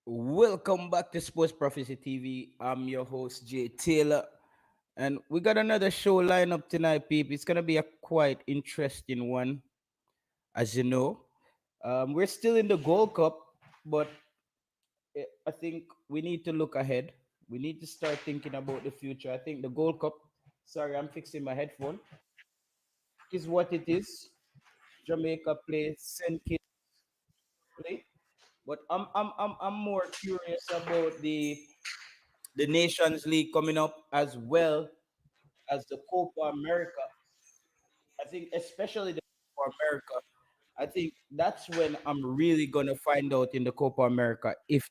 Welcome back to Sports Prophecy TV. I'm your host, Jay Taylor. And we got another show lineup tonight, people. It's going to be a quite interesting one, as you know. We're still in the Gold Cup, but I think we need to look ahead. We need to start thinking about the future. I think the Gold Cup, sorry, I'm fixing my headphone, is what it is. Jamaica play, St. Kitts play. But I'm more curious about the Nations League coming up as well as the Copa America. I think especially the Copa America. I think that's when I'm really gonna find out in the Copa America if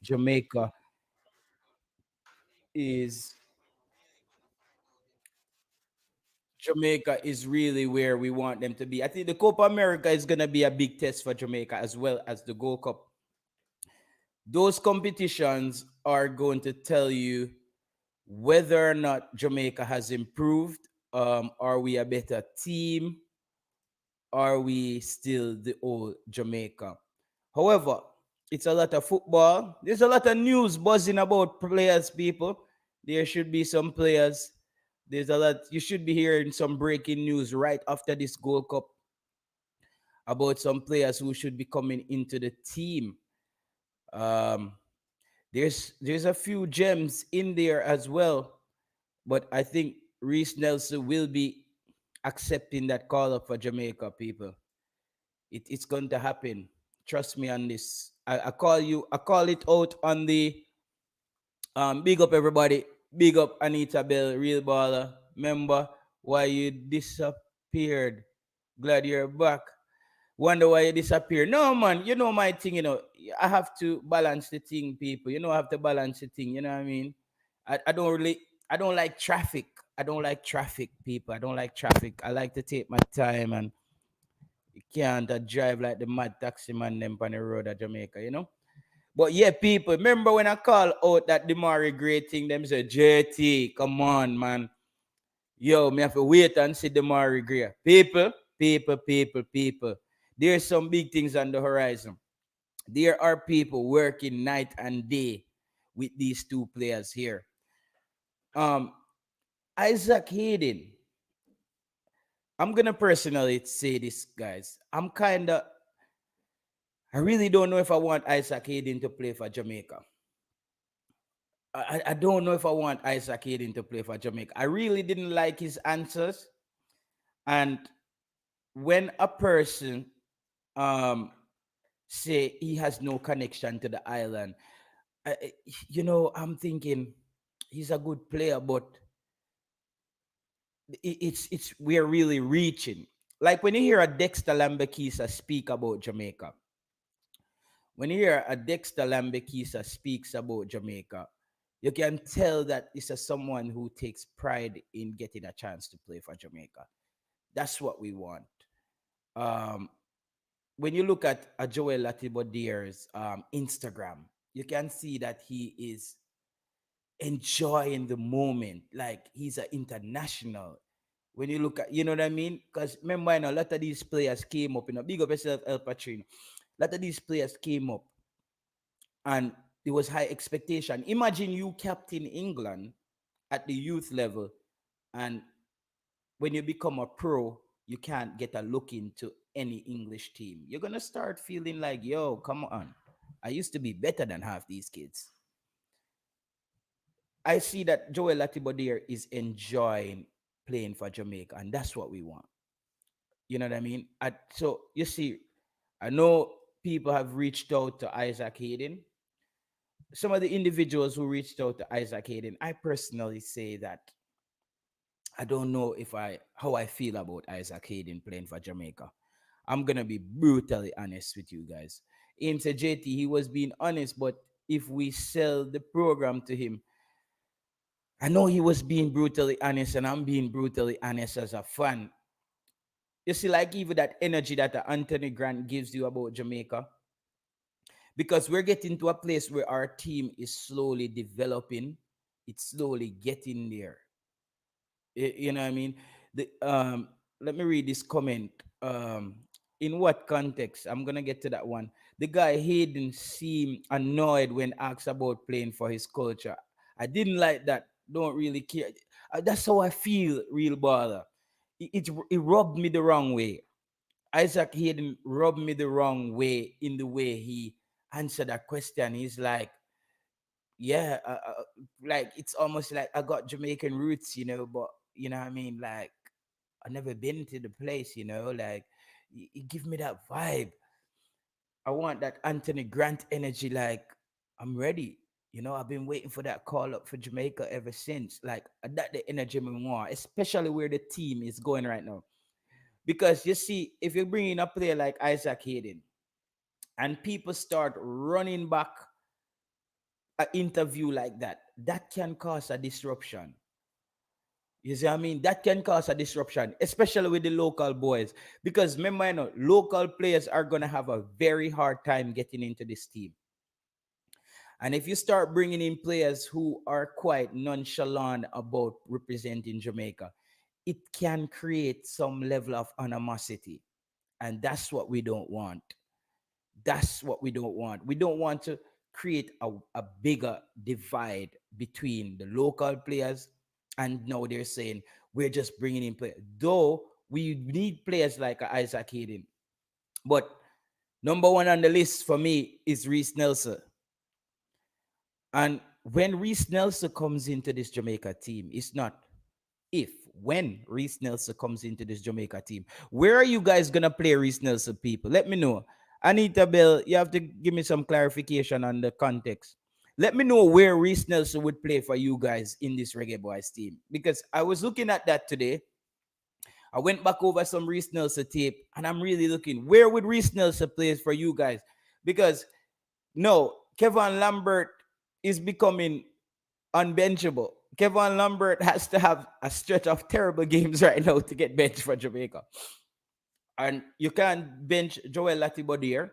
is Jamaica is really where we want them to be. I think the Copa America is gonna be a big test for Jamaica as well as the Gold Cup. Those competitions are going to tell you whether or not Jamaica has improved. Are we a better team? Are we still the old Jamaica? However, it's a lot of football. There's a lot of news buzzing about players, people. There should be some players. There's a lot. You should be hearing some breaking news right after this Gold Cup about some players who should be coming into the team. Um, there's a few gems in there as well, but I think Rhys Nelson will be accepting that call up for Jamaica, people. It's going to happen. Trust me on this. I call you. I call it out on the big up everybody. Big up Anita Bell, real baller. Remember why you disappeared? Glad you're back. Wonder why you disappeared. No man, you know my thing. I have to balance the thing, people. I have to balance the thing. You know what I mean? I don't really. I don't like traffic. I don't like traffic, people. I don't like traffic. I like to take my time and you can't drive like the mad taxi man them on the road of Jamaica. But yeah, people, remember when I call out that Demari great thing, them say, JT, come on, man. Yo, me have to wait and see Demari Gray. People. There's some big things on the horizon. There are people working night and day with these two players here. Um, Isaac Hayden. I'm gonna personally say this, guys. I really don't know if I want Isaac Hayden to play for Jamaica. I don't know if I want Isaac Hayden to play for Jamaica. I really didn't like his answers. And when a person um say he has no connection to the island, I'm thinking he's a good player, but it's we're really reaching. Like when you hear a Dexter Lambekisa speak about Jamaica, when you hear a Dexter Lambekisa speaks about Jamaica, you can tell that this is someone who takes pride in getting a chance to play for Jamaica. That's what we want. Um, when you look at a Joel Latibodier's Instagram, you can see that he is enjoying the moment, like he's an international. When you look at, you know what I mean? Because remember, a lot of these players came up, big up yourself, El Patrino. A lot of these players came up and there was high expectation. Imagine you captain England at the youth level, and when you become a pro, you can't get a look into any English team. You're gonna start feeling like, yo, come on. I used to be better than half these kids. I see that Joel Latibodier is enjoying playing for Jamaica, and that's what we want. You know what I mean? So you see, I know people have reached out to Isaac Hayden. Some of the individuals who reached out to Isaac Hayden, I personally say that I don't know if I how I feel about Isaac Hayden playing for Jamaica. I'm gonna be brutally honest with you guys. Him said JT, he was being honest, but if we sell the program to him, I know he was being brutally honest, and I'm being brutally honest as a fan. You see, like even that energy that Anthony Grant gives you about Jamaica, because we're getting to a place where our team is slowly developing, it's slowly getting there. You know what I mean? Let me read this comment. In what context? I'm gonna get to that one. the guy Hayden seemed annoyed when asked about playing for his culture. I didn't like that. Don't really care. That's how I feel, real bother. It rubbed me the wrong way. Isaac Hayden rubbed me the wrong way in the way he answered that question. He's like, yeah, like it's almost like I got Jamaican roots, but you know what I mean? Like, I never been to the place, like, it give me that vibe. I want that Anthony Grant energy. Like, I'm ready. I've been waiting for that call up for Jamaica ever since. Like, that the energy me want, especially where the team is going right now. Because you see, if you bring in a player like Isaac Hayden and people start running back an interview like that, that can cause a disruption. You see what I mean? That can cause a disruption, especially with the local boys. Because remember, local players are going to have a very hard time getting into this team. And if you start bringing in players who are quite nonchalant about representing Jamaica, it can create some level of animosity. And that's what we don't want. That's what we don't want. We don't want to create a bigger divide between the local players, and now they're saying we're just bringing in players. Though we need players like Isaac Hayden. But number one on the list for me is Reiss Nelson. And when Rhys Nelson comes into this Jamaica team, it's not if, when Rhys Nelson comes into this Jamaica team. Where are you guys going to play Rhys Nelson, people? Let me know. Anita Bell, you have to give me some clarification on the context. Let me know where Rhys Nelson would play for you guys in this Reggae Boys team. Because I was looking at that today. I went back over some Rhys Nelson tape, and I'm really looking, where would Rhys Nelson play for you guys? Because no, Kevon Lambert is becoming unbenchable. Kevon Lambert has to have a stretch of terrible games right now to get benched for Jamaica. And you can't bench Joel Latibodier.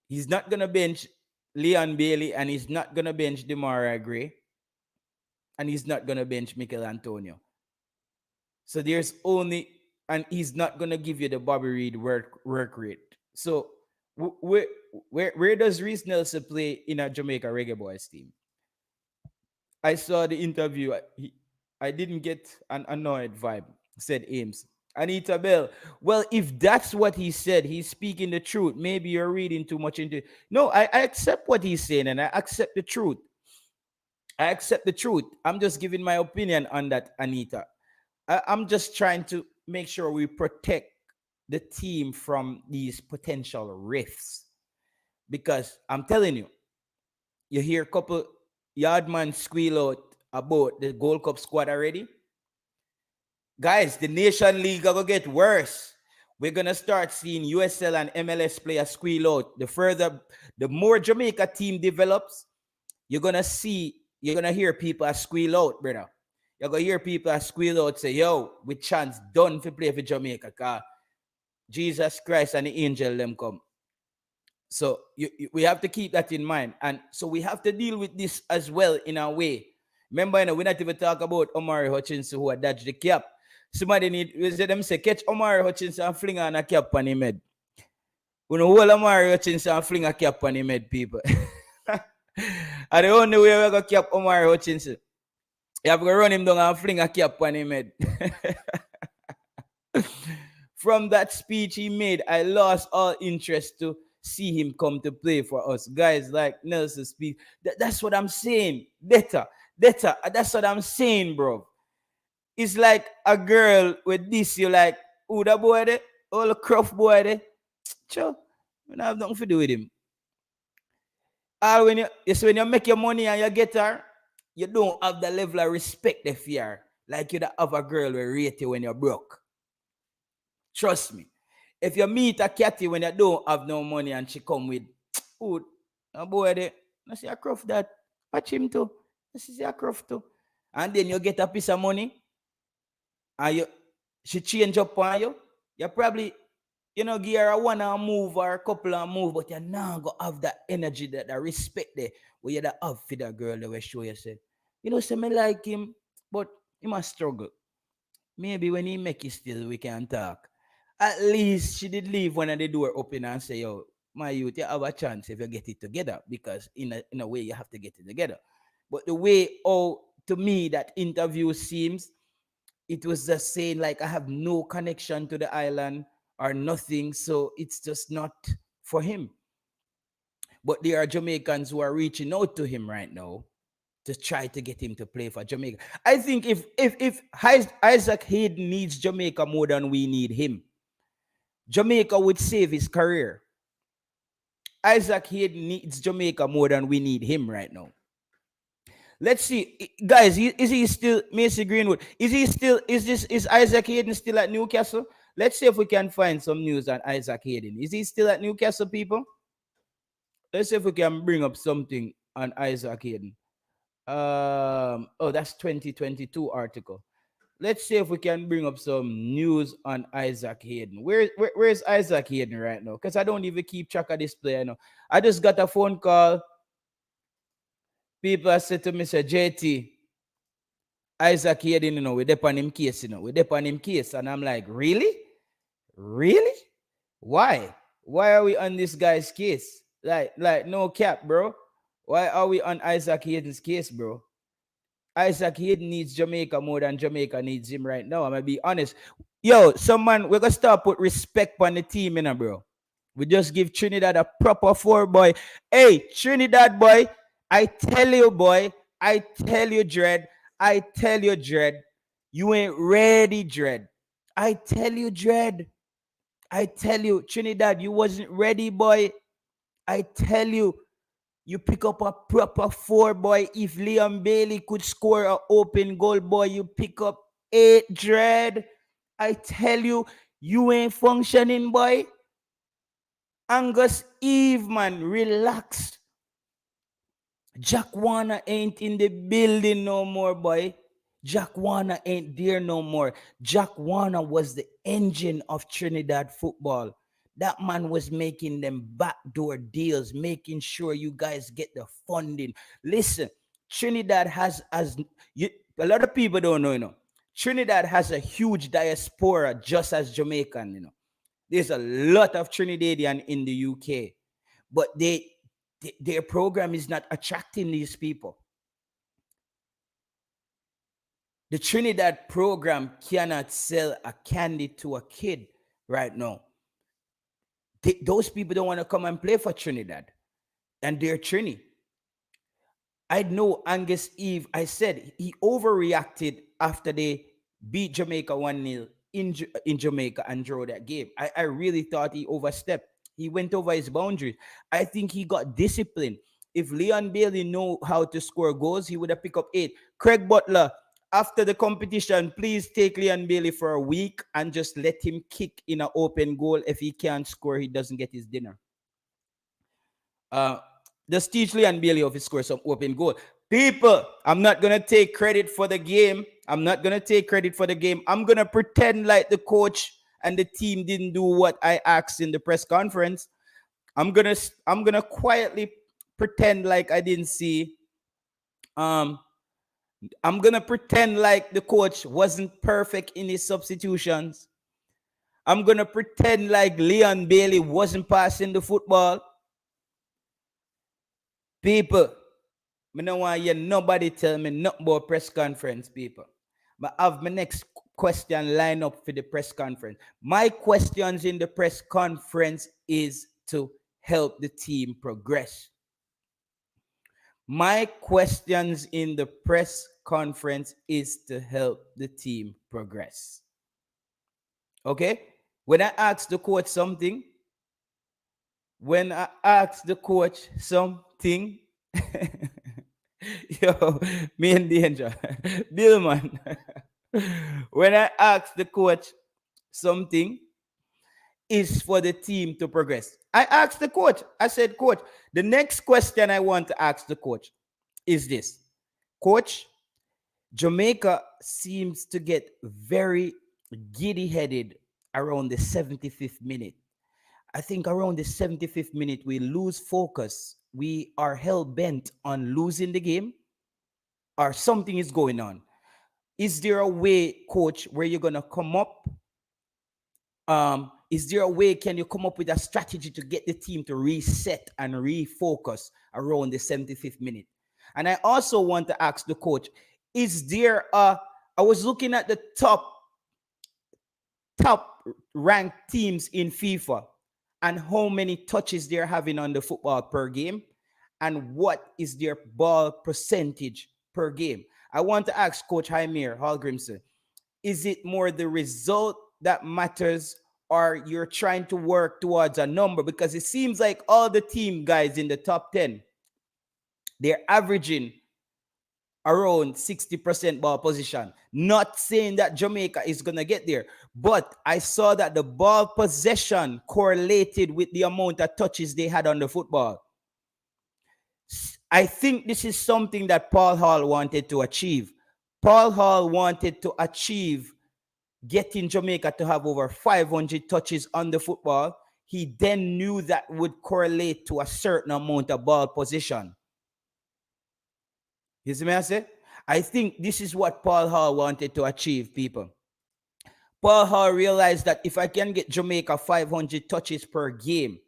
He's not going to bench Leon Bailey, and he's not going to bench Demarai Gray, and he's not going to bench Mikel Antonio. So there's only, and he's not going to give you the Bobby Reed work rate. So where does Rhys Nelson play in a Jamaica Reggae Boys team? I saw the interview. I didn't get an annoyed vibe, said Ames. Anita Bell. Well, if that's what he said, he's speaking the truth. Maybe you're reading too much into it. No, I accept what he's saying, and I accept the truth. I accept the truth. I'm just giving my opinion on that, Anita. I'm just trying to make sure we protect the team from these potential rifts. Because I'm telling you, you hear a couple yardman squeal out about the Gold Cup squad already. Guys, the Nation League gonna get worse. We're gonna start seeing USL and MLS players squeal out. The more Jamaica team develops, you're gonna hear people squeal out, brother. You're gonna hear people squeal out, say, yo, with chance done to play for Jamaica, cause Jesus Christ and the angel them come. So we have to keep that in mind. And so we have to deal with this as well in a way. Remember, we're not even talk about Omari Hutchinson who had dodged the cap. Somebody them say, catch Omari Hutchinson and fling on a cap on him head. We know all Omari Hutchinson and fling a cap on him head, people. And the only way we're going to cap Omari Hutchinson, you have to run him down and fling a cap on him head. From that speech he made, I lost all interest to see him come to play for us. Guys like Nelson speak. That's what I'm saying. Data. That's what I'm saying, bro. It's like a girl with this, you like, who that boy there? Oh, the Croft boy there. Sure. I don't have nothing to do with him. All when you make your money and you get her, you don't have the level of respect they fear. Like you have a girl will rate you when you're broke. Trust me. If you meet a catty when you don't have no money and she come with, oh, a boy there, I see a Croft that. Watch him too. I see a Croft too. And then you get a piece of money and she change up on you. You probably, give her a one and move or a couple and move, but you're not going to have that energy, that respect there, where you have for that girl that will show yourself. Say me like him, but he must struggle. Maybe when he make it still, we can talk. At least she did leave one of the door open and say, yo, my youth, you have a chance if you get it together, because in a way you have to get it together. But the way, oh, to me, that interview seems, it was just saying like, I have no connection to the island or nothing, so it's just not for him. But there are Jamaicans who are reaching out to him right now to try to get him to play for Jamaica. I think if Isaac Hayden needs Jamaica more than we need him, Jamaica would save his career. Isaac Hayden needs Jamaica more than we need him right now. Let's see, guys. Is he still Macy Greenwood? Is he still? Is Isaac Hayden still at Newcastle? Let's see if we can find some news on Isaac Hayden. Is he still at Newcastle, people? Let's see if we can bring up something on Isaac Hayden. Oh, that's 2022 article. Let's see if we can bring up some news on Isaac Hayden. Where's Isaac Hayden right now? Because I don't even keep track of this player now. I just got a phone call. People said to me, say, JT, Isaac Hayden, we're on him case, we're on him case. And I'm like, really? Really? Why? Why are we on this guy's case? Like no cap, bro. Why are we on Isaac Hayden's case, bro? Isaac Hayden needs Jamaica more than Jamaica needs him right now. I'm gonna be honest. Yo, someone, we're gonna start put respect on the team, bro. We just give Trinidad a proper 4, boy. Hey, Trinidad, boy. I tell you, boy. I tell you, Dread. I tell you, Dread. You ain't ready, Dread. I tell you, Dread. I tell you, Trinidad, you wasn't ready, boy. I tell you, you pick up a proper 4, boy. If Liam Bailey could score an open goal, boy, you pick up 8, Dread. I tell you, you ain't functioning, boy. Angus Eve, man, relax. Jack Warner ain't in the building no more, boy. Jack Warner ain't there no more. Jack Warner was the engine of Trinidad football. That man was making them backdoor deals, making sure you guys get the funding. Listen, Trinidad has, a lot of people don't know, Trinidad has a huge diaspora just as Jamaican, There's a lot of Trinidadian in the UK, but their program is not attracting these people. The Trinidad program cannot sell a candy to a kid right now. Those people don't want to come and play for Trinidad, and they're Trini. I know Angus Eve, I said he overreacted after they beat Jamaica 1-0 in Jamaica and drew that game. I really thought he overstepped. He went over his boundaries. I think he got disciplined. If Leon Bailey know how to score goals, he would have picked up 8. Craig Butler, after the competition, please take Leon Bailey for a week and just let him kick in an open goal. If he can't score, he doesn't get his dinner. Just teach Leon Bailey if he scores some open goal. People, I'm not going to take credit for the game. I'm going to pretend like the coach and the team didn't do what I asked in the press conference. I'm going to quietly pretend like I didn't see. I'm going to pretend like the coach wasn't perfect in his substitutions. I'm going to pretend like Leon Bailey wasn't passing the football. People, I don't want to hear nobody tell me nothing about press conference, people. But I have my next question line up for the press conference. My questions in the press conference is to help the team progress. My questions in the press conference is to help the team progress. Okay? When I ask the coach something, yo, me in danger. Billman. When I ask the coach something, is for the team to progress. I asked the coach, I said, Coach, the next question I want to ask the coach is this. Coach, Jamaica seems to get very giddy-headed around the 75th minute. I think around the 75th minute, we lose focus. We are hell-bent on losing the game, or something is going on. Is there a way, Coach, where you're going to come up? Is there a way can you come up with a strategy to get the team to reset and refocus around the 75th minute? And I also want to ask the coach, is there a I was looking at the top ranked teams in FIFA and how many touches they're having on the football per game and what is their ball percentage per game. I want to ask Coach Jaime Hallgrimson, is it more the result that matters or you're trying to work towards a number? Because it seems like all the team guys in the top 10, they're averaging around 60% ball position. Not saying that Jamaica is going to get there, but I saw that the ball possession correlated with the amount of touches they had on the football. I think this is something that Paul Hall wanted to achieve. Paul Hall wanted to achieve getting Jamaica to have over 500 touches on the football. He then knew that would correlate to a certain amount of ball possession. You see me I say? I think this is what Paul Hall wanted to achieve, people. Paul Hall realized that if I can get Jamaica 500 touches per game,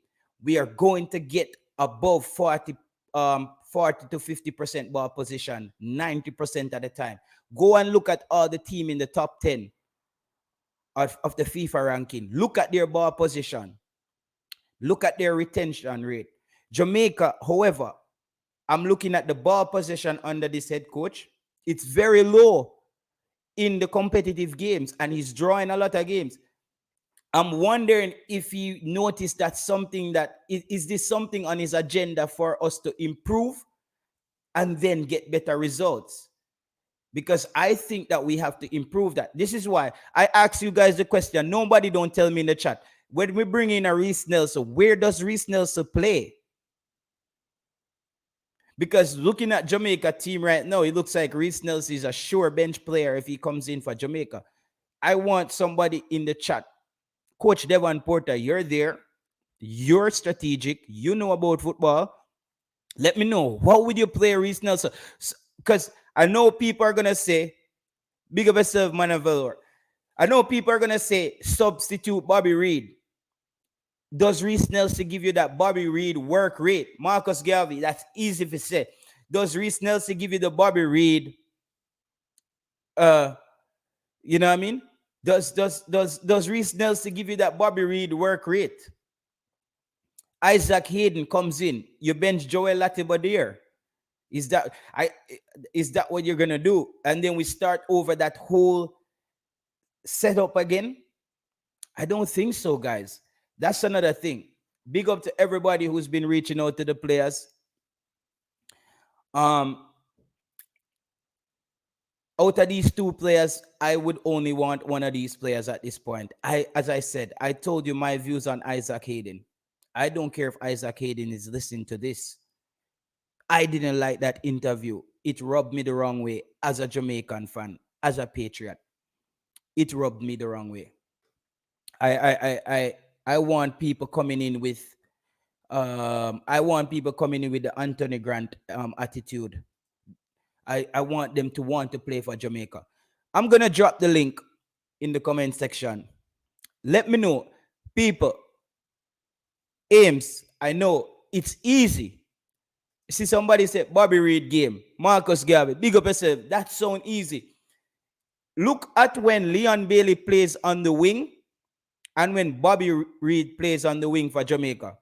we are going to get above 40 to 50% ball position 90% of the time. Go and look at all the team in the top 10 of the FIFA ranking. Look at their ball position. Look at their retention rate. Jamaica, however, I'm looking at the ball possession under this head coach. It's very low in the competitive games, and he's drawing a lot of games. I'm wondering if you noticed that something that is this something on his agenda for us to improve and then get better results? Because I think that we have to improve that. This is why I ask you guys the question. Nobody don't tell me in the chat. When we bring in a Rhys Nelson, where does Rhys Nelson play? Because looking at Jamaica team right now, it looks like Reiss Nelson is a sure bench player if he comes in for Jamaica. I want somebody in the chat. Coach Devon Porter, you're there. You're strategic. You know about football. Let me know. How would you play Rhys Nelson? Because I know people are going to say, big up yourself, man of valor. I know people are going to say, substitute Bobby Reid. Does Rhys Nelson give you that Bobby Reid work rate? Marcus Garvey, that's easy to say. Does Rhys Nelson give you the Bobby Reid? You know what I mean? Does Rhys Nelson give you that Bobby Reid work rate? Isaac Hayden comes in. You bench Joel Latiba there. Is that what you're gonna do? And then we start over that whole setup again? I don't think so, guys. That's another thing. Big up to everybody who's been reaching out to the players. Out of these two players, I would only want one of these players at this point. As I said, I told you my views on Isaac Hayden. I don't care if Isaac Hayden is listening to this. I didn't like that interview. It rubbed me the wrong way as a Jamaican fan, as a patriot. It rubbed me the wrong way. I want people coming in with the Anthony Grant attitude. I want them to want to play for Jamaica. I'm gonna drop the link in the comment section. Let me know, people. Ames, I know it's easy. See somebody say Bobby Reid game, Marcus Garvey, big up yourself. That sound easy. Look at when Leon Bailey plays on the wing and when Bobby Reid plays on the wing for Jamaica.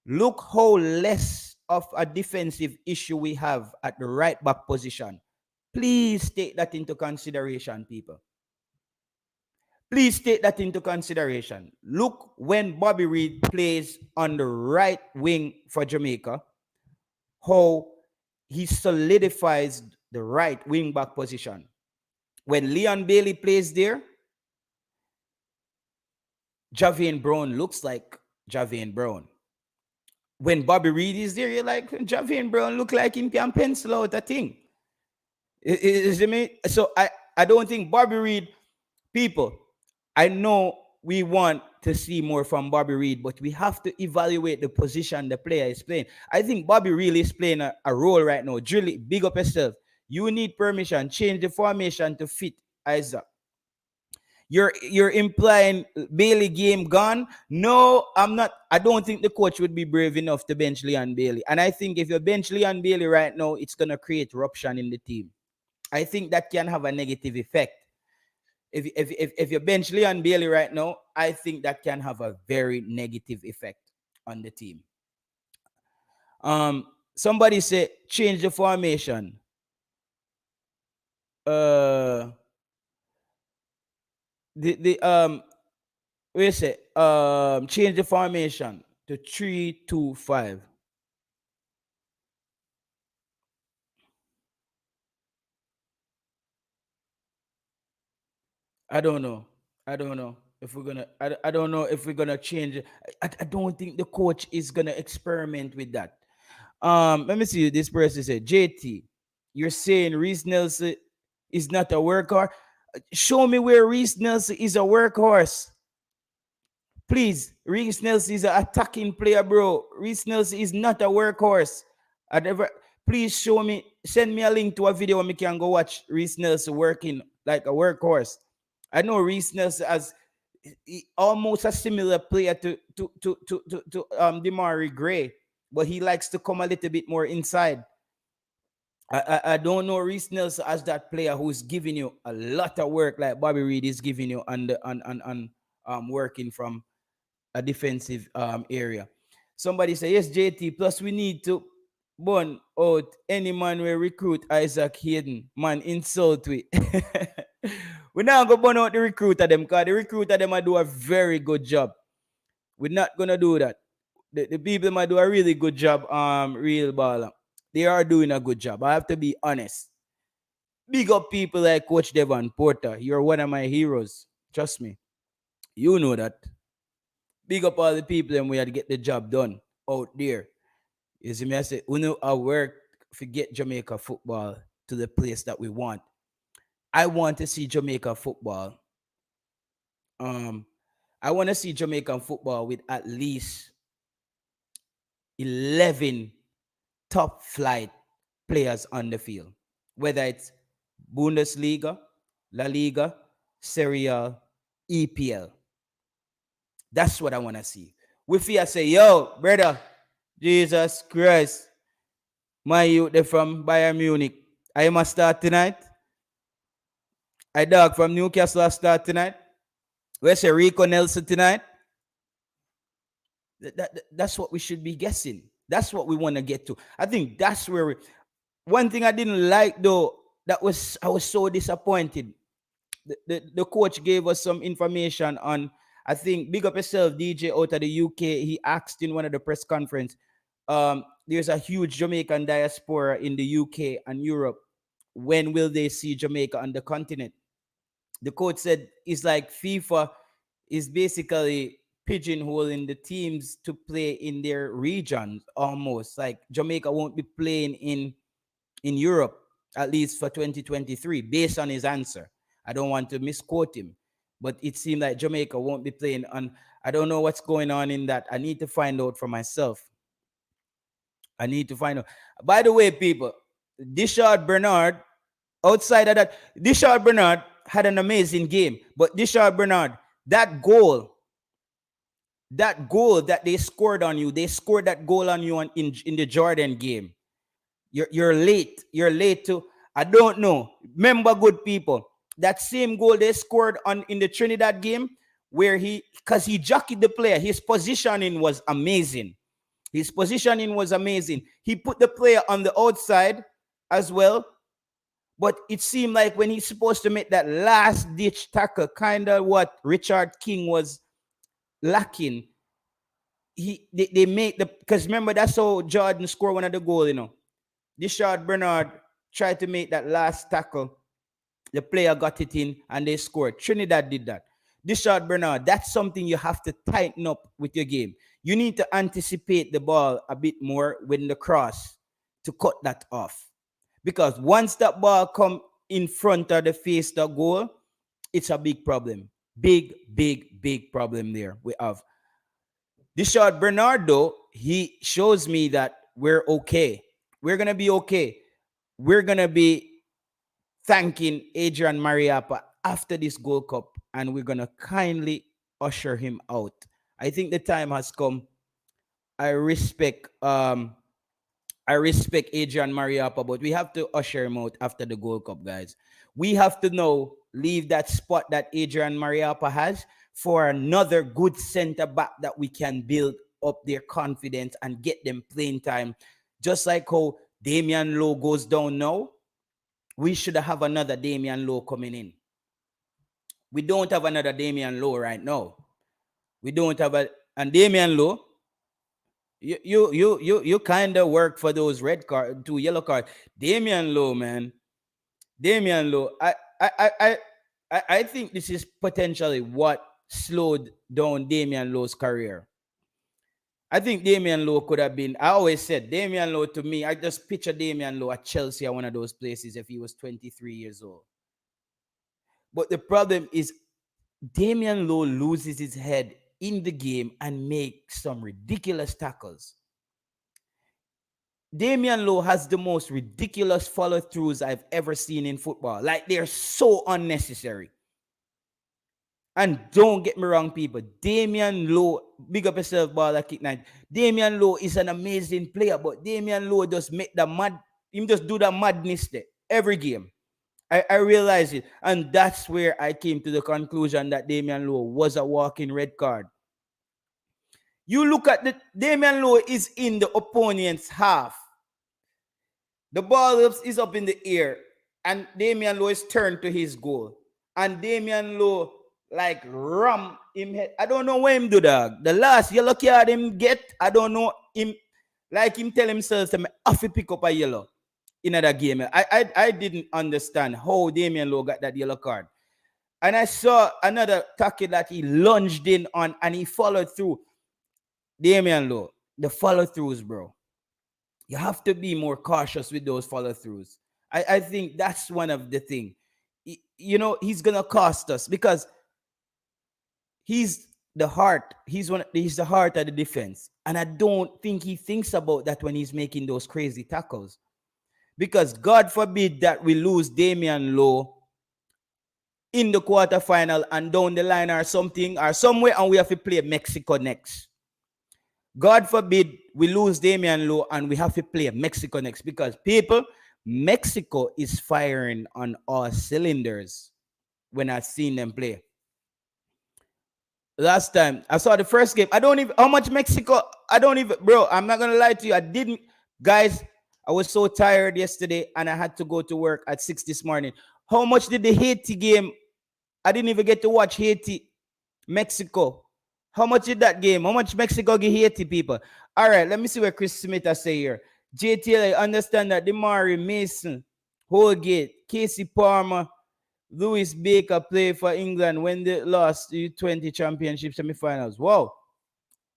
Look how less of a defensive issue we have at the right back position. Please take that into consideration, people. Please take that into consideration. Look when Bobby Reid plays on the right wing for Jamaica, how he solidifies the right wing back position. When Leon Bailey plays there, Javian Brown looks like Javian Brown. When Bobby Reid is there, you're like, Javian Brown look like him can pencil out a thing. So I don't think Bobby Reid, people, I know we want to see more from Bobby Reid, but we have to evaluate the position the player is playing. I think Bobby really is playing a role right now. Julie, big up yourself. You need permission. Change the formation to fit Isaac. You're implying Bailey game gone. No, I'm not. I don't think the coach would be brave enough to bench Leon Bailey. And I think if you bench Leon Bailey right now, it's gonna create rupture in the team. I think that can have a negative effect. If you bench Leon Bailey right now, I think that can have a very negative effect on the team. Somebody say change the formation. Uh, the we say change the formation to 3-2-5. I don't know. I don't know if we're gonna. I don't know if we're gonna change it. I don't think the coach is gonna experiment with that. Let me see. This person said, JT, you're saying Rhys Nelson is not a workhorse. Show me where Rhys Nelson is a workhorse. Please, Rhys Nelson is an attacking player, bro. Rhys Nelson is not a workhorse. I never. Please show me. Send me a link to a video where me can go watch Rhys Nelson working like a workhorse. I know Rhys Nelson as almost a similar player to Demari Gray, but he likes to come a little bit more inside. I don't know Reiss Nelson as that player who's giving you a lot of work like Bobby Reed is giving you on working from a defensive area. Somebody say yes, JT. Plus we need to burn out any man we recruit Isaac Hayden. Man, insult we. We're not gonna burn out the recruiter them because the recruiter them might do a very good job. We're not gonna do that. The people might do a really good job, real baller. They are doing a good job. I have to be honest. Big up people like Coach Devon Porter. You're one of my heroes. Trust me. You know that. Big up all the people and we had to get the job done out there. You see me? I say, we know our work to get Jamaica football to the place that we want. I want to see Jamaica football. Um, I want to see Jamaican football with at least 11 top flight players on the field, whether it's Bundesliga, La Liga, Serie A, EPL. That's what I want to see. We feel say, yo, brother, Jesus Christ, my youth, they from Bayern Munich. I must start tonight. I dog from Newcastle I start tonight. Where's Rico Nelson tonight? That's what we should be guessing. That's what we want to get to. I think that's where one thing I didn't like though, I was so disappointed. The coach gave us some information on, I think, big up yourself, DJ out of the UK. He asked in one of the press conference, there's a huge Jamaican diaspora in the UK and Europe. When will they see Jamaica on the continent? The coach said it's like FIFA is basically pigeonholing the teams to play in their region almost. Like Jamaica won't be playing in Europe, at least for 2023, based on his answer. I don't want to misquote him, but it seemed like Jamaica won't be playing on. I don't know what's going on in that. I need to find out for myself. I need to find out. By the way, people, Dishard Bernard, outside of that, Dishard Bernard had an amazing game, but Dishard Bernard, that goal that they scored on you, they scored that goal on you in the Jordan game. You're late. You're late to. I don't know. Remember, good people, that same goal they scored on in the Trinidad game, where because he jockeyed the player, his positioning was amazing. His positioning was amazing. He put the player on the outside as well. But it seemed like when he's supposed to make that last ditch tackle, kind of what Richard King was lacking. They make the, because remember that's how Jordan scored one of the goal, Dishard Bernard tried to make that last tackle. The player got it in and they scored. Trinidad did that. Dishard Bernard, that's something you have to tighten up with your game. You need to anticipate the ball a bit more when the cross to cut that off. Because once that ball come in front of the face the goal, it's a big problem. Big problem there we have. Dishard Bernard, though, he shows me that we're okay. We're going to be okay. We're going to be thanking Adrian Mariappa after this Gold Cup and we're gonna kindly usher him out. I think the time has come. I respect I respect Adrian Mariappa, but we have to usher him out after the Gold Cup, guys. We have to now leave that spot that Adrian Mariappa has for another good center back that we can build up their confidence and get them playing time. Just like how Damian Lowe goes down now, we should have another Damian Lowe coming in. We don't have another Damian Lowe right now. We don't have a and Damian Lowe. You kind of work for those red card, two yellow card. Damian Lowe, man. Damian Lowe. I think this is potentially what slowed down Damian Lowe's career. I think Damian Lowe could have been. I always said Damian Lowe to me. I just picture Damian Lowe at Chelsea at one of those places if he was 23 years old. But the problem is Damian Lowe loses his head in the game and makes some ridiculous tackles. Damian Lowe has the most ridiculous follow-throughs I've ever seen in football. Like, they're so unnecessary. And don't get me wrong, people. Damian Lowe, big up yourself, Baller Kick Night. Damian Lowe is an amazing player, but Damian Lowe just make the mad, him just do the madness there every game. I realize it. And that's where I came to the conclusion that Damian Lowe was a walking red card. You look at the Damian Lowe is in the opponent's half. The ball is up in the air, and Damian Lowe is turned to his goal. And Damian Lowe like ram him head. I don't know where him do that. The last yellow card him get, I don't know him like him tell himself to have to pick up a yellow in that game. I didn't understand how Damian Lowe got that yellow card. And I saw another tackle that he lunged in on and he followed through. Damian Lowe, the follow-throughs, bro. You have to be more cautious with those follow-throughs. I think that's one of the things. You know, he's gonna cost us because he's the heart. He's the heart of the defense. And I don't think he thinks about that when he's making those crazy tackles. Because God forbid that we lose Damian Lowe in the quarterfinal and down the line or something or somewhere, and we have to play Mexico next. God forbid we lose Damian Lowe and we have to play Mexico next, because people, Mexico is firing on all cylinders when I've seen them play. Last time I saw the first game, I don't even, how much Mexico, I don't even, bro, I'm not going to lie to you. I didn't, guys, I was so tired yesterday and I had to go to work at 6 this morning. How much did the Haiti game, I didn't even get to watch Haiti, Mexico. How much did that game? How much Mexico give Haiti, people? All right, let me see what Chris Smith has say here. JTL, I understand that Demari Mason, Holgate, Casey Palmer, Lewis Baker play for England when they lost the U20 championship semifinals. Wow.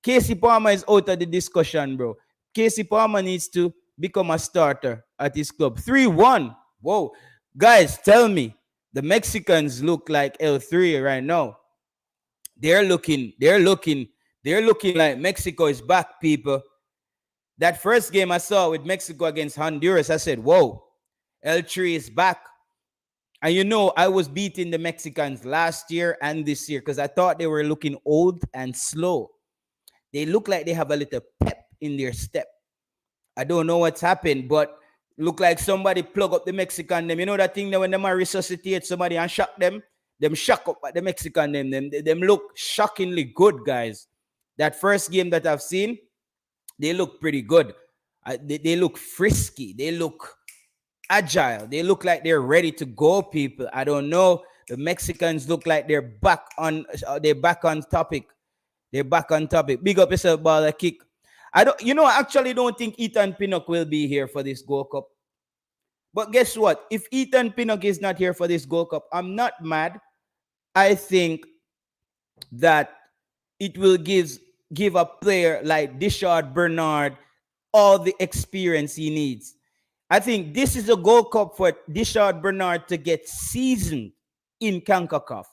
Casey Palmer is out of the discussion, bro. Casey Palmer needs to become a starter at his club. 3-1. Whoa. Guys, tell me, the Mexicans look like L3 right now. They're looking like Mexico is back, people. That first game I saw with Mexico against Honduras, I said, whoa, L3 is back. And you know, I was beating the Mexicans last year and this year because I thought they were looking old and slow. They look like they have a little pep in their step. I don't know what's happened, but look like somebody plug up the Mexican them. You know that thing that when they resuscitate somebody and shock them shock up at the Mexican them look shockingly good, guys. That first game that I've seen, they look pretty good. They look frisky. They look agile. They look like they're ready to go, people. I don't know. The Mexicans look like they're back on topic. They're back on topic. Big up yourself, Baller Kick. I actually don't think Ethan Pinnock will be here for this Gold Cup. But guess what? If Ethan Pinnock is not here for this Gold Cup, I'm not mad. I think that it will give a player like Dishard Bernard all the experience he needs. I think this is a Gold Cup for Dishard Bernard to get seasoned in CONCACAF.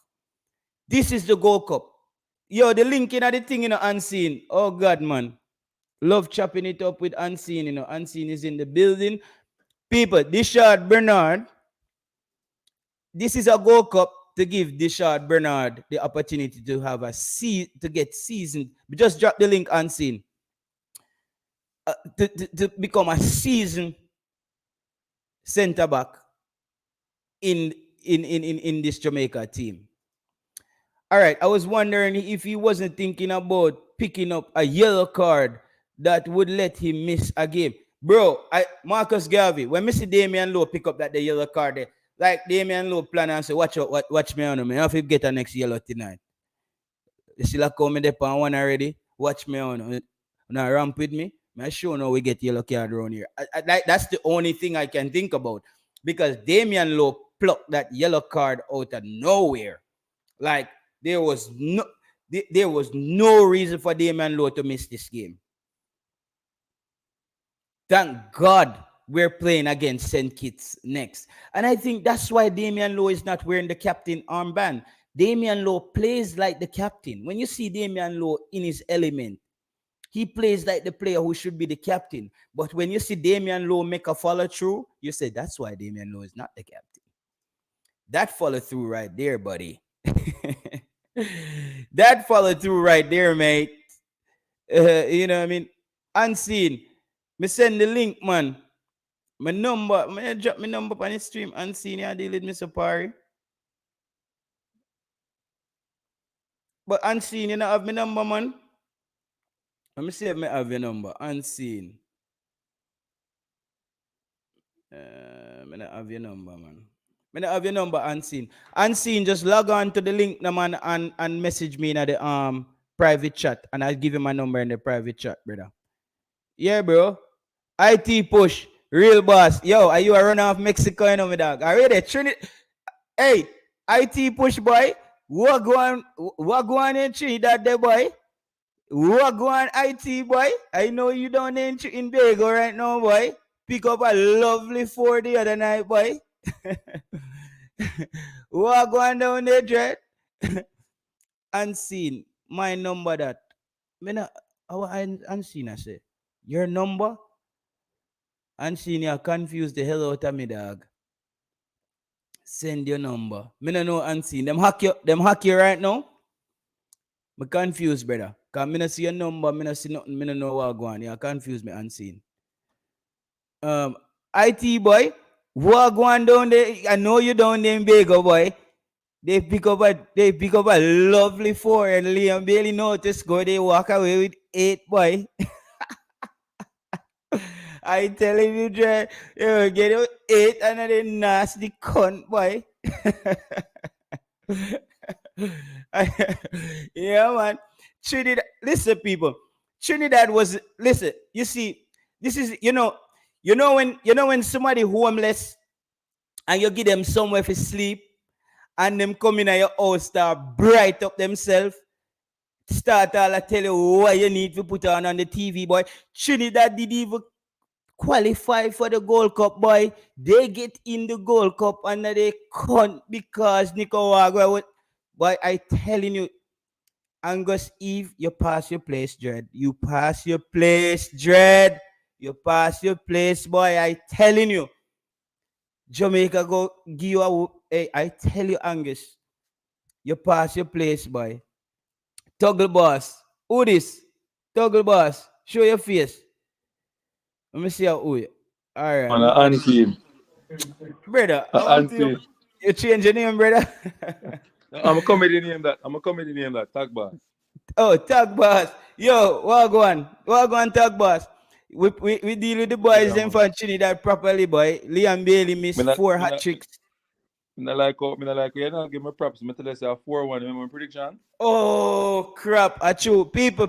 This is the Gold Cup. Yo, the link in the thing, Unseen. Oh, God, man. Love chopping it up with Unseen, Unseen is in the building. People, Dishard Bernard, this is a Gold Cup to give Dishard Bernard the opportunity to have to get seasoned. Just drop the link unseen. To become a seasoned center back in this Jamaica team. All right, I was wondering if he wasn't thinking about picking up a yellow card that would let him miss a game. Bro, Marcus Garvey, when Missy Damian Lowe pick up that the yellow card there, like Damian Lowe plan and say, watch out, watch me on me. I have to get a next yellow tonight. You still like coming there on one already? Watch me on. Now ramp with me. I sure know we get yellow card around here. That's the only thing I can think about. Because Damian Lowe plucked that yellow card out of nowhere. Like there was no reason for Damian Lowe to miss this game. Thank God we're playing against St. Kitts next. And I think that's why Damian Lowe is not wearing the captain armband. Damian Lowe plays like the captain. When you see Damian Lowe in his element, he plays like the player who should be the captain. But when you see Damian Lowe make a follow through, you say that's why Damian Lowe is not the captain. That follow through right there, buddy. That follow through right there, mate. You know what I mean? Unseen. Me send the link, man. My number, I drop my number on the stream. Unseen, I deal with Mr. Parry. But unseen, you know, have my number, man. Let me see if I have your number. Unseen. I don't have your number, man. I don't have your number, Unseen. Unseen, just log on to the link, no, man, and message me in the private chat. And I'll give you my number in the private chat, brother. Yeah, bro. IT push. Real boss. Yo, are you a runner of Mexico, you know, my dog? Already, Trinidad. Hey, IT push, boy. What go on in Trinidad, there, boy? What go on IT, boy? I know you down there in Bago right now, boy. Pick up a lovely 4 the other night, boy. What go on down there, Dread? Unseen. My number that. Unseen, I say. Your number? Unseen, you confused the hell out of me, dog. Send your number. Me no know Unseen. Them hack you right now. Me confused, brother. Cause me no see your number, me no see nothing, me no know what go on. You confused me, Unseen. IT boy, what go on down there? I know you down there in Bago, boy. They pick up a lovely 4 and Liam Bailey notice go they walk away with 8, boy. I telling you, Dre, you get 8 another nasty cunt, boy. Yeah, man. Trinidad, listen, people. Trinidad was listen. You see, this is when somebody homeless and you give them somewhere for sleep, and them come in at your house start bright up themselves. Start all I tell you what you need to put on the TV, boy. Trinidad did even qualify for the Gold Cup, boy. They get in the Gold Cup and they can't because Nicaragua. Boy, I telling you, Angus Eve, you pass your place, Dread. You pass your place, Dread. You pass your place, boy. I telling you. Jamaica go give you a whoop. Hey, I tell you, Angus. You pass your place, boy. Toggle boss. Who this? Toggle boss. Show your face. Let me see how who you. Alright. On an unseen. Brother, I want you change your name, brother. I'm a comedy name that. Tag boss. Oh, tag boss. Yo, what go on, tag boss. We deal with the boys in from Trinidad properly, boy. Liam Bailey missed 4 hat tricks. Me not like you not give me props. Me tell you say a 4-1. Remember my prediction? Oh crap. Achoo. People.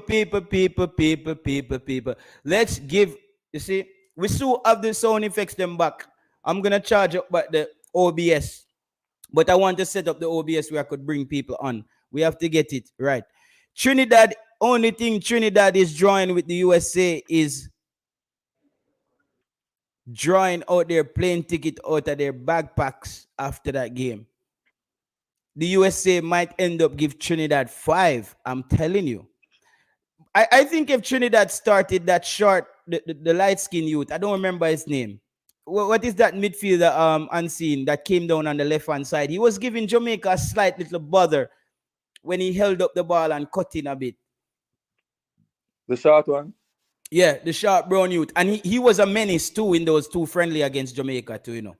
Let's give, you see, we still have the sound effects them back. I'm gonna charge up back the OBS. But I want to set up the OBS where I could bring people on. We have to get it right. Trinidad, only thing Trinidad is drawing with the USA is drawing out their plane ticket out of their backpacks after that game. The USA might end up give Trinidad 5. I'm telling you. I think if Trinidad started that short, the light-skinned youth, I don't remember his name. what is that midfielder unseen that came down on the left hand side? He was giving Jamaica a slight little bother when he held up the ball and cut in a bit. The short one. Yeah, the sharp brown youth. And he was a menace too in those two friendly against Jamaica too, you know.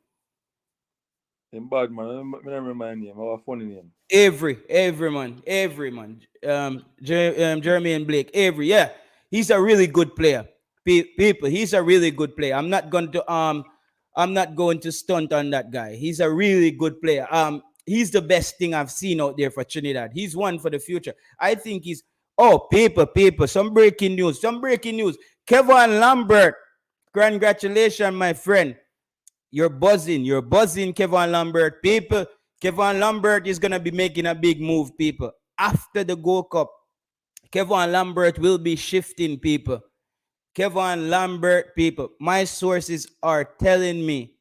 Him bad man. I don't remember my name. I have a funny name. Every man. Jeremy and Blake, yeah. He's a really good player. People, he's a really good player. I'm not going to stunt on that guy. He's a really good player. He's the best thing I've seen out there for Trinidad. He's one for the future. I think he's paper. Some breaking news. Kevon Lambert. Congratulations, my friend. You're buzzing, Kevon Lambert. People, Kevon Lambert is going to be making a big move, people. After the Gold Cup, Kevon Lambert will be shifting, people. Kevon Lambert, people. My sources are telling me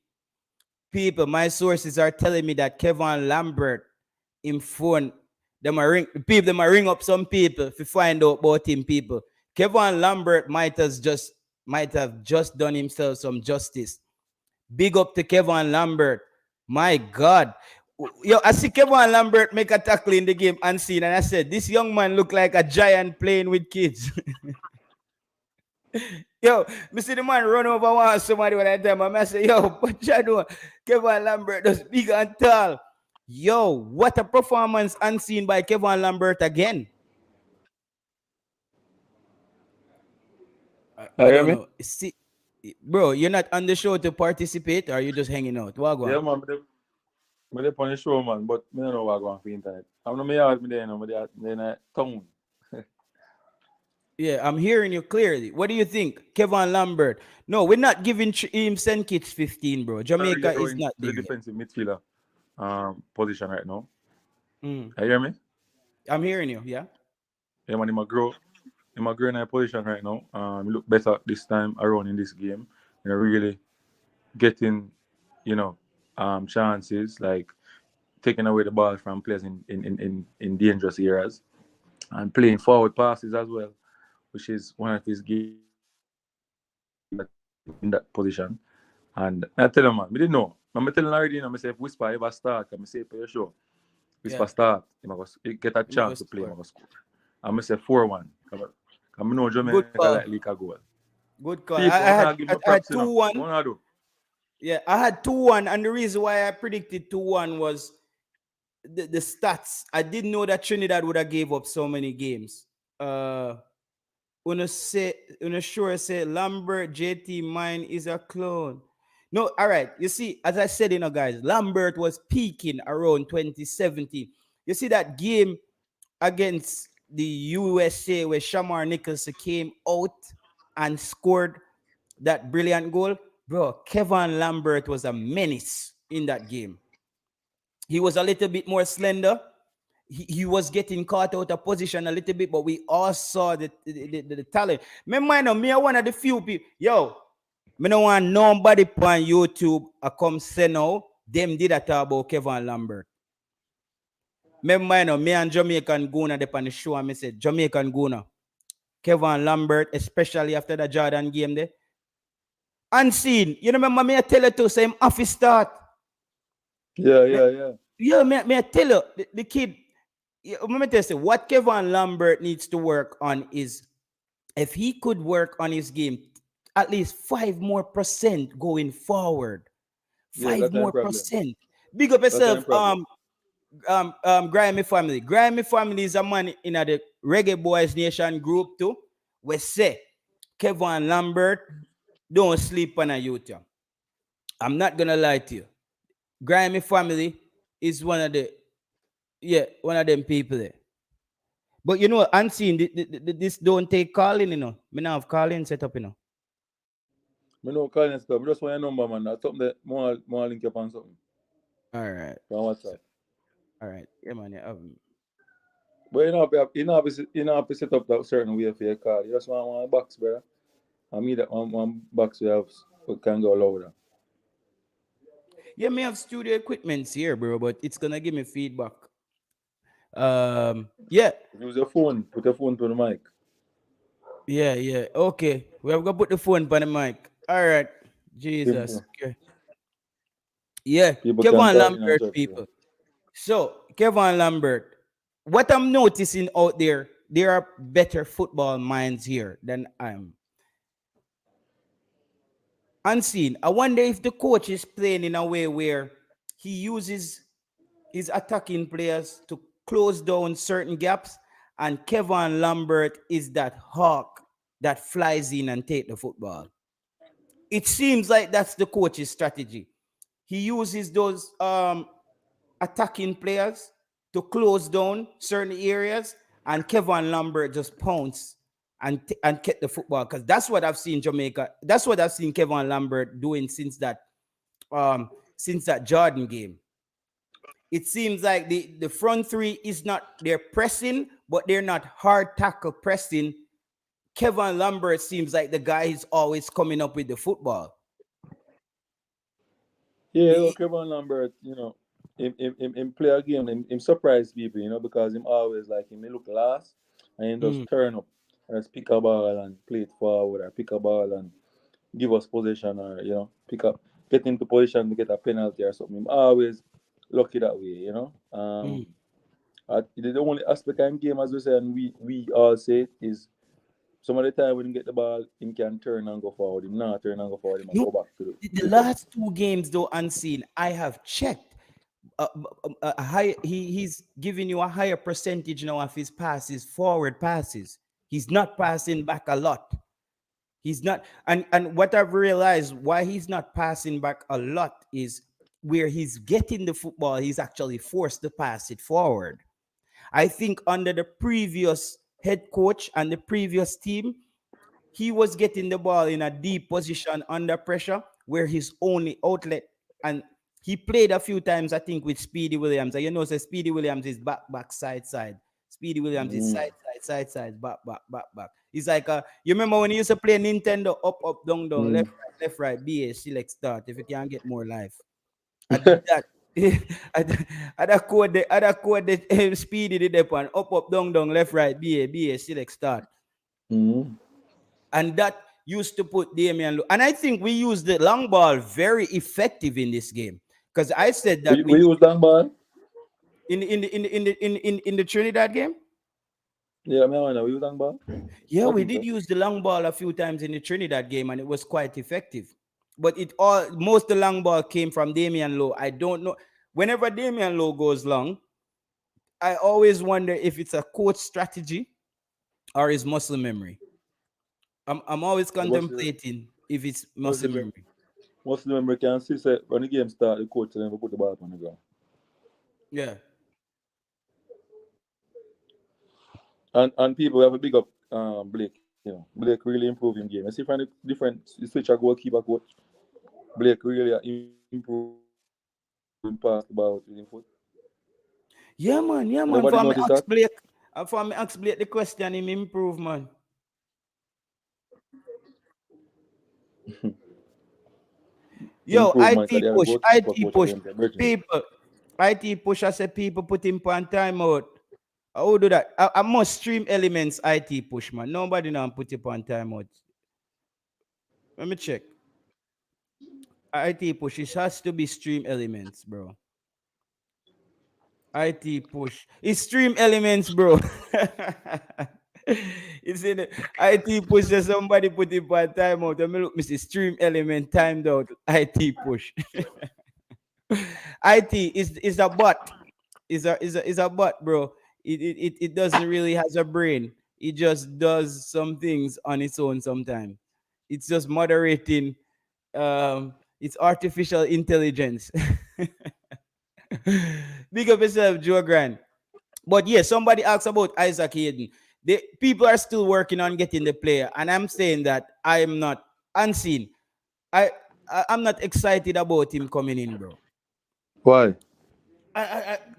that Kevon Lambert in phone, they might ring up some people to find out about him, people. Kevon Lambert might have just done himself some justice. Big up to Kevon Lambert. My God. Yo, I see Kevon Lambert make a tackle in the game unseen, and I said, this young man look like a giant playing with kids. Yo, me see the man run over one somebody when I tell him, I say, yo, what you doing? Kevon Lambert is big and tall. Yo, what a performance unseen by Kevon Lambert again. I don't know. See, bro, you're not on the show to participate, or are you just hanging out? Wagwan. Yeah, man. I'm on the show, man, but I don't know what going for internet. I'm not me out there, no, but they're town. Yeah, I'm hearing you clearly. What do you think, Kevon Lambert? No, we're not giving him St. Kitts 15, bro. Jamaica is not the there. defensive midfielder position right now. Mm. You hear me? I'm hearing you, yeah? Yeah, man, he might grow in a position right now. He look better this time around in this game. You know, really getting, chances, like taking away the ball from players in dangerous areas and playing forward passes as well, which is one of his games in that position. And I tell him, man, we didn't know. I'm telling already, I say, if Whisper ever start, I say, for your show, Whisper start, he get a chance to play, I'm going to say 4-1. I know Jamaica like leak a goal. Good call. People, I had 2-1. Yeah, I had 2-1, and the reason why I predicted 2-1 was the stats. I didn't know that Trinidad would have gave up so many games. Una sure say Lambert JT mine is a clone. No, all right. You see, as I said, guys, Lambert was peaking around 2017. You see that game against the USA where Shamar Nicholson came out and scored that brilliant goal? Bro, Kevon Lambert was a menace in that game. He was a little bit more slender. He was getting caught out of position a little bit, but we all saw the talent. Me are one of the few people. Yo, me don't want nobody on YouTube come say now. Them did a talk about Kevon Lambert. Me and Jamaican Guna on the show, and me said Jamaican Guna, Kevon Lambert, especially after the Jordan game there. Unseen. You remember me I tell you to say him off his start. Yeah. Yeah, me I tell you, the kid. Let me tell you, what Kevon Lambert needs to work on is if he could work on his game at least 5% more going forward. 5% more. Big up yourself, Grimy Family. Grimy Family is a man in the Reggae Boys Nation group too. We say Kevon Lambert don't sleep on a youth. I'm not gonna lie to you. Grimy Family is one of them people there. But unseen, this don't take calling, Me now have calling set up, Me no calling set up. I just want your number, man. That's something that more link up on something. All right. From WhatsApp. All right. Yeah, man. Yeah. But you know have to set up that certain way for your call. You just want one box, brother. I mean that one box we can go louder. Yeah, me have studio equipments here, bro, but it's gonna give me feedback. Yeah. Use your phone. Put your phone to the mic. Yeah. Okay. We have got to put the phone on the mic. All right. Jesus. Simple. Yeah, People can Kevon talk in and Lambert, chat. people. So, Kevon Lambert, what I'm noticing out there are better football minds here than I'm unseen. I wonder if the coach is playing in a way where he uses his attacking players to close down certain gaps, and Kevon Lambert is that hawk that flies in and take the football. It seems like that's the coach's strategy. He uses those attacking players to close down certain areas, and Kevon Lambert just pounce and get the football, because that's what I've seen Jamaica. That's what I've seen Kevon Lambert doing since that Jordan game. It seems like the front three is not, they're pressing, but they're not hard tackle pressing. Kevon Lambert seems like the guy who's always coming up with the football. Yeah, He- look, Kevon Lambert, him play a game, him surprise people, because him always like him look last and he just turn up and just pick a ball and play it forward or pick a ball and give us possession or, get into position to get a penalty or something. Him always lucky that way. The only aspect of game, as we say, and we all say it, is some of the time when he get the ball, he can turn and go forward. Him not turn and go forward, him and no, go back to the the cover. last two games though unseen, I have checked. A high, he's giving you a higher percentage now of his passes, forward passes. He's not passing back a lot. He's not, and what I've realized why he's not passing back a lot is where he's getting the football, he's actually forced to pass it forward. I think under the previous head coach and the previous team, he was getting the ball in a deep position under pressure where his only outlet, and he played a few times, I think, with Speedy Williams. And so Speedy Williams is back, side, side. Speedy Williams is Mm. side, back. It's like, you remember when he used to play Nintendo, up, down, Mm. left, right, BA, select, start, if you can't get more life. I did that. Other code the Speedy did that one, up, down, left, right, BA, select, start. Mm. And that used to put Damian. And I think we used the long ball very effective in this game, because I said that We use long ball. in the Trinidad game. Yeah, I know we use long ball. Yeah, I we think did so. use the long ball a few times in the Trinidad game, and it was quite effective. But most of the long ball came from Damian Lowe. I don't know. Whenever Damian Lowe goes long, I always wonder if it's a coach strategy or his muscle memory. I'm always What's the contemplating if it's what's muscle the memory. what's the member can see say when the game start, the coach never put the ball on the ground. Yeah. And people have a big up Blake. Blake really improved in game. I see from the different the switcher goalkeeper coach. Blake really improved past the ball with his foot. Yeah, man. Yeah, man. Nobody noticed that. For me ask Blake the question, him improve, man. Yo, Improvement at IT the other push, goalkeeper IT coach at the push. end of the bridging. People, IT push. I said people put him on timeout. I will do that. I must stream elements IT push, man. Nobody now put you on timeout. Let me check. IT push. It has to be stream elements, bro. IT push. It's stream elements, bro. It's in the IT push that somebody put it on timeout. Let me look, Mr. Stream element timed out. IT push. IT is a bot. Is a bot, bro. It doesn't really has a brain. It just does some things on its own sometimes. It's just moderating. It's artificial intelligence. Big up yourself, Joe Grant. But yeah, somebody asked about Isaac Hayden. People are still working on getting the player, and I'm saying that I am not unseen. I, I'm not excited about him coming in, bro. Why?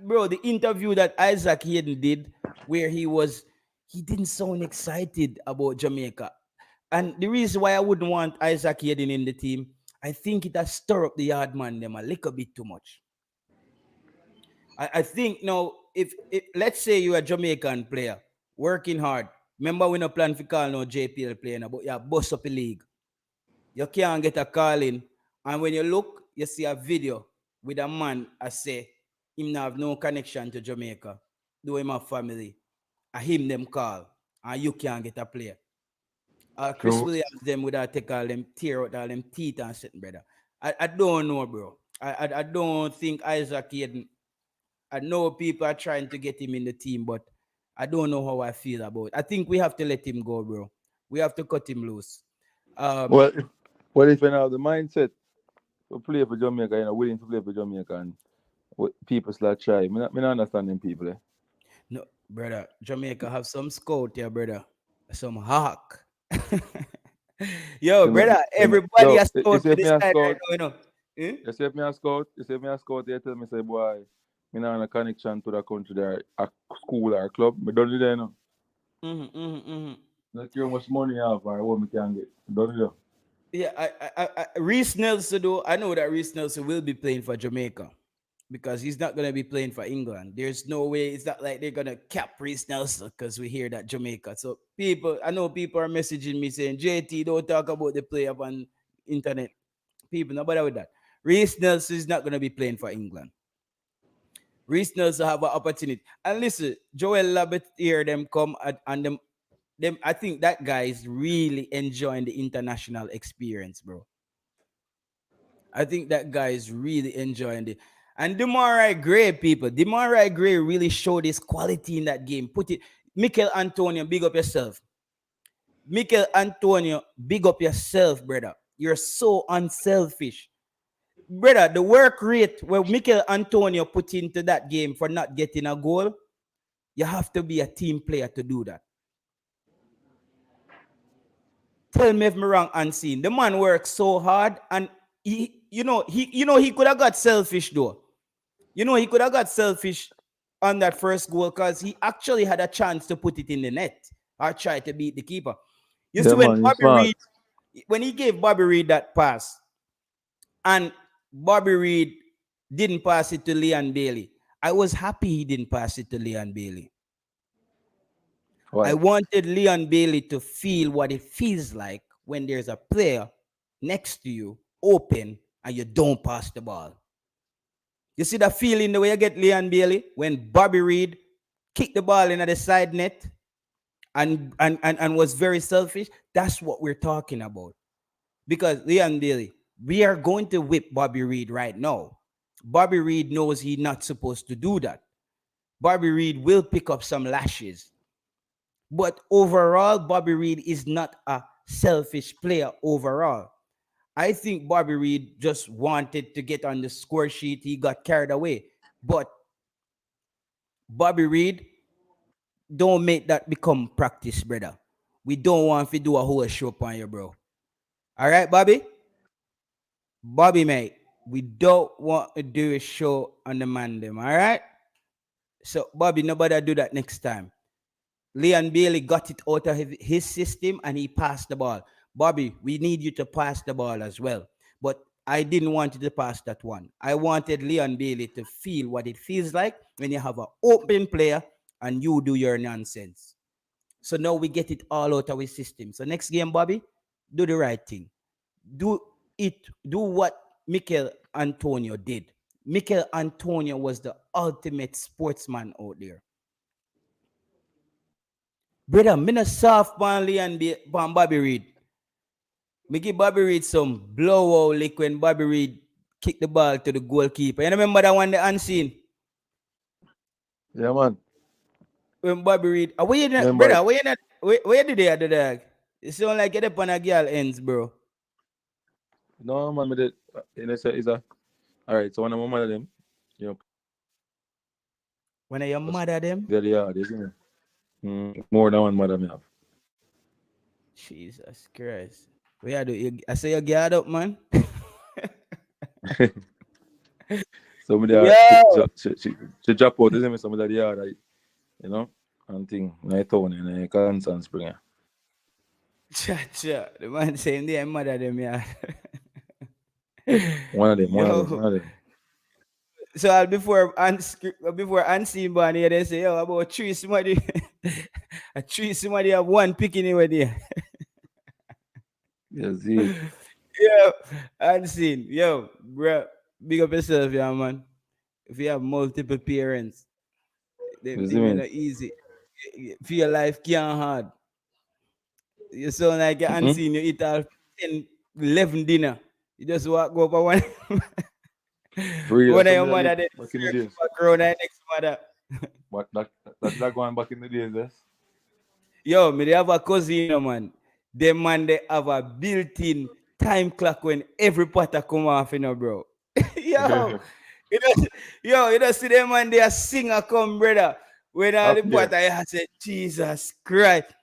Bro, the interview that Isaac Hayden did, where he didn't sound excited about Jamaica. And the reason why I wouldn't want Isaac Hayden in the team, I think it has stir up the yard man them a little bit too much. I think now, if let's say you're a Jamaican player working hard, remember we no plan for call no JPL player, but you bust up the league. You can't get a call in And when you look, you see a video with a man I say him not have no connection to Jamaica. Do him have family. I him them call. And you can't get a player. Chris True. Williams them would have take all them tear out all them teeth and shit, brother. I don't know, bro. I don't think Isaac Hayden. I know people are trying to get him in the team, but I don't know how I feel about it. I think we have to let him go, bro. We have to cut him loose. Um, Well, if you have the mindset to play for Jamaica, willing to play for Jamaica, and people start try. Me not understand them people. no, brother, Jamaica have some scout here, brother. Some hawk. Yo, brother, everybody Yo, has you scout see to if me this a side right scout, now, you know. Eh? you see if me a scout, you tell me say, boy, me not have a connection to the country there, a school or a club. Me don't do that, no. Not care how much money I have or what me can get. Don't do that. Yeah, Rhys Nelson, though, I know that Rhys Nelson will be playing for Jamaica because he's not going to be playing for England. There's no way. It's not like they're going to cap Reiss Nelson because we hear that Jamaica. So I know people are messaging me saying, JT, don't talk about the player on internet. People, nobody with that. Reiss Nelson is not going to be playing for England. Rhys Nelson have an opportunity. And listen, Joel Lambert here, them come and them. I think that guy is really enjoying the international experience, bro. I think that guy is really enjoying it. And Demarai Gray, people, Demarai Gray really showed his quality in that game. Put it, Mikel Antonio, big up yourself. Mikel Antonio, big up yourself, brother. You're so unselfish. Brother, the work rate where Mikel Antonio put into that game for not getting a goal, you have to be a team player to do that. Tell me if I'm wrong, unseen. The man works so hard, and he could have got selfish though. He could have got selfish on that first goal because he actually had a chance to put it in the net or try to beat the keeper. You see, Yeah, man, you smart. When he gave Bobby Reid that pass, and Bobby Reid didn't pass it to Leon Bailey, I was happy he didn't pass it to Leon Bailey. Why? I wanted Leon Bailey to feel what it feels like when there's a player next to you, open, and you don't pass the ball. You see that feeling the way you get Leon Bailey when Bobby Reid kicked the ball into the side net and was very selfish? That's what we're talking about. Because Leon Bailey, we are going to whip Bobby Reid right now. Bobby Reid knows he's not supposed to do that. Bobby Reid will pick up some lashes. But overall, Bobby Reid is not a selfish player overall. I think Bobby Reid just wanted to get on the score sheet. He got carried away. But Bobby Reid, don't make that become practice, brother. We don't want to do a whole show on you, bro. All right, Bobby? Bobby, mate, we don't want to do a show on the man them, all right? So, Bobby, nobody do that next time. Leon Bailey got it out of his system and he passed the ball. Bobby, we need you to pass the ball as well. But I didn't want you to pass that one. I wanted Leon Bailey to feel what it feels like when you have an open player and you do your nonsense. So now we get it all out of his system. So next game, Bobby, do the right thing. Do what Mikel Antonio did. Mikel Antonio was the ultimate sportsman out there. Brother, me not soft Burnley and Bobby Reid. Me give Bobby Reid some blowout lick when Bobby Reid kicked the ball to the goalkeeper. You remember that one, the unseen? Yeah, man. When Bobby Reid, where you not, Remember it. brother? Where you not? Where did they do that? It sound like get up on a girl ends, bro. No, man, me did. It's a. All right, so one of my mother them, you know, When are you mad at them? they're the yard, isn't it? More than one mother me have. Jesus Christ. Where do I say you get up, man? So me there, Yo! she drop out, isn't it? Some of the yard, right? You know, and thing, night town, and constant springer. Cha. The man saying they are mad at them, yeah. One of them, Yo. So before unseen born here, they say, yo, about three somebody a three somebody have one picking over there. Yes, it. Yo, unseen. Yo, bro, big up yourself, yeah, man. If you have multiple parents, them You see things are me? not easy. For your life, can't hard. You sound like you're Mm-mm. unseen. You eat all 10, 11 dinner. You just walk go up and one, Real, one that's of what your me I mother, did then back in the days. background, and next mother. But that going back in the days, yes. Yo, me they have a cousin, man. Them man, they have a built-in time clock when every potter come off, bro. Yo, you know, you know, see them man, they a singer come, brother. When all the Up here. potter, I say, Jesus Christ.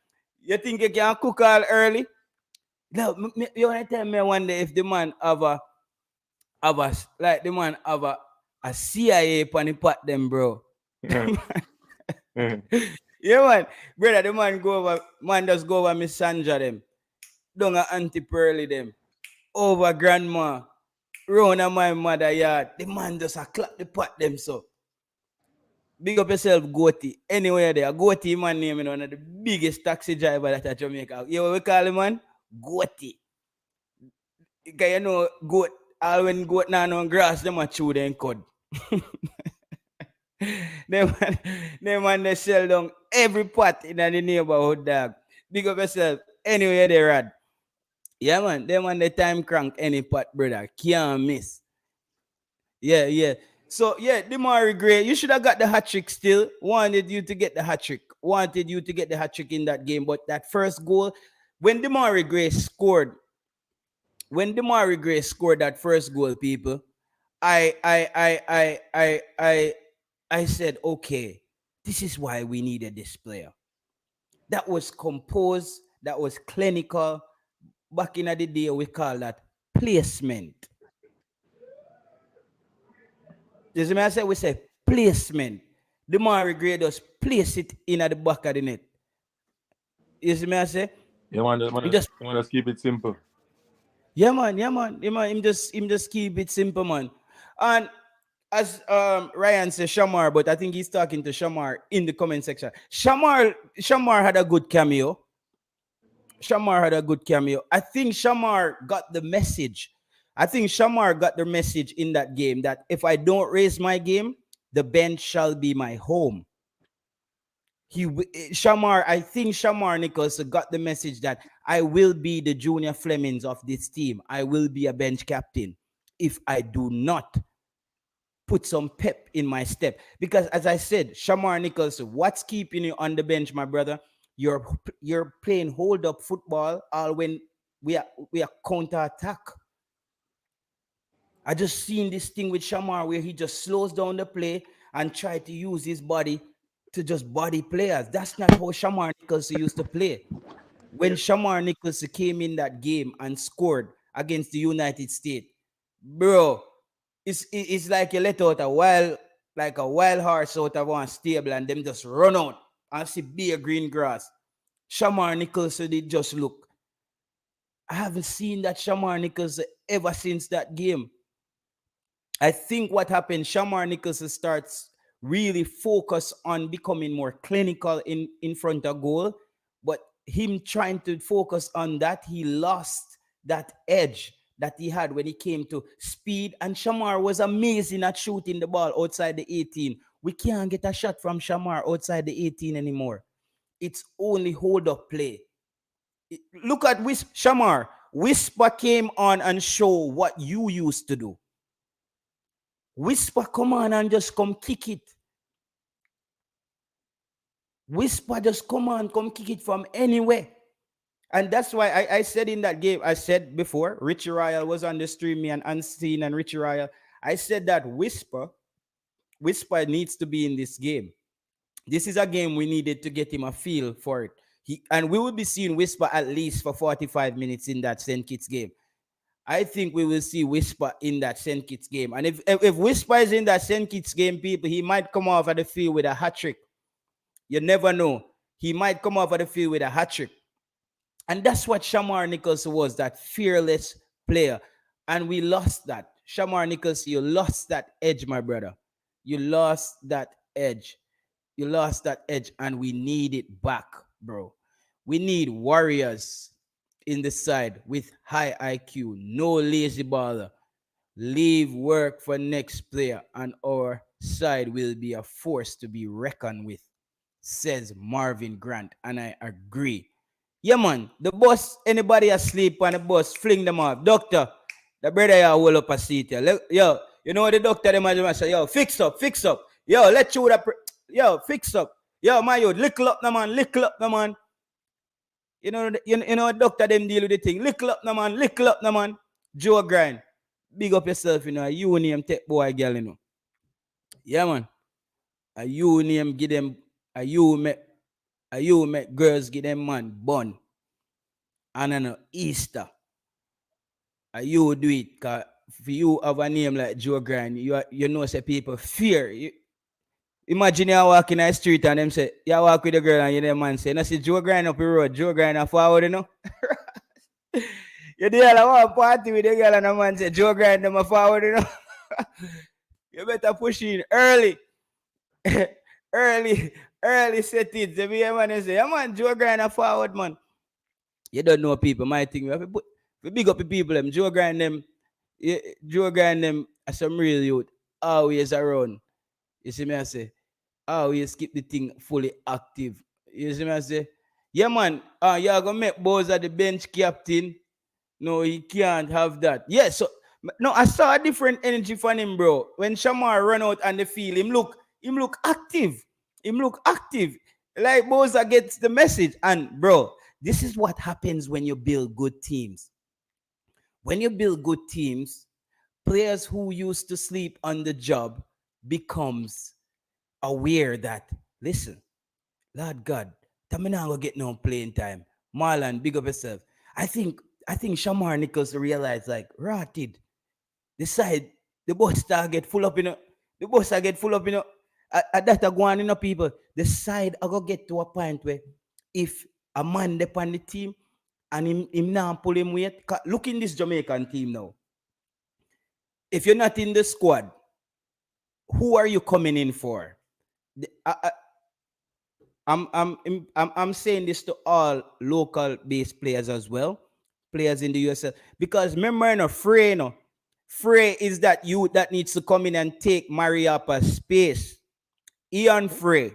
You think you can cook all early? No, you want to tell me one day if the man like the man have a CIA upon the pot them, bro. Yeah, man. Brother, the man go over, man just go over Miss Sandra them. Don't a Auntie Pearly them. Over grandma. Round a my mother yard. The man just a clap the pot them so. Big up yourself, Goatee. Anywhere there. Goatee man name one of the biggest taxi driver that at Jamaica. You know what we call him, man? Goatee. Because you know, goat, all when goat now on grass, them a chew them cud. them, man, they sell down every pot in the neighborhood, dog. Big up yourself. Anyway, they rad. Yeah, man. Them on the time crank any pot, brother. Can't miss. Yeah, yeah. So, yeah, Demari Gray, you should have got the hat trick still. Wanted you to get the hat trick. Wanted you to get the hat trick in that game. But that first goal, when Demari Gray scored, that first goal, people, I I I I I I I said, okay, this is why we needed this player. That was composed, that was clinical. Back in the day, we call that placement. You see me? I say we say placement. The more grade us place it in at the back of the net. You see me? I say You want he just to keep it simple. yeah man, yeah man, yeah man. Him just keep it simple, man. And as Ryan says Shamar, but I think he's talking to Shamar in the comment section. Shamar had a good cameo. Shamar had a good cameo. I think Shamar got the message. I think Shamar got the message in that game that if I don't raise my game, the bench shall be my home. Shamar, I think Shamar Nicholson got the message that I will be the junior Flemings of this team. I will be a bench captain if I do not put some pep in my step. Because as I said, Shamar Nicholson, what's keeping you on the bench, my brother? You're playing hold up football all when we are counter attack. I just seen this thing with Shamar where he just slows down the play and try to use his body to just body players. That's not how Shamar Nicholson used to play. When Shamar Nicholson came in that game and scored against the United States, bro, it's like you let out a wild horse out of one stable and them just run out and see bare green grass. Shamar Nicholson did just look. I haven't seen that Shamar Nicholson ever since that game. I think what happened, Shamar Nicholson starts really focus on becoming more clinical in front of goal, but him trying to focus on that, he lost that edge that he had when he came to speed. And Shamar was amazing at shooting the ball outside the 18. We can't get a shot from Shamar outside the 18 anymore. It's only hold up play. Look at Shamar. Whisper came on and show what you used to do. Whisper, come on and just come kick it. Whisper, just come on, come kick it from anywhere. And that's why I said in that game, I said before, Richie Royal was on the stream, me and Unseen and Richie Royal. I said that Whisper needs to be in this game. This is a game we needed to get him a feel for it. And we will be seeing Whisper at least for 45 minutes in that St. Kitts game. I think we will see Whisper in that St. Kitts game. And if Whisper is in that St. Kitts game, people, he might come off at the field with a hat trick. You never know. He might come off at the field with a hat trick. And that's what Shamar Nicholson was, that fearless player. And we lost that. Shamar Nicholson, you lost that edge, my brother. You lost that edge. You lost that edge, and we need it back, bro. We need warriors in the side with high IQ, no lazy baller. Leave work for next player, and our side will be a force to be reckoned with, says Marvin Grant, and I agree. Yeah, man, the bus, anybody asleep on the bus, fling them off. Doctor, the brother here hold up a seat here. Yo, you know what the doctor them a say, yo, fix up, fix up. Yo, let you the yo, fix up. Yo, my yo, lickle up the man, lickle up the man. You know, doctor them deal with the thing. Lickle up the man, lickle up the man. Joe Grind. Big up yourself, you know. You name tech boy girl, you know. Yeah, man. A you name give them a you make girls give them man bun. And an Easter. A you do it, cause if you have a name like Joe Grind, you know say people fear. Imagine you walk in the street and them say, you walk with a girl and you them man say, no see Joe Grind up the road, Joe Grind a forward, you know. You deal a one party with the girl and the man say, Joe Grind them a forward, you know. You better push in early. early set it. The man say, yeah man, Joe Grind a forward, man. You don't know people might think we big up the people them. Joe Grind them, Joe Grind them are some real youth. Always around. You see me I say, always keep the thing fully active. You see me I say, yeah man, you're gonna make Boza the bench captain. No, he can't have that. Yeah, so no, I saw a different energy from him, bro. When Shamar run out on the field, him look active. Him look active. Like Boza gets the message. And bro, this is what happens when you build good teams. When you build good teams, players who used to sleep on the job becomes aware that, listen, Lord God, I'm not gonna get no playing time. Marlon, big up yourself. I think Shamar Nicholson realized like rotted. The side, the bus start get full up, you know. The bus start get full up, you know. At that go on, you know, people. The side I go get to a point where if a man depend the team and him now pull him weight. Look in this Jamaican team now. If you're not in the squad, who are you coming in for? I'm saying this to all local based players as well, players in the USL, because remember, no Frey, no Frey is that youth that needs to come in and take Mariapa's space. Ian Frey.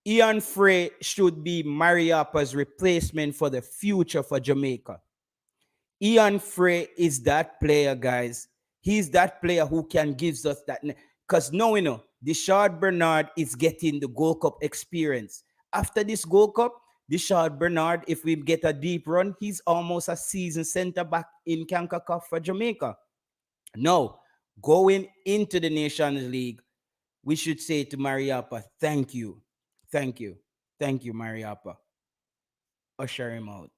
Ian Frey should be Mariapa's replacement for the future for Jamaica. Ian Frey is that player, guys. He's that player who can give us that. Because now we know, Deshard Bernard is getting the Gold Cup experience. After this Gold Cup, Deshard Bernard, if we get a deep run, he's almost a seasoned center back in CONCACAF for Jamaica. Now, going into the Nations League, we should say to Mariapa, thank you. Thank you. Thank you, Mariapa. Usher him out.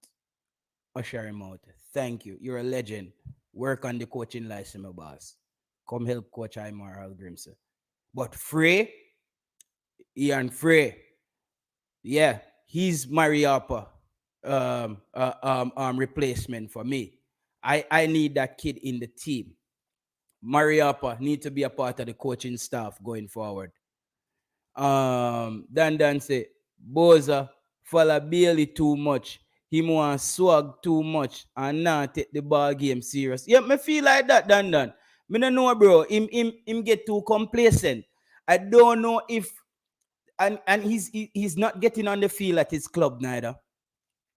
Usher him out. Thank you. You're a legend. Work on the coaching license, my boss. Come help Coach Aymar Algrimson. But Frey, Ian Frey, yeah, he's Mariapa replacement for me. I need that kid in the team. Mariapa need to be a part of the coaching staff going forward. Dan say, Boza follow Bailey too much. He want swag too much and not take the ball game serious. Yeah, me feel like that, Dan. Me don't know, bro. Him get too complacent. I don't know if and he's not getting on the field at his club neither.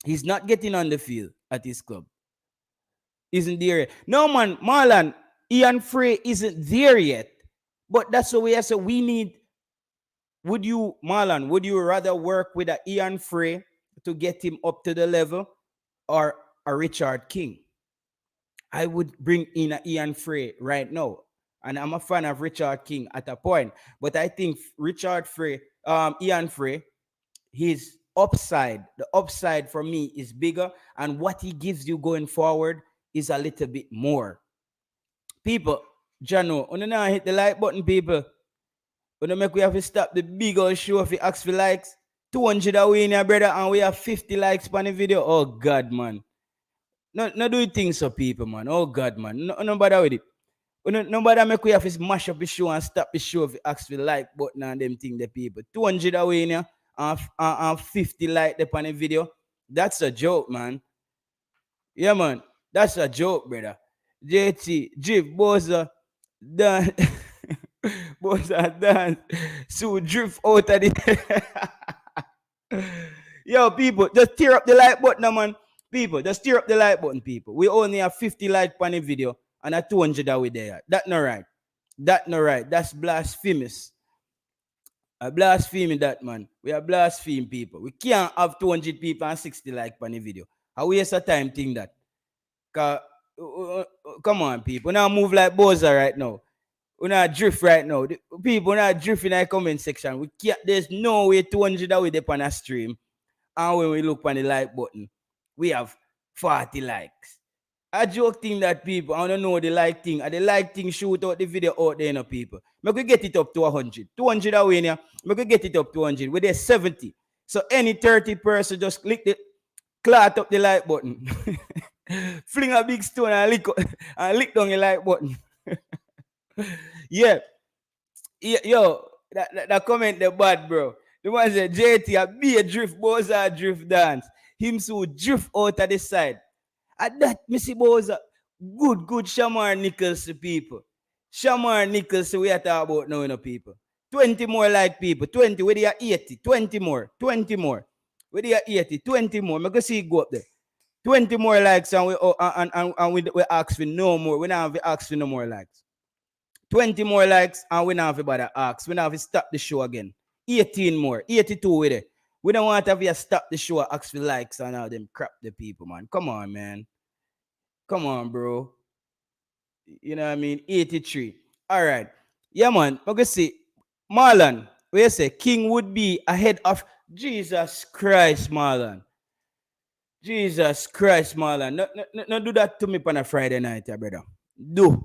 He's not getting on the field at his club. Isn't there yet? No man, Marlon, Ian Frey isn't there yet. But that's what we have. So we need. Would you, Marlon, would you rather work with a Ian Frey to get him up to the level or a Richard King? I would bring in a Ian Frey right now. And I'm a fan of Richard King at a point. But I think Ian Frey, his upside, the upside for me is bigger. And what he gives you going forward is a little bit more. People, Jano, on now hit the like button, people. When make we have to stop the big old show if we ask for likes. 200 away in here, brother, and we have 50 likes on the video. Oh God, man. No do things so people, man. Oh God, man. No bother with it. No bother make we have to mash up the show and stop the show if we ask for like button and them thing the people. 200 away in here and 50 like on the video. That's a joke, man. Yeah, man. That's a joke, brother. JT, Drift, Boza, Dan, Boza, Dan, so drift out of the. Yo, people, just tear up the like button, man. People, just tear up the like button, people. We only have 50 likes on the video and a 200 that we there. That not right. That not right. That's blasphemous. I blaspheme that, man. We are blaspheme people. We can't have 200 people and 60 likes on the video. I waste of time think that. Cause, come on, people. Now move like Boza right now. We not drift right now. The people not drift in the comment section. We can't. There's no way 200 that we dip on a stream. And when we look on the like button, we have 40 likes. I joke thing that people, I don't know the like thing. And the like thing shoot out the video out there, you know, people. We could get it up to 100. 200 away now. We could get it up to 100. We're there 70. So any 30 person just click the clot up the like button. Fling a big stone and lick down the like button. Yeah. Yo, that comment the bad, bro. The one said JT a be a drift, Boza drift dance. Him so drift out of the side. At that, Missy Boza, good Shamar Nicholson people. Shamar Nicholson, we are talking about now, you know, people. 20 more like people. 20, where they are 80. 20 more. 20 more. Where they are 80. 20 more. I can see go up there. 20 more likes and we ask for no more. We don't have to ask for no more likes. 20 more likes and we don't have to bother ask. We don't have to stop the show again. 18 more. 82 with it. We don't want to have to stop the show, ask for likes and all them crap the people, man. Come on, man. Come on, bro. You know what I mean? 83. All right. Yeah, man. Okay, see. Marlon, where you say King would be ahead of Jesus Christ, Marlon. Jesus Christ, Marlon. No do that to me on a Friday night, brother. Do.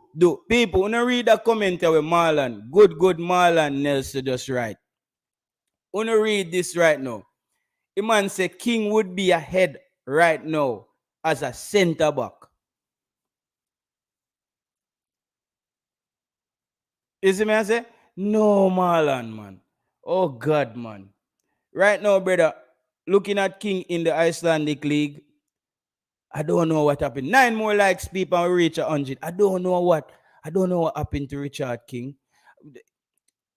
People, when you read that comment with Marlon, good Marlon Nelson just right. When you read this right now, the man say King would be ahead right now as a center back. Is it me I say? No, Marlon, man. Oh, God, man. Right now, brother, looking at King in the Icelandic League, I don't know what happened. 9 more likes, people, and we reach 100. I don't know what happened to Richard King.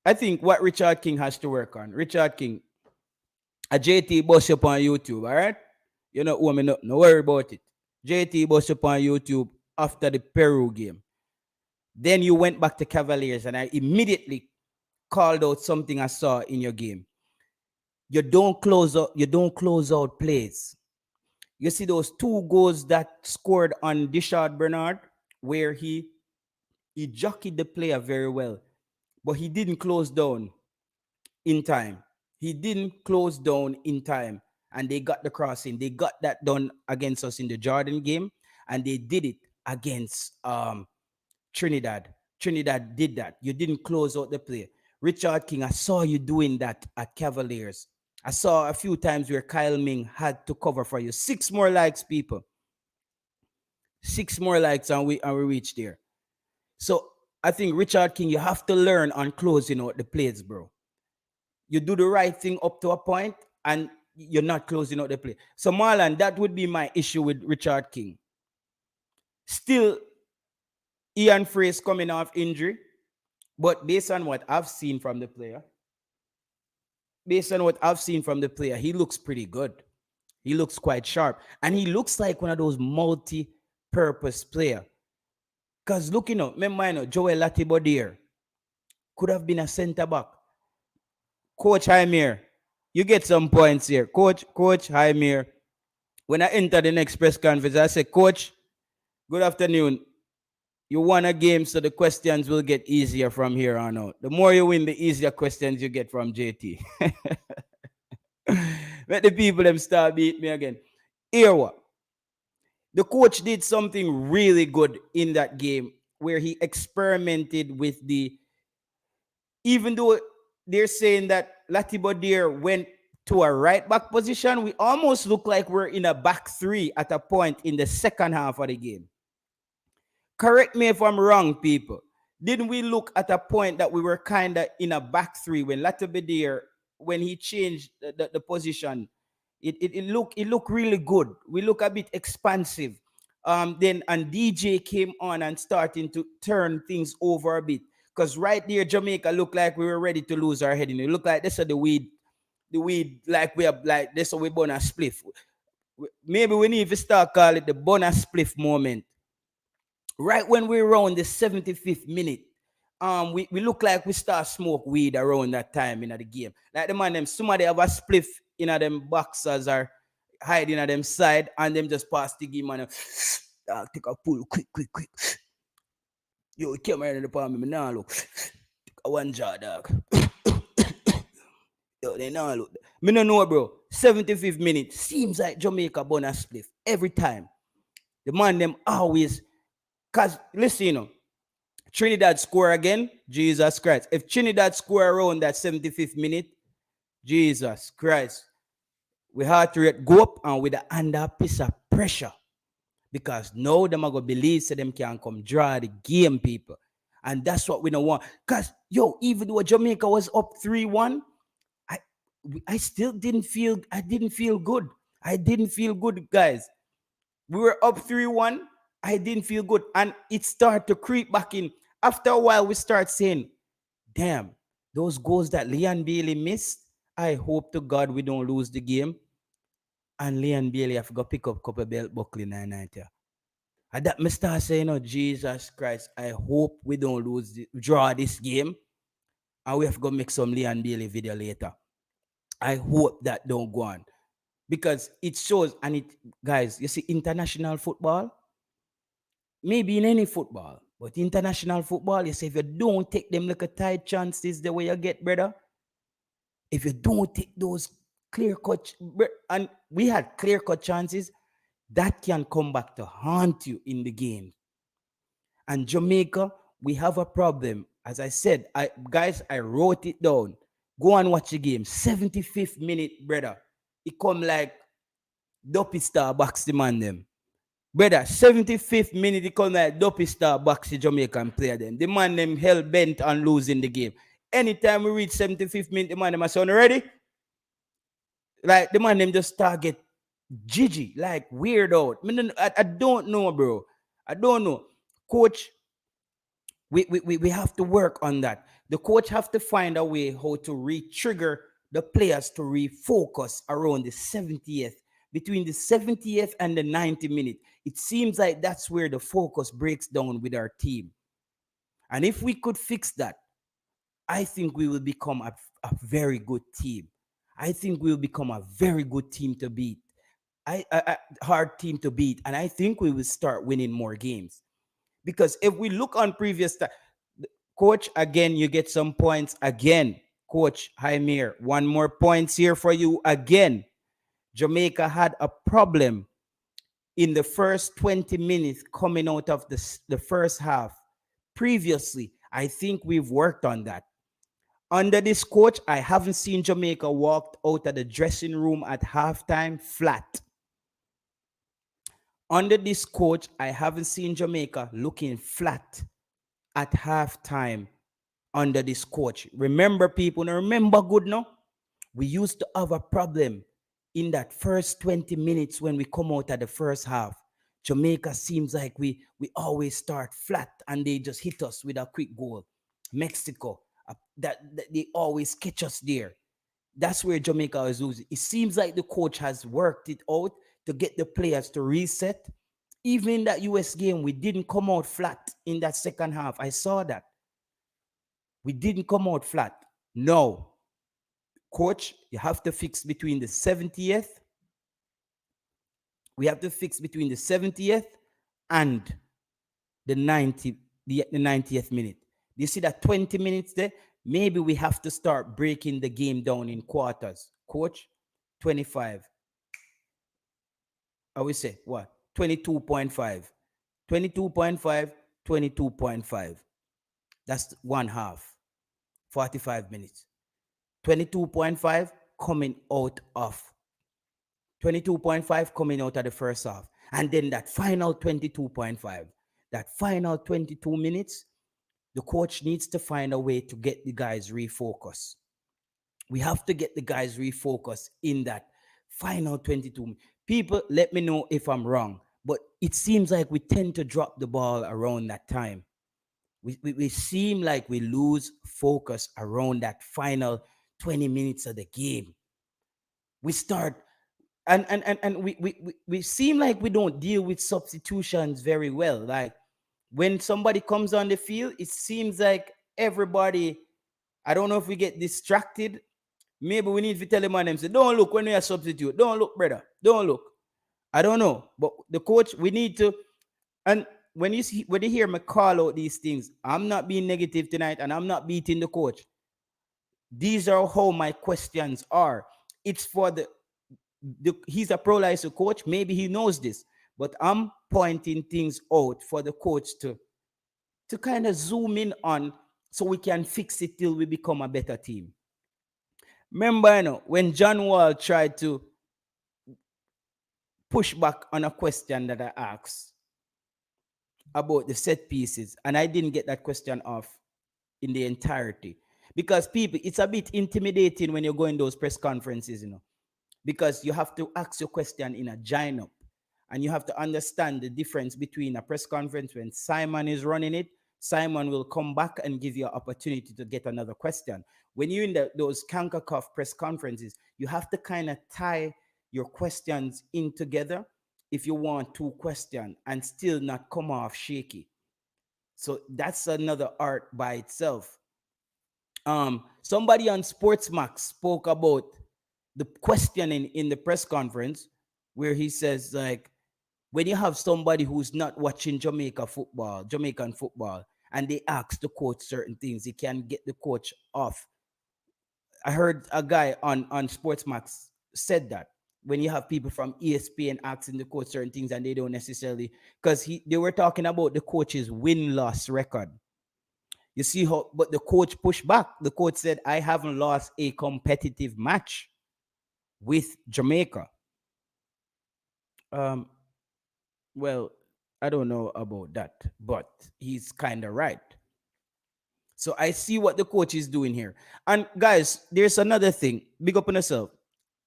I think what Richard King has to work on. Richard King, a JT bust up on YouTube, all right? You know, woman, no worry about it. JT bust up on YouTube after the Peru game. Then you went back to Cavaliers, and I immediately called out something I saw in your game. You don't close out plays. You see those 2 goals that scored on Dishard Bernard, where he jockeyed the player very well, but he didn't close down in time. And they got the crossing. They got that done against us in the Jordan game, and they did it against Trinidad. Trinidad did that. You didn't close out the play. Richard King, I saw you doing that at Cavaliers. I saw a few times where Kyle Ming had to cover for you. 6 more likes, people. 6 more likes and we reach there. So I think Richard King, you have to learn on closing out the plays, bro. You do the right thing up to a point and you're not closing out the play. So Marlon, that would be my issue with Richard King. Still, Ian Fraser coming off injury, but based on what I've seen from the player, he looks pretty good. He looks quite sharp. And he looks like one of those multi-purpose players. Because looking up, remember, Joel Latibodier could have been a center back. Coach Jaime, you get some points here. Coach Jaime, when I enter the next press conference, I say, Coach, good afternoon. You won a game, so the questions will get easier from here on out. The more you win, the easier questions you get from JT. Let the people them start beat me again. Here what? The coach did something really good in that game where he experimented with even though they're saying that Latibodier went to a right back position, we almost look like we're in a back 3 at a point in the second half of the game. Correct me if I'm wrong, people. Didn't we look at a point that we were kind of in a back 3 when Latibodier, when he changed the position, it looked really good. We look a bit expansive. Then and DJ came on and starting to turn things over a bit. Because right there, Jamaica looked like we were ready to lose our head. It looked like this is the weed like we have like this, so we burn a spliff. Maybe we need to start call it the bonus spliff moment. Right when we're around the 75th minute, we look like we start smoke weed around that time in the game. Like the man them, somebody have a spliff in them boxers or hiding at them side, and them just pass the game and take a pull quick. Yo, come here in the palm, me now look. Take a one jaw, dog. Yo, they now look. Me no know, bro. 75th minute seems like Jamaica bonus spliff every time. The man them always, cause listen, Trinidad score again, Jesus Christ. If Trinidad score around that 75th minute, Jesus Christ, we heart rate go up and with the under piece of pressure. Because now them are going to believe so them can come draw the game, people. And that's what we don't want. Because, even though Jamaica was up 3-1, I still didn't feel good. I didn't feel good, guys. We were up 3-1. I didn't feel good. And it started to creep back in. After a while, we start saying, damn, those goals that Leon Bailey missed, I hope to God we don't lose the game. And Leon Bailey have to go pick up couple belt buckle in 90. And that me start saying, Jesus Christ, I hope we don't draw this game. And we have to go make some Leon Bailey video later. I hope that don't go on. Because it shows, and it, guys, you see, international football, maybe in any football, but international football, you say, if you don't take them like a tight chances the way you get, brother, if you don't take those clear-cut, and we had clear-cut chances, that can come back to haunt you in the game. And Jamaica, we have a problem. As I said, I wrote it down. Go and watch the game. 75th minute, brother. It come like Dopey Star box the man them. Brother, 75th minute, it come like Dopey Star box the Jamaican player them. The man them hell bent on losing the game. Anytime we reach 75th minute, the man them are saying, ready? Like, the man them just target Gigi, like weird out. I don't know, bro. I don't know. Coach, we have to work on that. The coach have to find a way how to re-trigger the players to refocus around the 70th, between the 70th and the 90th minute. It seems like that's where the focus breaks down with our team. And if we could fix that, I think we will become a very good team. I think we will become a very good team to beat. Hard team to beat, and I think we will start winning more games. Because if we look on previous time, coach, again, you get some points again. Coach Jaime, one more points here for you again. Jamaica had a problem in the first 20 minutes coming out of the first half. Previously, I think we've worked on that. Under this coach, I haven't seen Jamaica walked out of the dressing room at halftime flat. Under this coach, I haven't seen Jamaica looking flat at halftime under this coach. Remember, people, now remember good, no? We used to have a problem in that first 20 minutes when we come out at the first half. Jamaica seems like we always start flat and they just hit us with a quick goal. Mexico, that they always catch us there. That's where Jamaica is losing. It seems like the coach has worked it out to get the players to reset. Even in that US game, we didn't come out flat in that second half. I saw that. We didn't come out flat. No. Coach, you have to fix between the 70th. We have to fix between the 70th and the 90th minute. You see that 20 minutes there? Maybe we have to start breaking the game down in quarters. Coach, 25. I will say, what? 22.5. 22.5, 22.5. That's one half. 45 minutes. 22.5 coming out of 22.5 coming out of the first half. And then that final 22.5. That final 22 minutes, the coach needs to find a way to get the guys refocused. We have to get the guys refocused in that final 22. People, let me know if I'm wrong. But it seems like we tend to drop the ball around that time. We seem like we lose focus around that final 20 minutes of the game. We start and we seem like we don't deal with substitutions very well. Like when somebody comes on the field, it seems like everybody, I don't know if we get distracted. Maybe we need to tell them on them, say, don't look when you're a substitute. Don't look, brother. Don't look. I don't know. But the coach, we need to, and when you hear me call out these things, I'm not being negative tonight and I'm not beating the coach. These are how my questions are. It's for he's a pro-license coach. Maybe he knows this, but I'm pointing things out for the coach to kind of zoom in on so we can fix it till we become a better team. Remember, when John Wall tried to push back on a question that I asked about the set pieces, and I didn't get that question off in the entirety. Because people, it's a bit intimidating when you're going those press conferences, because you have to ask your question in a giant up. And you have to understand the difference between a press conference when Simon is running it. Simon will come back and give you an opportunity to get another question. When you're in those CONCACAF press conferences, you have to kind of tie your questions in together if you want two questions and still not come off shaky. So that's another art by itself. Somebody on Sportsmax spoke about the questioning in the press conference where he says, like, when you have somebody who's not watching Jamaican football, and they ask the coach certain things, he can get the coach off. I heard a guy on Sportsmax said that when you have people from ESPN asking the coach certain things and they don't necessarily, because they were talking about the coach's win-loss record. You see how, but the coach pushed back. The coach said, I haven't lost a competitive match with Jamaica. Well, I don't know about that, but he's kind of right. So I see what the coach is doing here. And guys, there's another thing. Big up on yourself.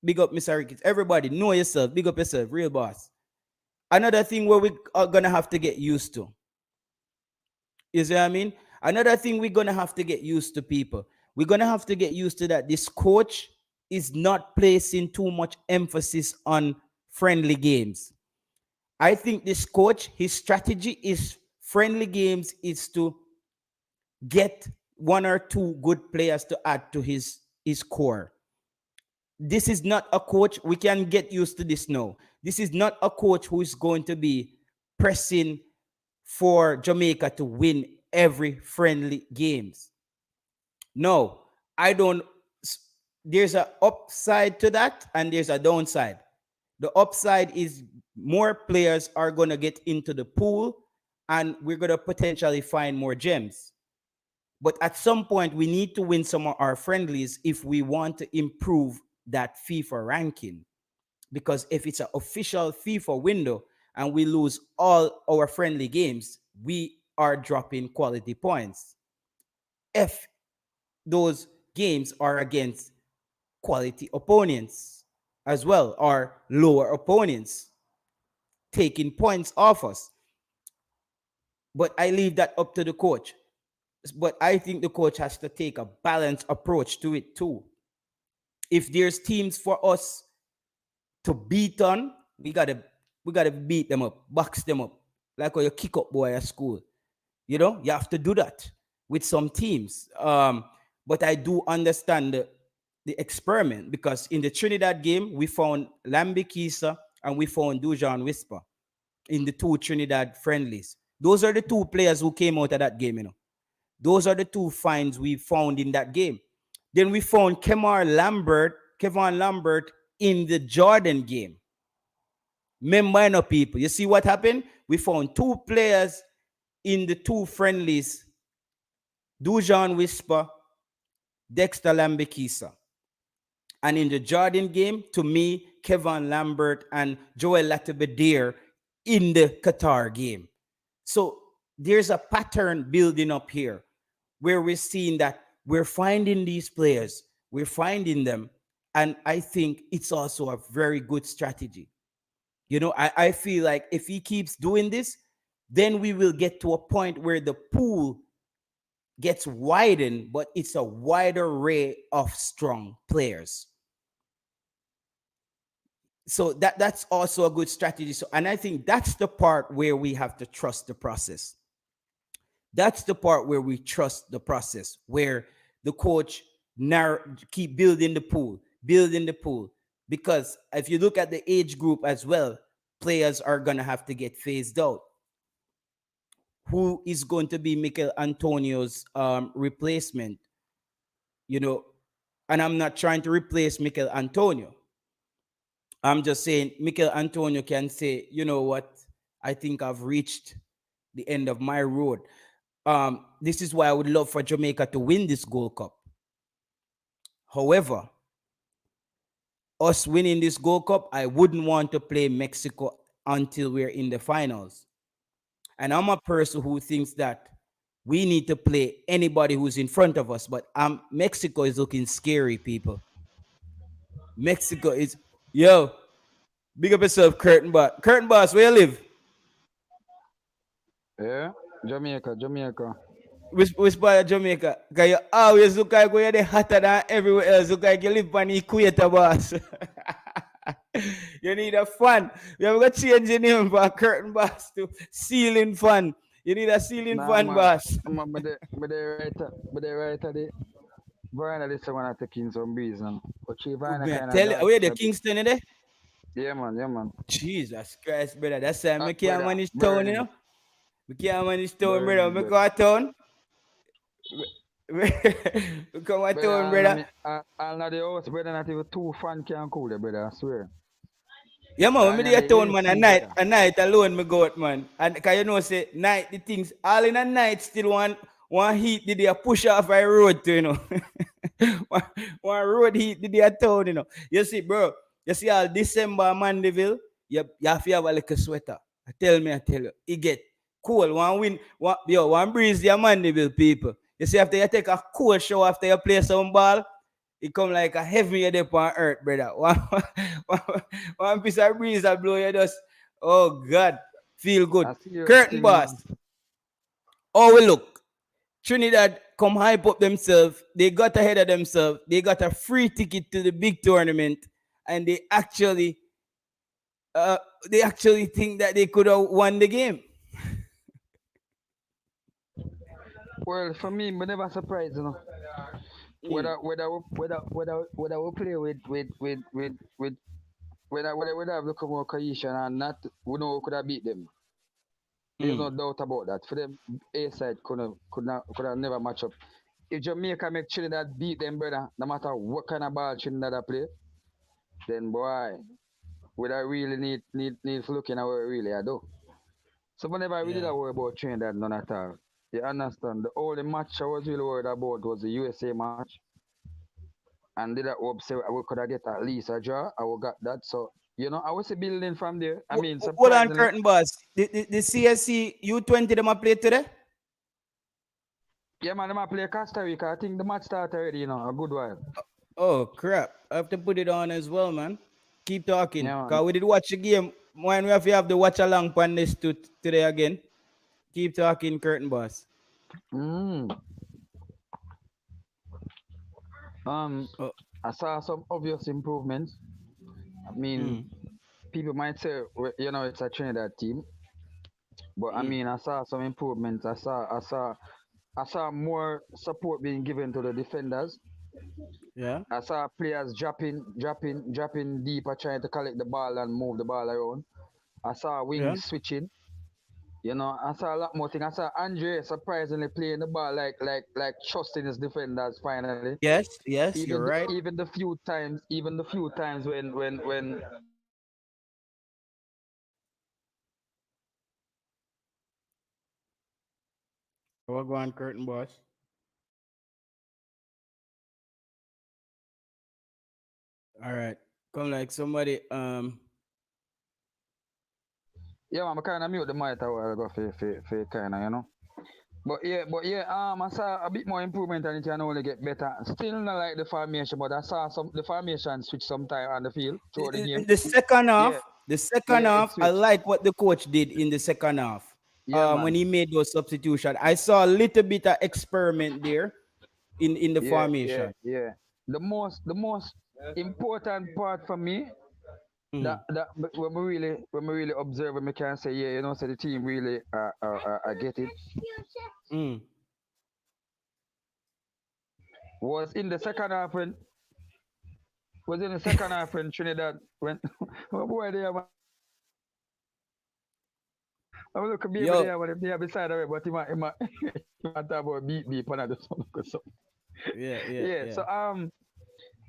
Big up, Mr. Ricketts. Everybody, know yourself. Big up yourself. Real boss. Another thing where we are going to have to get used to. You see what I mean? Another thing we're going to have to get used to, people. We're going to have to get used to that this coach is not placing too much emphasis on friendly games. I think this coach, his strategy is friendly games is to get one or two good players to add to his core. This is not a coach, we can get used to this now. This is not a coach who is going to be pressing for Jamaica to win every friendly games. No, I don't. There's an upside to that and there's a downside. The upside is more players are going to get into the pool and we're going to potentially find more gems. But at some point, we need to win some of our friendlies if we want to improve that FIFA ranking. Because if it's an official FIFA window and we lose all our friendly games, we are dropping quality points. If those games are against quality opponents as well, or lower opponents taking points off us. But I leave that up to the coach. But I think the coach has to take a balanced approach to it too. If there's teams for us to beat on, we gotta beat them up, box them up, like when you kick up boy at school. You have to do that with some teams. But I do understand the experiment, because in the Trinidad game we found Lambert and we found Dujan Whisper in the two Trinidad friendlies. Those are the two players who came out of that game. Those are the two finds we found in that game. Then we found Kevon Lambert in the Jordan game. Remember, people, you see what happened? We found two players in the two friendlies, Dujan Whisper, Dexter Lambekisa. And in the Jordan game, to me, Kevon Lambert and Joel Latibedier in the Qatar game. So there's a pattern building up here where we're seeing that we're finding these players, we're finding them, and I think it's also a very good strategy. I feel like if he keeps doing this, then we will get to a point where the pool gets widened, but it's a wider array of strong players. So that's also a good strategy. So, and I think that's the part where we have to trust the process. That's the part where we trust the process, where the coach keep building the pool. Because if you look at the age group as well, players are gonna have to get phased out. Who is going to be Mikel Antonio's replacement? And I'm not trying to replace Mikel Antonio. I'm just saying Mikel Antonio can say, you know what, I think I've reached the end of my road. This is why I would love for Jamaica to win this Gold Cup. However, us winning this Gold Cup, I wouldn't want to play Mexico until we're in the finals. And I'm a person who thinks that we need to play anybody who's in front of us. But Mexico is looking scary, people. Mexico is, yo, big up yourself, Curtain Boss. Curtain Boss, where you live? Yeah, Jamaica. Which part of Jamaica? Because you always look like you're hotter than everywhere else. Look like you live on the equator, boss. You need a fan. We have got to change the name from Curtain Boss to Ceiling Fan. You need a ceiling fan, Man, boss. but the writer, the Brian, this one I taking some breeze now. But she Brian kind of Tell you, dark. where the Kingston in there? Yeah, man. Jesus Christ, brother. That's why I can't Brother, manage town, burn you it, know? We can't manage town, burn brother. it, We brother. go a town. We come a town, brother. I'll not the house, brother, not even 2 fan can cool the brother, I swear. Yeah, man, when And me then do a the town, man, AC, a night alone me go out, man. And cause you know, say, night, the things, all in a night still one heat did they push off a road to, one road heat did they a town, You see, bro, you see all December, Mandeville, you have to have a little sweater. I tell you, it get cold. One wind, one breeze, the Mandeville people. You see, after you take a cold shower after you play some ball, it come like a heavy head on earth, brother. One piece of breeze that blow you just, oh God, feel good. I see your Curtain thing, man. Boss. Oh, we look. Trinidad come hype up themselves. They got ahead of themselves. They got a free ticket to the big tournament, and they actually think that they could have won the game. Well, for me, me never surprised, Whether we play with whether have look more cohesion or not, we know we could have beat them. There's no doubt about that. For them, A side could have never match up. If Jamaica make Trinidad beat them, brother, no matter what kind of ball Trinidad play, then boy, we don't really need to look in our really I do. So whenever we did worry about Trinidad, none at all. You understand? The only match I was really worried about was the USA match. And did I hope say we could have get at least a draw? I will got that. So I was building from there. I mean, Hold on, surprisingly. Curtain Boss. The CSC U20 them a play today? Yeah, man, them a play Costa Rica. I think the match started already, a good while. Oh crap! I have to put it on as well, man. Keep talking. Yeah, Cause we did watch the game. When we have to watch along on this today again. Keep talking, Curtain Boss. I saw some obvious improvements. I mean, people might say, it's a Trinidad team, but I mean, I saw some improvements. I saw more support being given to the defenders. Yeah. I saw players dropping deeper, trying to collect the ball and move the ball around. I saw wings switching. I saw a lot more things. I saw Andre surprisingly playing the ball like trusting his defenders finally. Yes, Even you're right. even the few times when We'll go on, Curtain Boss. All right. Come like somebody yeah, man, I kind of mute the mic a while ago for kind of. But yeah, I saw a bit more improvement and it can only get better. Still not like the formation, but I saw the formation switch sometime on the field throughout the game. the second half, Yeah. The second Yeah, it half, I switched. like what the coach did in the second half. Yeah, When man. he made those substitutions, I saw a little bit of experiment there in the Yeah, yeah, formation. yeah. The most important part for me Mm, that when we really observe and we can say, yeah, so the team really get it, mm. was in the second half when Trinidad when oh boy there man. I'm look at baby Yo, there when they are beside of it, but he might talk about beat and the song or something. yeah, yeah, Yeah, yeah. so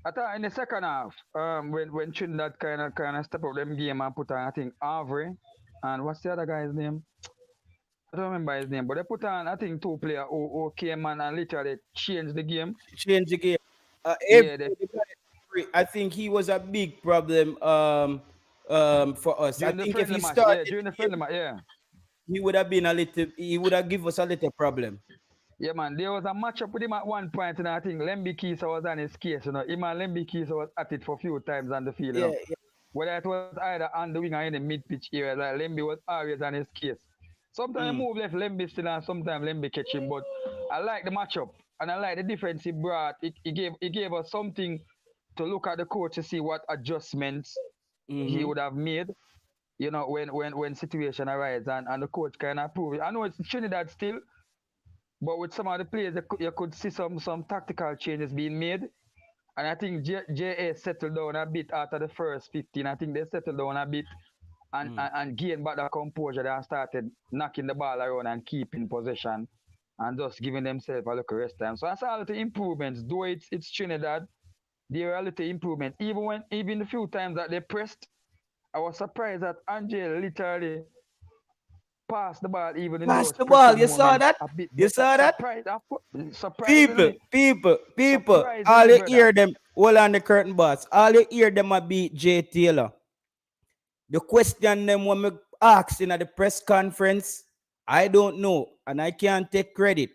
I thought in the second half, when Trinidad kind of step up them game and put on I think Avery and what's the other guy's name? I don't remember his name, but they put on I think two player who came and literally changed the game. Change the game. Every, Yeah, they the guy I think he was a big problem for us. I during the think if friendly he match. started Yeah, during the the friendly game, match. Yeah, he would have been a little. He would have given us a little problem. yeah, man. There was a match up with him at one point, and I think Lemby Kisa was on his case. Him and Lemby Kisa was at it for a few times on the field. Yeah, yeah. Whether it was either on the wing or in the mid pitch area, like Lemby was always on his case. Sometimes Mm, move left Lemby still, and sometimes Lemby catch him. But I like the matchup, and I like the difference he brought. It gave us something to look at the coach to see what adjustments he mm-hmm. would have made. When situation arise and the coach can approve it. I know it's Trinidad still, but with some of the players, you could see some tactical changes being made. And I think JA settled down a bit after the first 15. I think they settled down a bit and, Mm. and, and gained back the composure. They started knocking the ball around and keeping possession and just giving themselves a little rest time. So I saw a little improvements. Though it's Trinidad, there are a little improvement. Even the few times that they pressed, I was surprised that Angel literally passed the ball even in Pass those the ball. pressing You saw moments that? a bit You better. saw that? People, Surprisingly, people. All surprisingly, you brother. hear them. Hold on the curtain, boss. All you hear them a beat Jay Taylor. The question them when me ask in at the press conference, I don't know, and I can't take credit.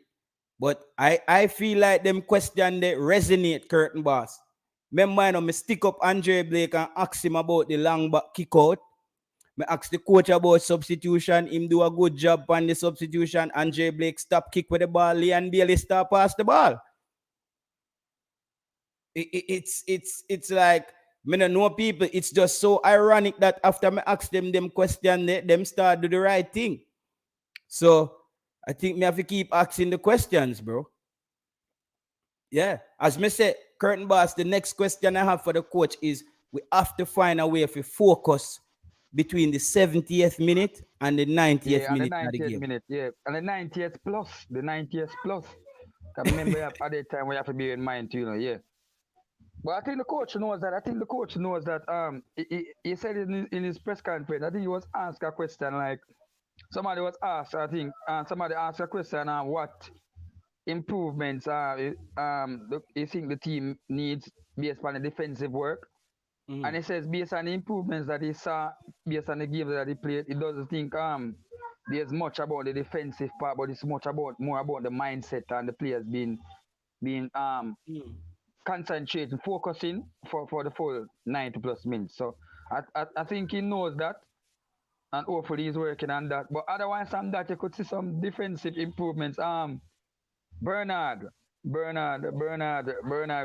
But I feel like them question they resonate, curtain boss. Remember, me stick up Andre Blake and ask him about the long back kick out. Me ask the coach about substitution. Him do a good job on the substitution. Andre Blake stop kick with the ball. Leon Bailey stop pass the ball. It's like me no know people. It's just so ironic that after me ask them question, them start do the right thing. So I think me have to keep asking the questions, bro. Yeah. As me say, curtain boss, the next question I have for the coach is we have to find a way to focus between the 70th minute and the 90th Yeah, and the minute of the 90th game. minute, yeah, and the 90th plus, the 90th plus. Can remember at that time we have to be in mind too, yeah. But I think the coach knows that. I think the coach knows that. He said in his press conference. I think he was asked a question like somebody was asked. I think somebody asked a question on what improvements you think the team needs based on the defensive work. And Mhm. he says based on the improvements that he saw, based on the games that he played, he doesn't think there's much about the defensive part, but it's more about the mindset and the players being Mm. concentrating, focusing for the full 90 plus minutes. So I think he knows that, and hopefully he's working on that. But otherwise, on that you could see some defensive improvements. Bernard, Bernard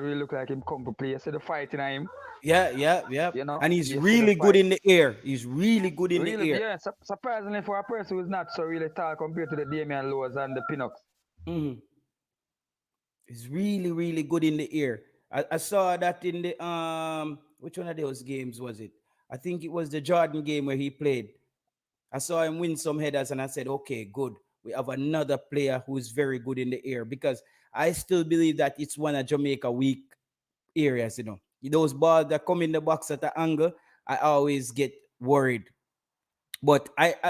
really look like him come to play. See the fighting on him, Yeah, yeah, yeah. And he's you see the really good fight. in the air. He's really good in the Really, air. yeah. Surprisingly for a person who's not so really tall compared to the Damian Lowes and the Pinnocks. Mhm. He's really, really good in the air. I saw that in the which one of those games was it? I think it was the Jordan game where he played. I saw him win some headers and I said, okay, good. We have another player who is very good in the air because I still believe that it's one of Jamaica weak areas, you know. Those balls that come in the box at the angle, I always get worried. But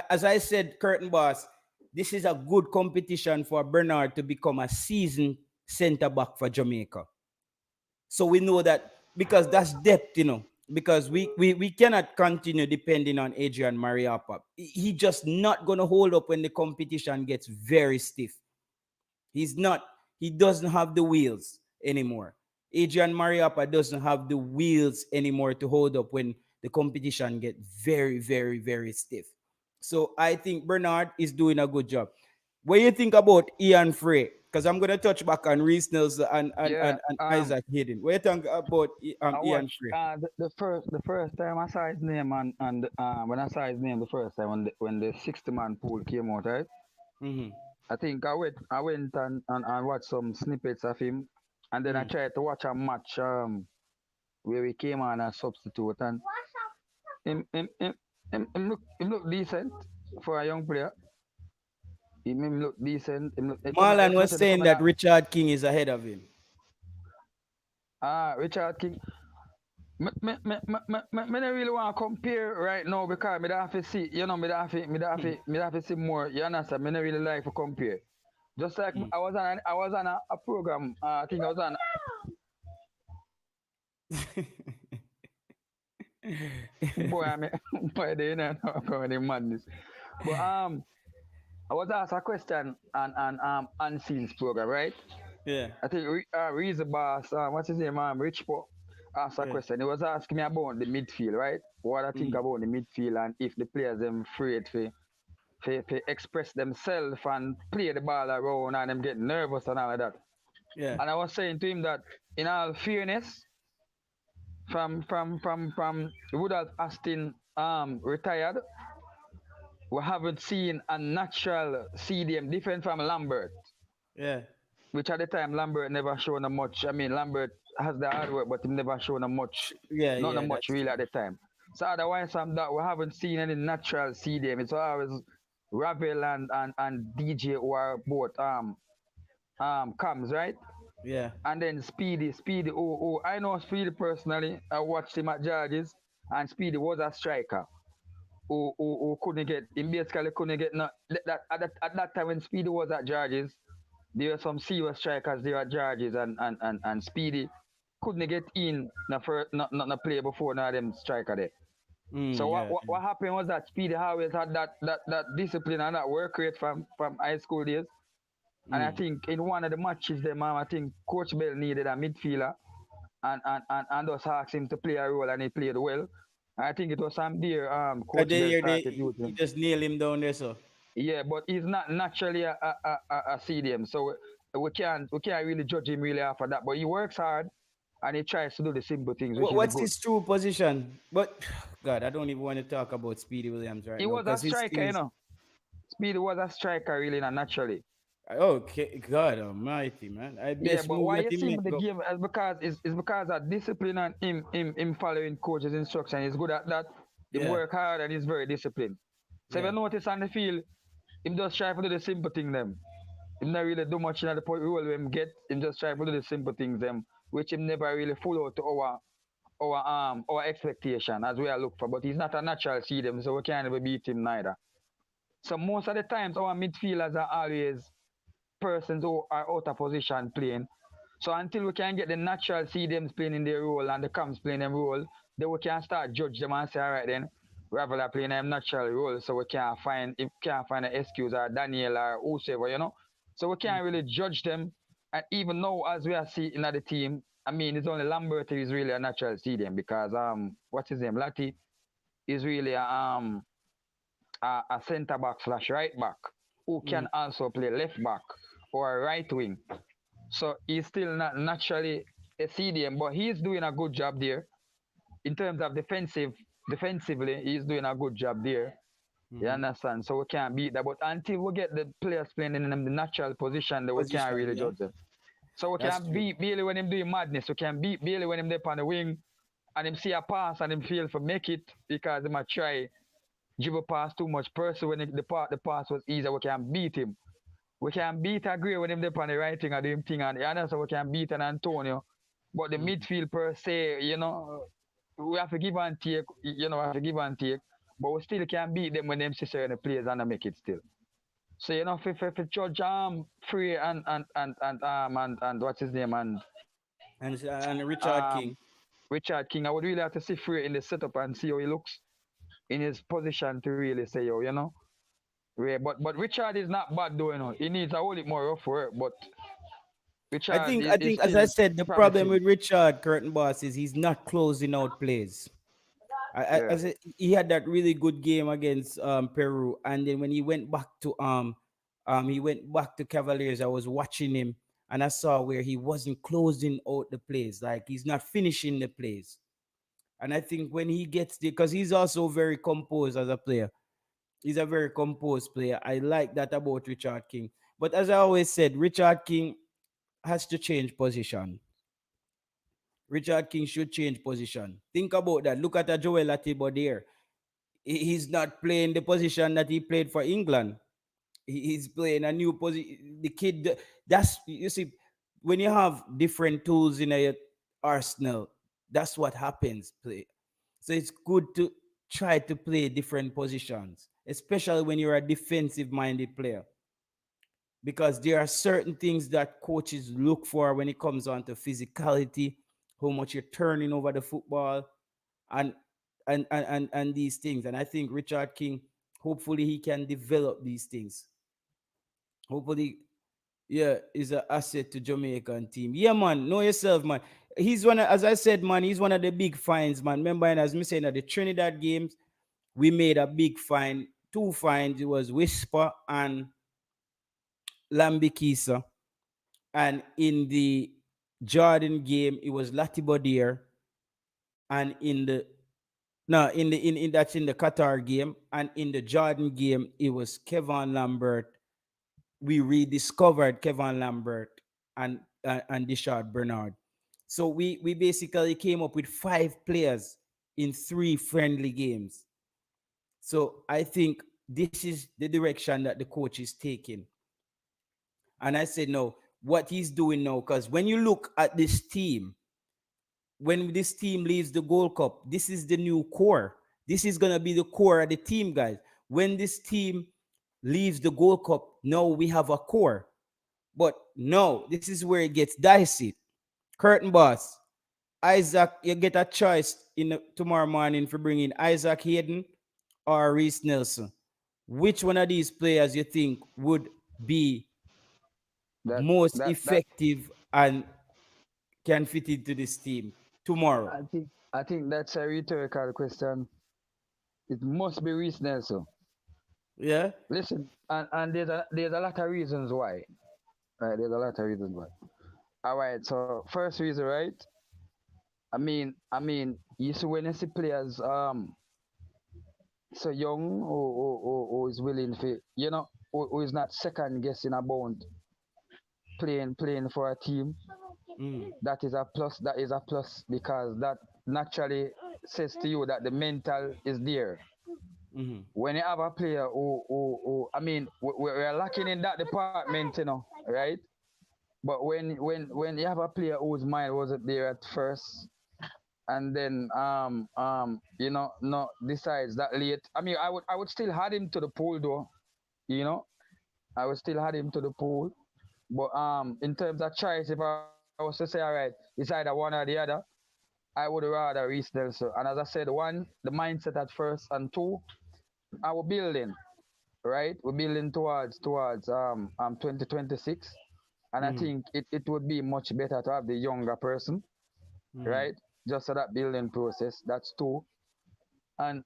as I said, curtain boss, this is a good competition for Bernard to become a seasoned center back for Jamaica. So we know that because that's depth, you know, because we cannot continue depending on Adrian Mariappa. He just not gonna hold up when the competition gets very stiff. He's not, he doesn't have the wheels anymore. Adrian Mariappa doesn't have the wheels anymore to hold up when the competition get very, very, very stiff. So I think Bernard is doing a good job. What do you think about Ian Frey? Because I'm gonna touch back on Reiss Nelson Yeah, and Isaac Hayden. What do you think about I Ian watched Frey? the first time I saw his name and when I saw his name the first time when the 60-man pool came out, right? Mm-hmm. I think I went and watched some snippets of him, and then I Mm. tried to watch a match where he came on as substitute, and him look decent for a young player. Him look decent. Him look, Marlon it's was nothing to come saying in. that Richard King is ahead of him. Richard King. Me don't really want to compare right now because me don't have to see, me don't have to see more. You understand? Me don't really like to compare. Just like I was on a program. I think I was on. Boy, I mean, boy, they know about the madness. But I was asked a question on Unseen's program, right? Yeah, I think Reese boss, what's his name, Rich Po, asked a yeah. question. He was asking me about the midfield, right? What I think Mm. about the midfield and if the players them afraid to express themselves and play the ball around and them get nervous and all of that. Yeah. And I was saying to him that in all fairness, from Rudolph Aston retired, we haven't seen a natural CDM different from Lambert, Yeah. which at the time Lambert never shown a much. I mean, Lambert has the hard work, but he never shown a much, Yeah, not a yeah, much that's really true. at the time. So otherwise from that, we haven't seen any natural CDM. It's always Ravel and DJ who are both comes right, Yeah. and then Speedy. Oh, I know Speedy personally. I watched him at Georges, and Speedy was a striker who couldn't get him basically couldn't get no, at that time when Speedy was at Georges, there were some serious strikers there at Georges and Speedy couldn't get in the first not play before now them striker there. So Mm, what, yeah. what what happened was that Speedy always had that discipline and that work rate from high school days. And I Mm. think in one of the matches them I think Coach Bell needed a midfielder and just asked him to play a role and he played well. I think it was some there Coach Bell started using You him. just nail him down there, so. Yeah, but he's not naturally a CDM, so we can't really judge him really after that. But he works hard and he tries to do the simple things, which is What's good. his true position? But God, I don't even want to talk about Speedy Williams right He now was a because his striker, skills. Speedy was a striker really, not naturally. Okay, God Almighty, man! I Yeah, best but move why let you him see him make in the go. game is because of discipline and him following coach's instruction. He's good at that. He Yeah. work hard and he's very disciplined. So if Yeah. you notice on the field, him just try to do the simple thing them. Him not really do much in the role him get. Him just try to do the simple things them, which him never really follow to our expectation as we are look for. But he's not a natural see them, so we can't even beat him neither. So most of the times our midfielders are always persons who are out of position playing. So until we can get the natural CDMs playing in their role and the comms playing their role, then we can start judge them and say, all right then, Ravel are playing them natural role, so we can't find an excuse or Daniel or whoever. So we can't really judge them. And even now, as we are seeing in the team, I mean, it's only Lambert who is really a natural CDM because what's his name, Lati, is really a centre back slash right back who Mm. can also play left back or right wing. So he's still not naturally a CDM, but he's doing a good job there in terms of defensively. He's doing a good job there. You Mm-hmm. understand? So we can't beat that. But until we get the players playing in the natural position, then we can't Position, really yeah. judge them. So we That's can true. beat Bailey when him doing madness. We can beat Bailey when him there on the wing and him see a pass and him feel for make it because he might try dribble pass too much person when the pass was easy. We can beat him. We can beat a Gray when him there on the right thing or the thing and the other, so we can beat an Antonio. But the Mm. midfield per se, we have to give and take, we have to give and take. But we still can beat them when them see certain players and they make it still. So if Judge Free and what's his name And Richard um King. Richard King, I would really have to see Free in the setup and see how he looks in his position to really say, yeah, but Richard is not bad though. He needs a whole lot more rough work, but Richard I is think as I still said, the problem promising. with Richard Curtin Boss is he's not closing out plays. I said he had that really good game against Peru, and then when he went back to Cavaliers. I was watching him, and I saw where he wasn't closing out the plays, like he's not finishing the plays. And I think when he gets there, because he's also very composed as a player, he's a very composed player. I like that about Richard King. But as I always said, Richard King has to change position. Richard King should change position. Think about that. Look at a Joel Atiba there. He's not playing the position that he played for England. He's playing a new position. The kid, that's, you see, when you have different tools in your arsenal, that's what happens. Play. So it's good to try to play different positions, especially when you're a defensive minded player, because there are certain things that coaches look for when it comes on to physicality, how much you're turning over the football, and and these things. And I think Richard King, hopefully he can develop these things. Hopefully, yeah, is an asset to Jamaican team. Yeah, man, know yourself, man. He's one of, as I said, man, he's one of the big finds, man. Remember, and as me saying at the Trinidad games, we made a big find, two finds. It was Whisper and Lambikisa. And in the Jordan game, it was Latibodier. And in the no, in that's in the Qatar game, and in the Jordan game, it was Kevon Lambert. We rediscovered Kevon Lambert and Dishard Bernard. So we basically came up with 5 players in 3 friendly games. So I think this is the direction that the coach is taking. And I said, no, what he's doing now, because when you look at this team, when this team leaves the Gold Cup, this is the new core. This is going to be the core of the team, guys. When this team leaves the Gold Cup, now we have a core. But no, this is where it gets dicey. Curtain boss, Isaac, you get a choice tomorrow morning for bringing Isaac Hayden or Reiss Nelson. Which one of these players you think would be That most that effective and can fit into this team tomorrow? I think that's a rhetorical question. It must be Rhys Nelson. Yeah. Listen, and there's a lot of reasons why. Right, there's a lot of reasons why. All right, so first reason, right? I mean, you see when you see players so young who is willing to, who is not second guessing about playing for a team, Mm. that is a plus. That is a plus because that naturally says to you that the mental is there. Mm-hmm. When you have a player who I mean, we're lacking in that department, right? But when you have a player whose mind wasn't there at first, and then no decides that late. I mean, I would still add him to the pool though, you know, I would still add him to the pool. But in terms of choice, if I was to say, all right, it's either one or the other, I would rather Rhys Nelson. And as I said, one, the mindset at first, and two, our building, right? We're building towards 2026, and I Mm-hmm. think it would be much better to have the younger person, Mm-hmm. right? Just for that building process. That's two, and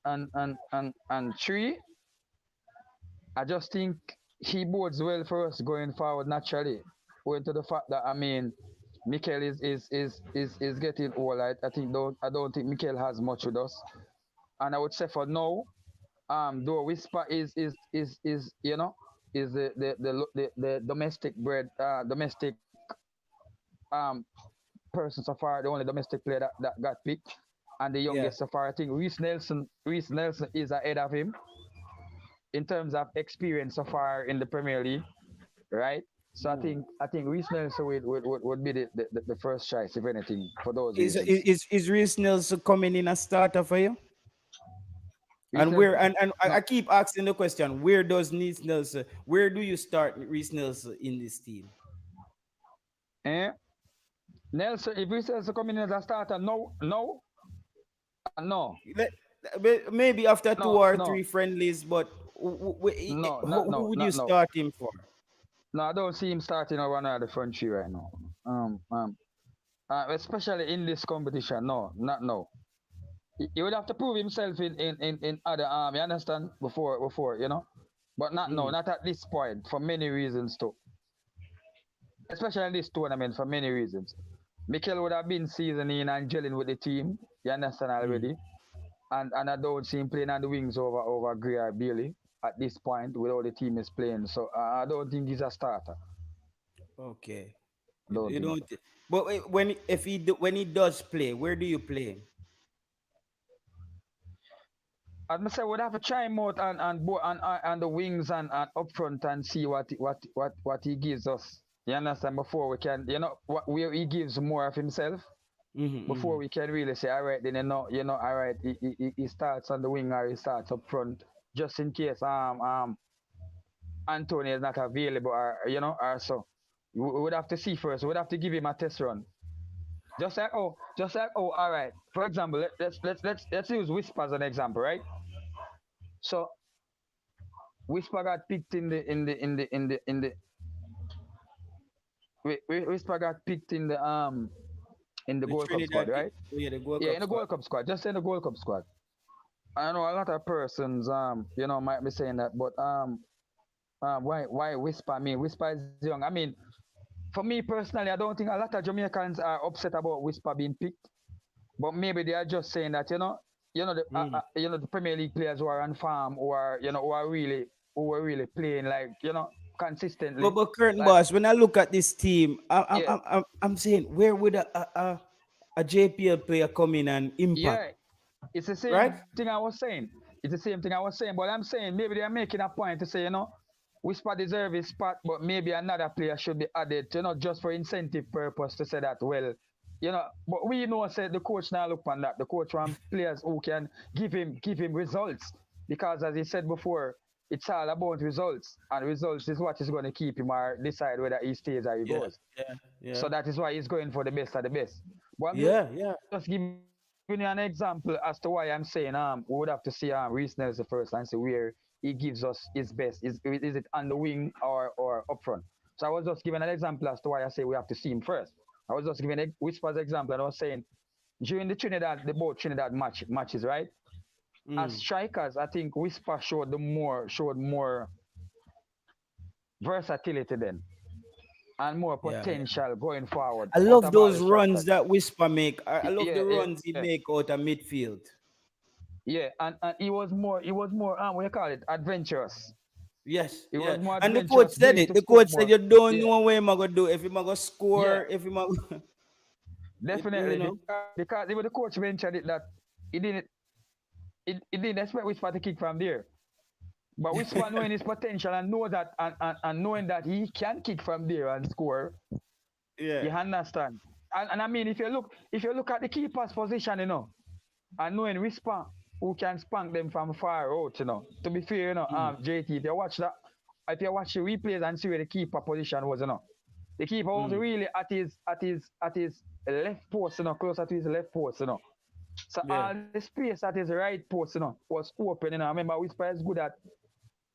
three. I just think he bodes well for us going forward naturally, owing to the fact that I mean, Mikel is getting old. I don't think Mikel has much with us, and I would say for now, though Whisper is the domestic bred domestic um person so far, the only domestic player that got picked, and the Yeah. youngest so far. I think Rhys Nelson is ahead of him in terms of experience so far in the Premier League, right? So I Mm. think I think Rhys Nelson would be the first choice, if anything, for those Is reasons. is Rhys Nelson coming in a starter for you? Rhys And Nelson, where and I no, keep asking the question, where does Rhys Nelson, where do you start Rhys Nelson in this team? eh? Nelson, if Rhys Nelson coming in as a starter, no, no, Maybe after two no, or no, three friendlies, but no, not who no, would you not no. start him for? No, I don't see him starting over one of the front three right now. Especially in this competition. No, not no. he would have to prove himself in other you understand? Before, But not no, not at this point, for many reasons too. Especially in this tournament for many reasons. Mikel would have been seasoning and gelling with the team, you understand already. And I don't see him playing on the wings over Gray or Bailey at this point with all the team is playing. So I don't think he's a starter. Okay. Don't You think don't. so. But when he does play, where do you play him? As I say, we'd have to try him out and the wings and up front and see what he gives us. You understand? Before we can, what where he gives more of himself. Before we can really say, all right, then all right, he starts on the wing or he starts up front, just in case Antonio is not available or so. We would have to see first. We would have to give him a test run. Just like all right. For example, let's use Whisper as an example, right? So Whisper got picked Whisper got picked in the The Gold Cup squad, Trinidad, right? the Gold Yeah, Cup in the squad. Gold Cup squad. Just in the Gold Cup squad. I know a lot of persons might be saying that, but why Whisper? I mean, Whisper is young. I mean, for me personally, I don't think a lot of Jamaicans are upset about Whisper being picked, but maybe they are just saying that the Premier League players who are on farm or who are really playing like consistently. But curtain Like boss, when I look at this team, yeah, I'm saying where would a JPL player come in and impact, yeah, it's the same right? thing I was saying. It's the same thing I was saying, but I'm saying maybe they are making a point to say Whisper deserve his spot, but maybe another player should be added, just for incentive purpose to say that, well, but we know said the coach now look on that. The coach want players who can give him results. Because as he said before, it's all about results. And results is what is going to keep him or decide whether he stays or he Yeah, goes. yeah, yeah, So that is why he's going for the best of the best. But I'm yeah, just yeah. giving you an example as to why I'm saying we would have to see Rhys Nelson first and see where he gives us his best. Is it on the wing or up front? So I was just giving an example as to why I say we have to see him first. I was just giving a Whisper's example, and I was saying during the both Trinidad matches, right? As strikers, I think Whisper showed more versatility then and more Yeah, yeah. potential going forward I out love of all those the runs strikers. that Whisper make. I love the Yeah, runs he make out of midfield. yeah, and he was more what do you call it, adventurous. Yes, He yeah. was more And the coach adventurous, said willing it. to The score coach said more. you don't Yeah, know where am I gonna do if him gonna yeah, score, if him definitely because even the coach mentioned it that he didn't he didn't expect Whisper to kick from there. But Whisper knowing his potential and know that and knowing that he can kick from there and score, Yeah. you understand. And I mean if you look at the keeper's position, and knowing Whisper who can spank them from far out. To be fair, JT, if you watch the replays and see where the keeper position was, the keeper was really at his left post, closer to his left post. So Yeah. all the space at his right post, was open. I remember Whisper is good at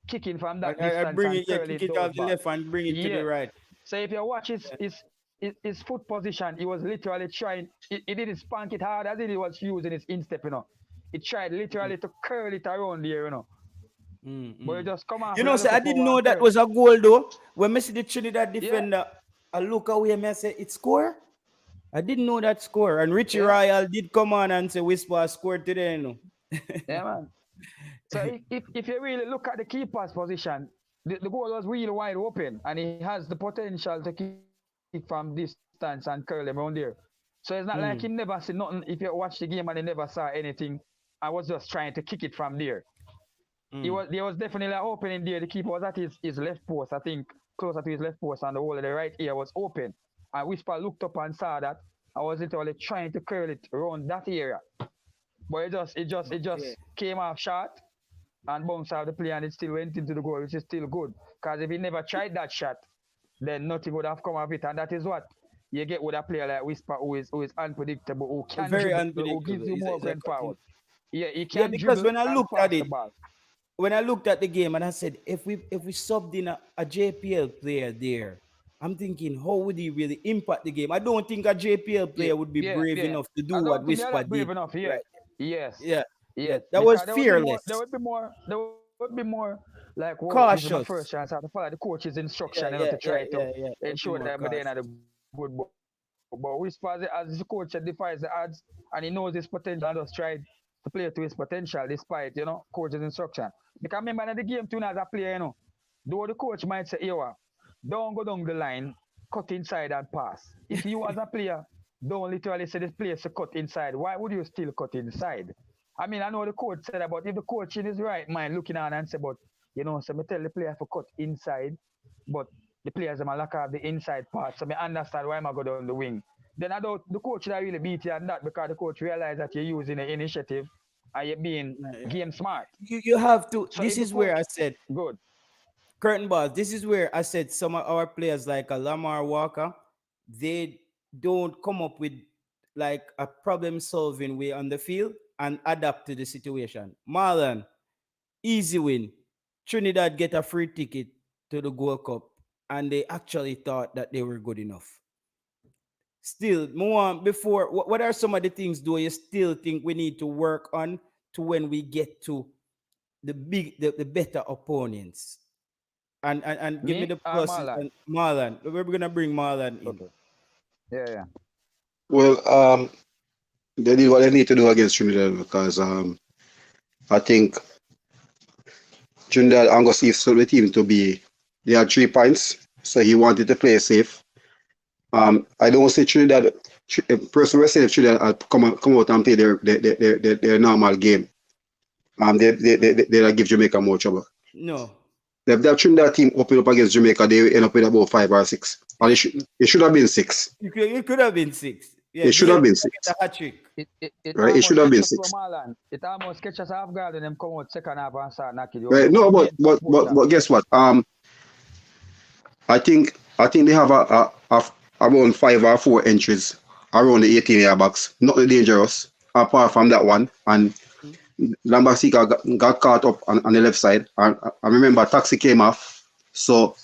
kicking from I, that I I distance bring and it, yeah, kick curling it those off the balls. left and bring it to the Yeah. right. So if you watch his foot position, he was literally trying. He didn't spank it hard as he was using his instep. He tried literally to curl it around there. But he just come off with a So lot I of didn't power know and that curl. was a goal though. When I see the Trinidad Yeah, defender, I look away and I say it score. I didn't know that score. And Richie yeah, Royal did come on and say Whisper scored today. yeah, man. So if you really look at the keeper's position, the goal was really wide open, and he has the potential to kick from distance and curl him around there. So it's not like he never see nothing. If you watch the game and he never saw anything, I was just trying to kick it from there. There was definitely an opening there. The keeper was at his left post, I think, closer to his left post, and the whole of the right ear was open. And Whisper looked up and saw that. I was literally trying to curl it around that area, but it just came off short and bounced off the play, and it still went into the goal, which is still good. Because if he never tried that shot, then nothing would have come of it, and that is what you get with a player like Whisper, who is unpredictable, who can Very dribble, who unpredictable. gives you more It's a going forward. Yeah, he Yeah, can because dribble when I and looked at pass the it, ball. when I looked at the game and I said, if we subbed in a JPL player there, I'm thinking, how would he really impact the game? I don't think a JPL Yeah, player would be yeah, brave yeah. enough to do I what don't think they're Whisper that brave did. enough. Yeah, Right. Yes. Yeah, yeah. Yes. That was Because fearless, there would be more like, well, this is my first cautious. chance. I have to follow the coach's instruction, Yeah, to yeah, try yeah, to yeah, yeah. They'll be ensure more that I'm there at a cautious. good book. But Whisper, as the coach defies the odds and he knows his potential and just tried to play to his potential despite, coach's instruction. Because remember in the game too as a player, though the coach might say, yo, don't go down the line, cut inside and pass. If you as a player don't literally say this place to cut inside, why would you still cut inside? I mean, I know the coach said that, but if the coach in his right mind looking on and say, but so me tell the player to cut inside, but the players them a lack of the inside part, so me understand why I go down the wing. Then I don't the coach that really beat you on that because the coach realized that you're using the initiative and you're being game smart. You have to. So This if the is where coach I said good, curtain balls. This is where I said some of our players like a Lamar Walker, they don't come up with like a problem solving way on the field and adapt to the situation. Marlon, easy win. Trinidad get a free ticket to the Gold Cup, and they actually thought that they were good enough. Still, more before, what are some of the things do you still think we need to work on to when we get to the better opponents? And give me me the or pluses Marlon? and Marlon. We're gonna bring Marlon in. Okay. Yeah. Well, they did what they need to do against Trinidad because I think Trinidad Angus saw the team to be they had 3 points, so he wanted to play safe. I don't see Trinidad. Personally, say if Trinidad had come out and play their normal game, they give Jamaica more trouble. No. If that Trinidad team open up against Jamaica, they end up with about 5 or 6. And it should have been 6. It could have been 6. Yeah, It should have DL been get 6. a hat trick. It Right? It should almost have catch been us from 6. Marlon. It almost catch us off guard when them come out second half and start knocking you. Right? No, but guess what? I think they have around 5 or 4 entries around the 18-yard box. Nothing dangerous apart from that one. And Lambert got caught up on the left side. And I remember taxi came off. So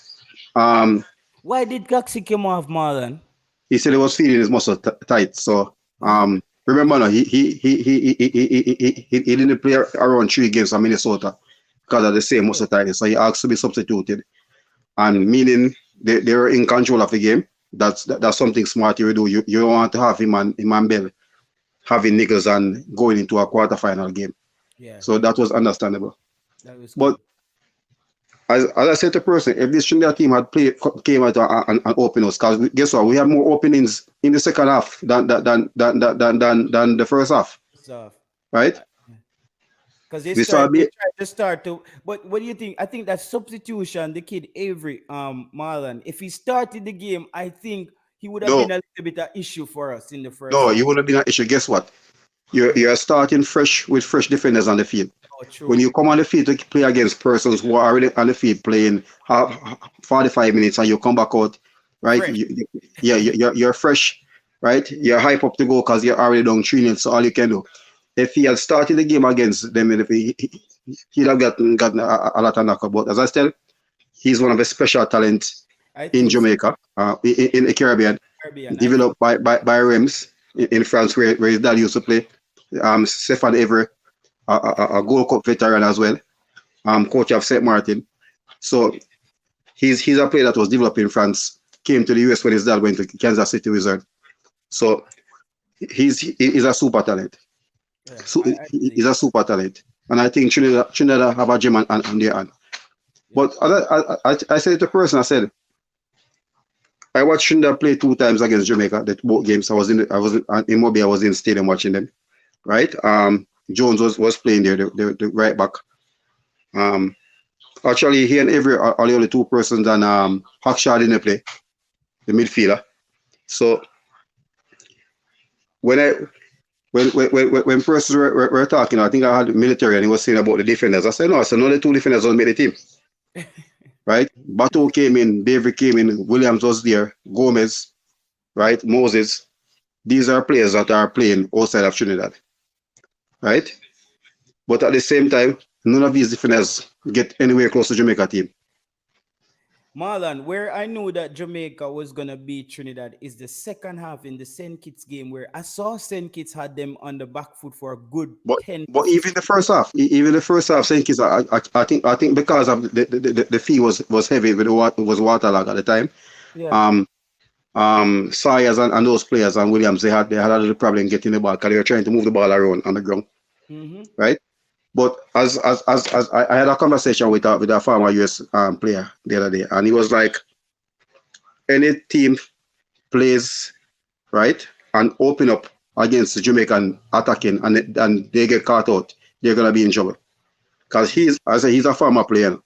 Why did Gaxi come off, Marlon? he said he was feeling his muscle tight. So remember now, he didn't play around 3 games in Minnesota because of the same muscle tightness. So he asked to be substituted. And meaning they were in control of the game. That's something smart you do. You don't want to have him and Bell having niggles and going into a quarterfinal game. Yeah. So that was understandable. That was But as I said to person, if this Trinidad team had came out and opened us, because guess what, we had more openings in the second half than the first half. Right? Because they tried to start to. But what do you think? I think that substitution, the kid Avery, Marlon, if he started the game, I think he would have been a little bit of issue for us in the first. No, he would have been an issue. Guess what? You're starting fresh with fresh defenders on the field. Oh, true. When you come on the field to play against persons who are already on the field playing 45 minutes and you come back out, right? You're fresh, right? You're hype up to go because you're already done training. So all you can do. If he had started the game against them, he'd have gotten a lot of knockout. But as I said, he's one of the special talents in Jamaica, in the Caribbean, developed by Reims in France, where his dad used to play. Stefan Avery, a Gold Cup veteran as well, coach of St. Martin. So he's a player that was developed in France, came to the US when his dad went to Kansas City Wizards. So he's a super talent. Yeah, so he's a super talent. And I think Trinidad have a gem on their hand. But I said to the person, I said, I watched Trinidad play 2 times against Jamaica. That both games I was in Mobile. I was in the stadium watching them. Right? Jones was playing there, the right back. Actually, he and Avery are the only 2 persons, and Hawkshaw didn't play, the midfielder. So when persons were talking, I think I had military, and he was saying about the defenders. I said, no, none of the 2 defenders don't make the team. Right? Bato came in, David came in, Williams was there, Gomez, right? Moses. These are players that are playing outside of Trinidad. Right? But at the same time, none of these defenders get anywhere close to Jamaica team. Marlon, where I knew that Jamaica was gonna beat Trinidad is the second half in the St. Kitts game, where I saw St. Kitts had them on the back foot for a good But 10 to but even 15. the first half, even the first half, Saint Kitts, I think because of the fee was heavy with the water, was waterlogged at the time. Yeah. Um, Sayers and those players and Williams, they had a little problem getting the ball because they were trying to move the ball around on the ground, Mm-hmm. right? But as I had a conversation with a former US player the other day, and he was like, any team plays right and open up against the Jamaican attacking and they get caught out, they're gonna be in trouble. Because he's a former player.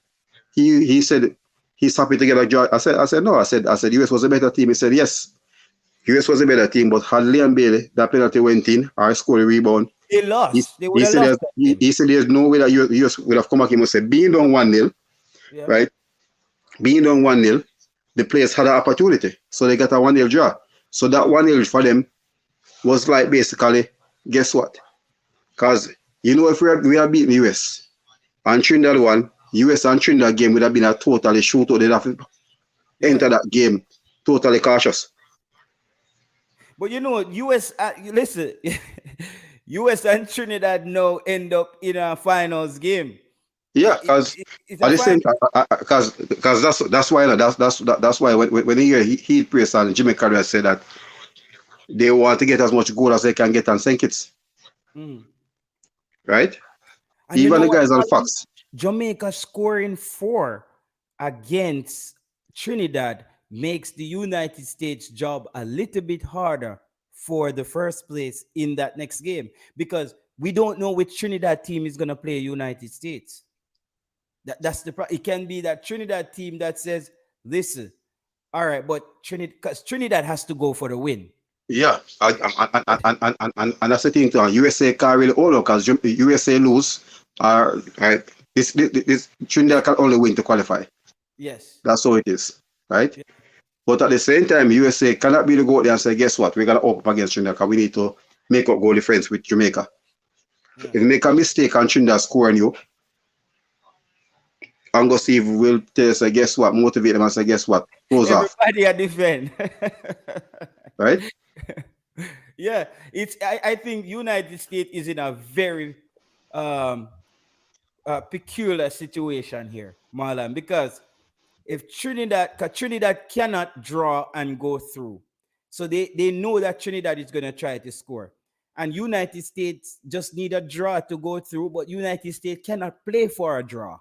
He said he's happy to get a job. I said no. I said US was a better team. He said yes. US was a better team, but had Liam Bailey that penalty went in or scored a rebound, They he, lost. They would he have said lost that game. he said there's no way that US would have come back. He must say being down 1-0, Yeah. right? Being down 1-0, the players had an opportunity. So they got a 1-0 draw. So that 1-0 for them was like basically, guess what? Because if we had beaten US and Trinidad won, US and Trinidad game would have been a totally shootout. They'd have enter that game totally cautious. But US, listen, US and Trinidad now end up in a finals game. Yeah, because It's at a the same final. time, because that's why that's why when you hear he praise and Jimmy Carter said that they want to get as much goal as they can get on St. Kitts, Mm. right? And you Even know the what, guys on Marlon? Fox. Jamaica scoring 4 against Trinidad makes the United States job a little bit harder for the first place in that next game, because we don't know which Trinidad team is going to play United States. That's the problem. It can be that Trinidad team that says, listen, all right, but Trinidad has to go for the win. Yeah, and that's the thing too. USA can't really hold on because USA lose. Right, this Trinidad can only win to qualify. Yes. That's how it is, right? Yeah. But at the same time, USA cannot be the go there and say, guess what? We're gonna open up against Trinidad because we need to make up goal difference with Jamaica. Yeah. If you make a mistake and Trinidad scoring you, and go see if we'll tell us, guess what? Motivate them and say, guess what? Close off, Everybody a defend. right? Yeah, I think United States is in a very peculiar situation here, Marlon, because if Trinidad cannot draw and go through, so they know that Trinidad is going to try to score, and United States just need a draw to go through, but United States cannot play for a draw.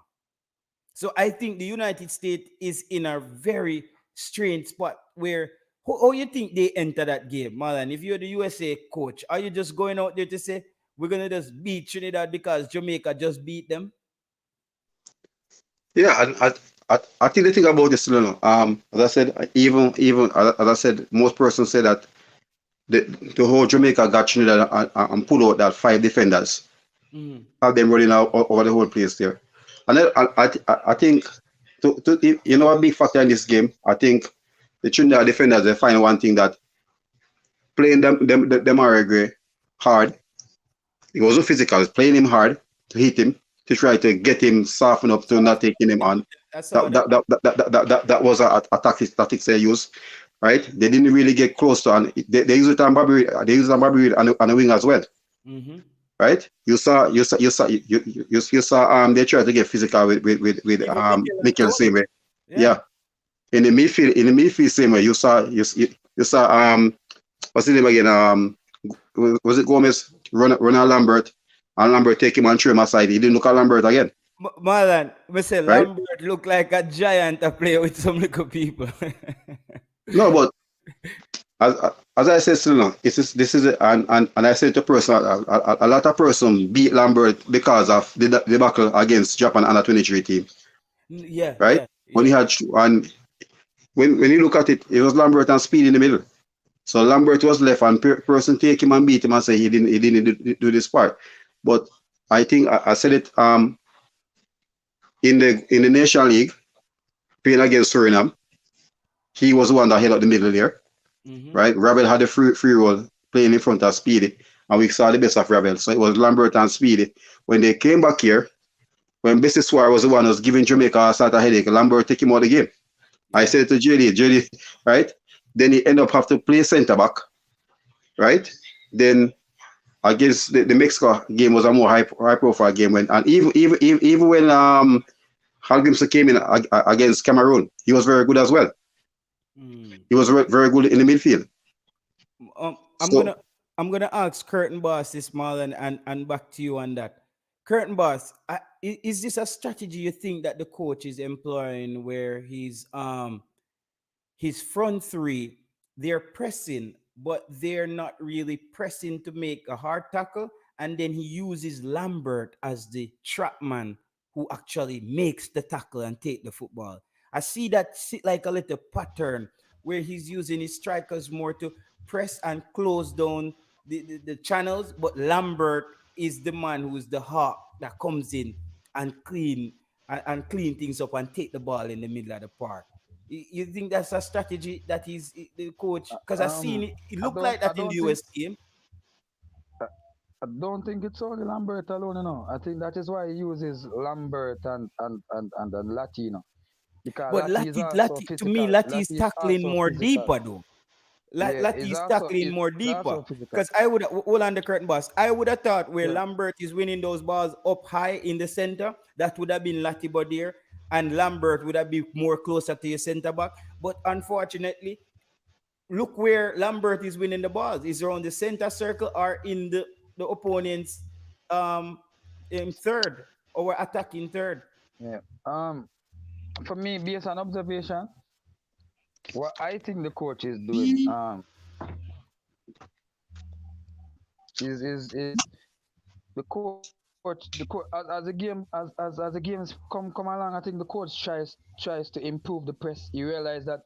So I think the United States is in a very strange spot where how you think they enter that game, Marlon? If you're the USA coach, are you just going out there to say we're gonna just beat Trinidad because Jamaica just beat them? Yeah, and I think the thing about this, as I said, even as I said, most persons say that the whole Jamaica got Trinidad and pull out that 5 defenders, have them running out over the whole place there. And then I think a big factor in this game. I think the Trinidad defenders, they find one thing, that playing them Gray hard. It wasn't physical. It's playing him hard to hit him, to try to get him soften up to not taking him on. That was a tactics they used, right? They didn't really get close to, and they use it on Bobby. They use it on Bobby on the wing as well. Mm-hmm. Right? You saw they tried to get physical with Nickel same way. Yeah. In the midfield same way. You saw what's his name again? Was it Gomez run at Lambert, and Lambert take him and throw him aside. He didn't look at Lambert again. Marlon, we say Right? Lambert look like a giant to play with some little people. No, but as I said, this is and I said to person, a lot of person beat Lambert because of the debacle against Japan under 23 team. Yeah. Right? Yeah, When he had, and when you look at it, it was Lambert and Speed in the middle. So Lambert was left, and person take him and beat him and say he didn't do this part. But I think I said it in the National League, playing against Suriname, he was the one that held up the middle there. Mm-hmm. Right? Rabel had a free role playing in front of Speedy, and we saw the best of Rabel. So it was Lambert and Speedy. When they came back here, when Bessie Swar was the one who was giving Jamaica a sort of headache, Lambert took him out of the game. I said to JD, right? Then he end up have to play centre back, right? Then against the Mexico game was a more high profile game when, and even when Hal came in against Cameroon, he was very good as well. He was very good in the midfield. I'm gonna ask Curtain Boss this, Marlon, and back to you on that. Curtain Boss, is this a strategy you think that the coach is employing where his front three, they're pressing, but they're not really pressing to make a hard tackle, and then he uses Lambert as the trap man who actually makes the tackle and take the football? I see that sit like a little pattern where he's using his strikers more to press and close down the channels, but Lambert is the man who's the hawk that comes in and clean things up and take the ball in the middle of the park. You think that's a strategy that he's the coach? Because I seen it. It looked like that in the US game. I don't think it's only Lambert alone, I think that is why he uses Lambert and Latino. Because but Lati to me, Lati is tackling more deeper though. Lati is tackling more deeper. Because I would hold on the Curtain Boss. I would have thought where Lambert is winning those balls up high in the center, that would have been Lati Bodier, and Lambert would have been more closer to your center back. But unfortunately, look where Lambert is winning the balls. Is around the center circle or in the opponent's in third or attacking third. Yeah. For me, based on observation, what I think the coach is doing is the coach as the games come along, I think the coach tries to improve the press. You realize that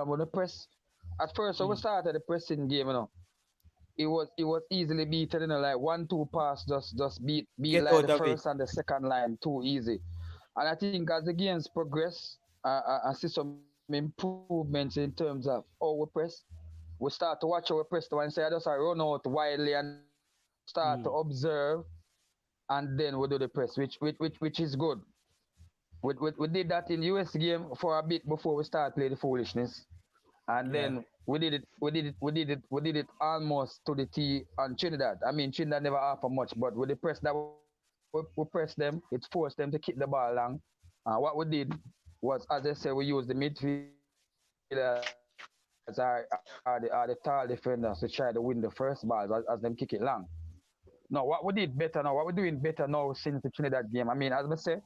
when the press at first when we started the pressing game, it was easily beaten, like 1-2 pass just beat like the first and the second line too easy. And I think as the games progress, I see some improvements in terms of how we press. We start to watch our press and say I just run out widely and start to observe, and then we do the press, which is good. We did that in US game for a bit before we start playing the foolishness, and then we did it almost to the T on Trinidad. I mean, Trinidad never offer much, but with the press that we press them, it forced them to kick the ball long. What we did was, as I said, we used the midfield as the tall defenders to try to win the first ball as them kick it long. No, what we did better now, what we're doing better now since the Trinidad game. I mean, as I say,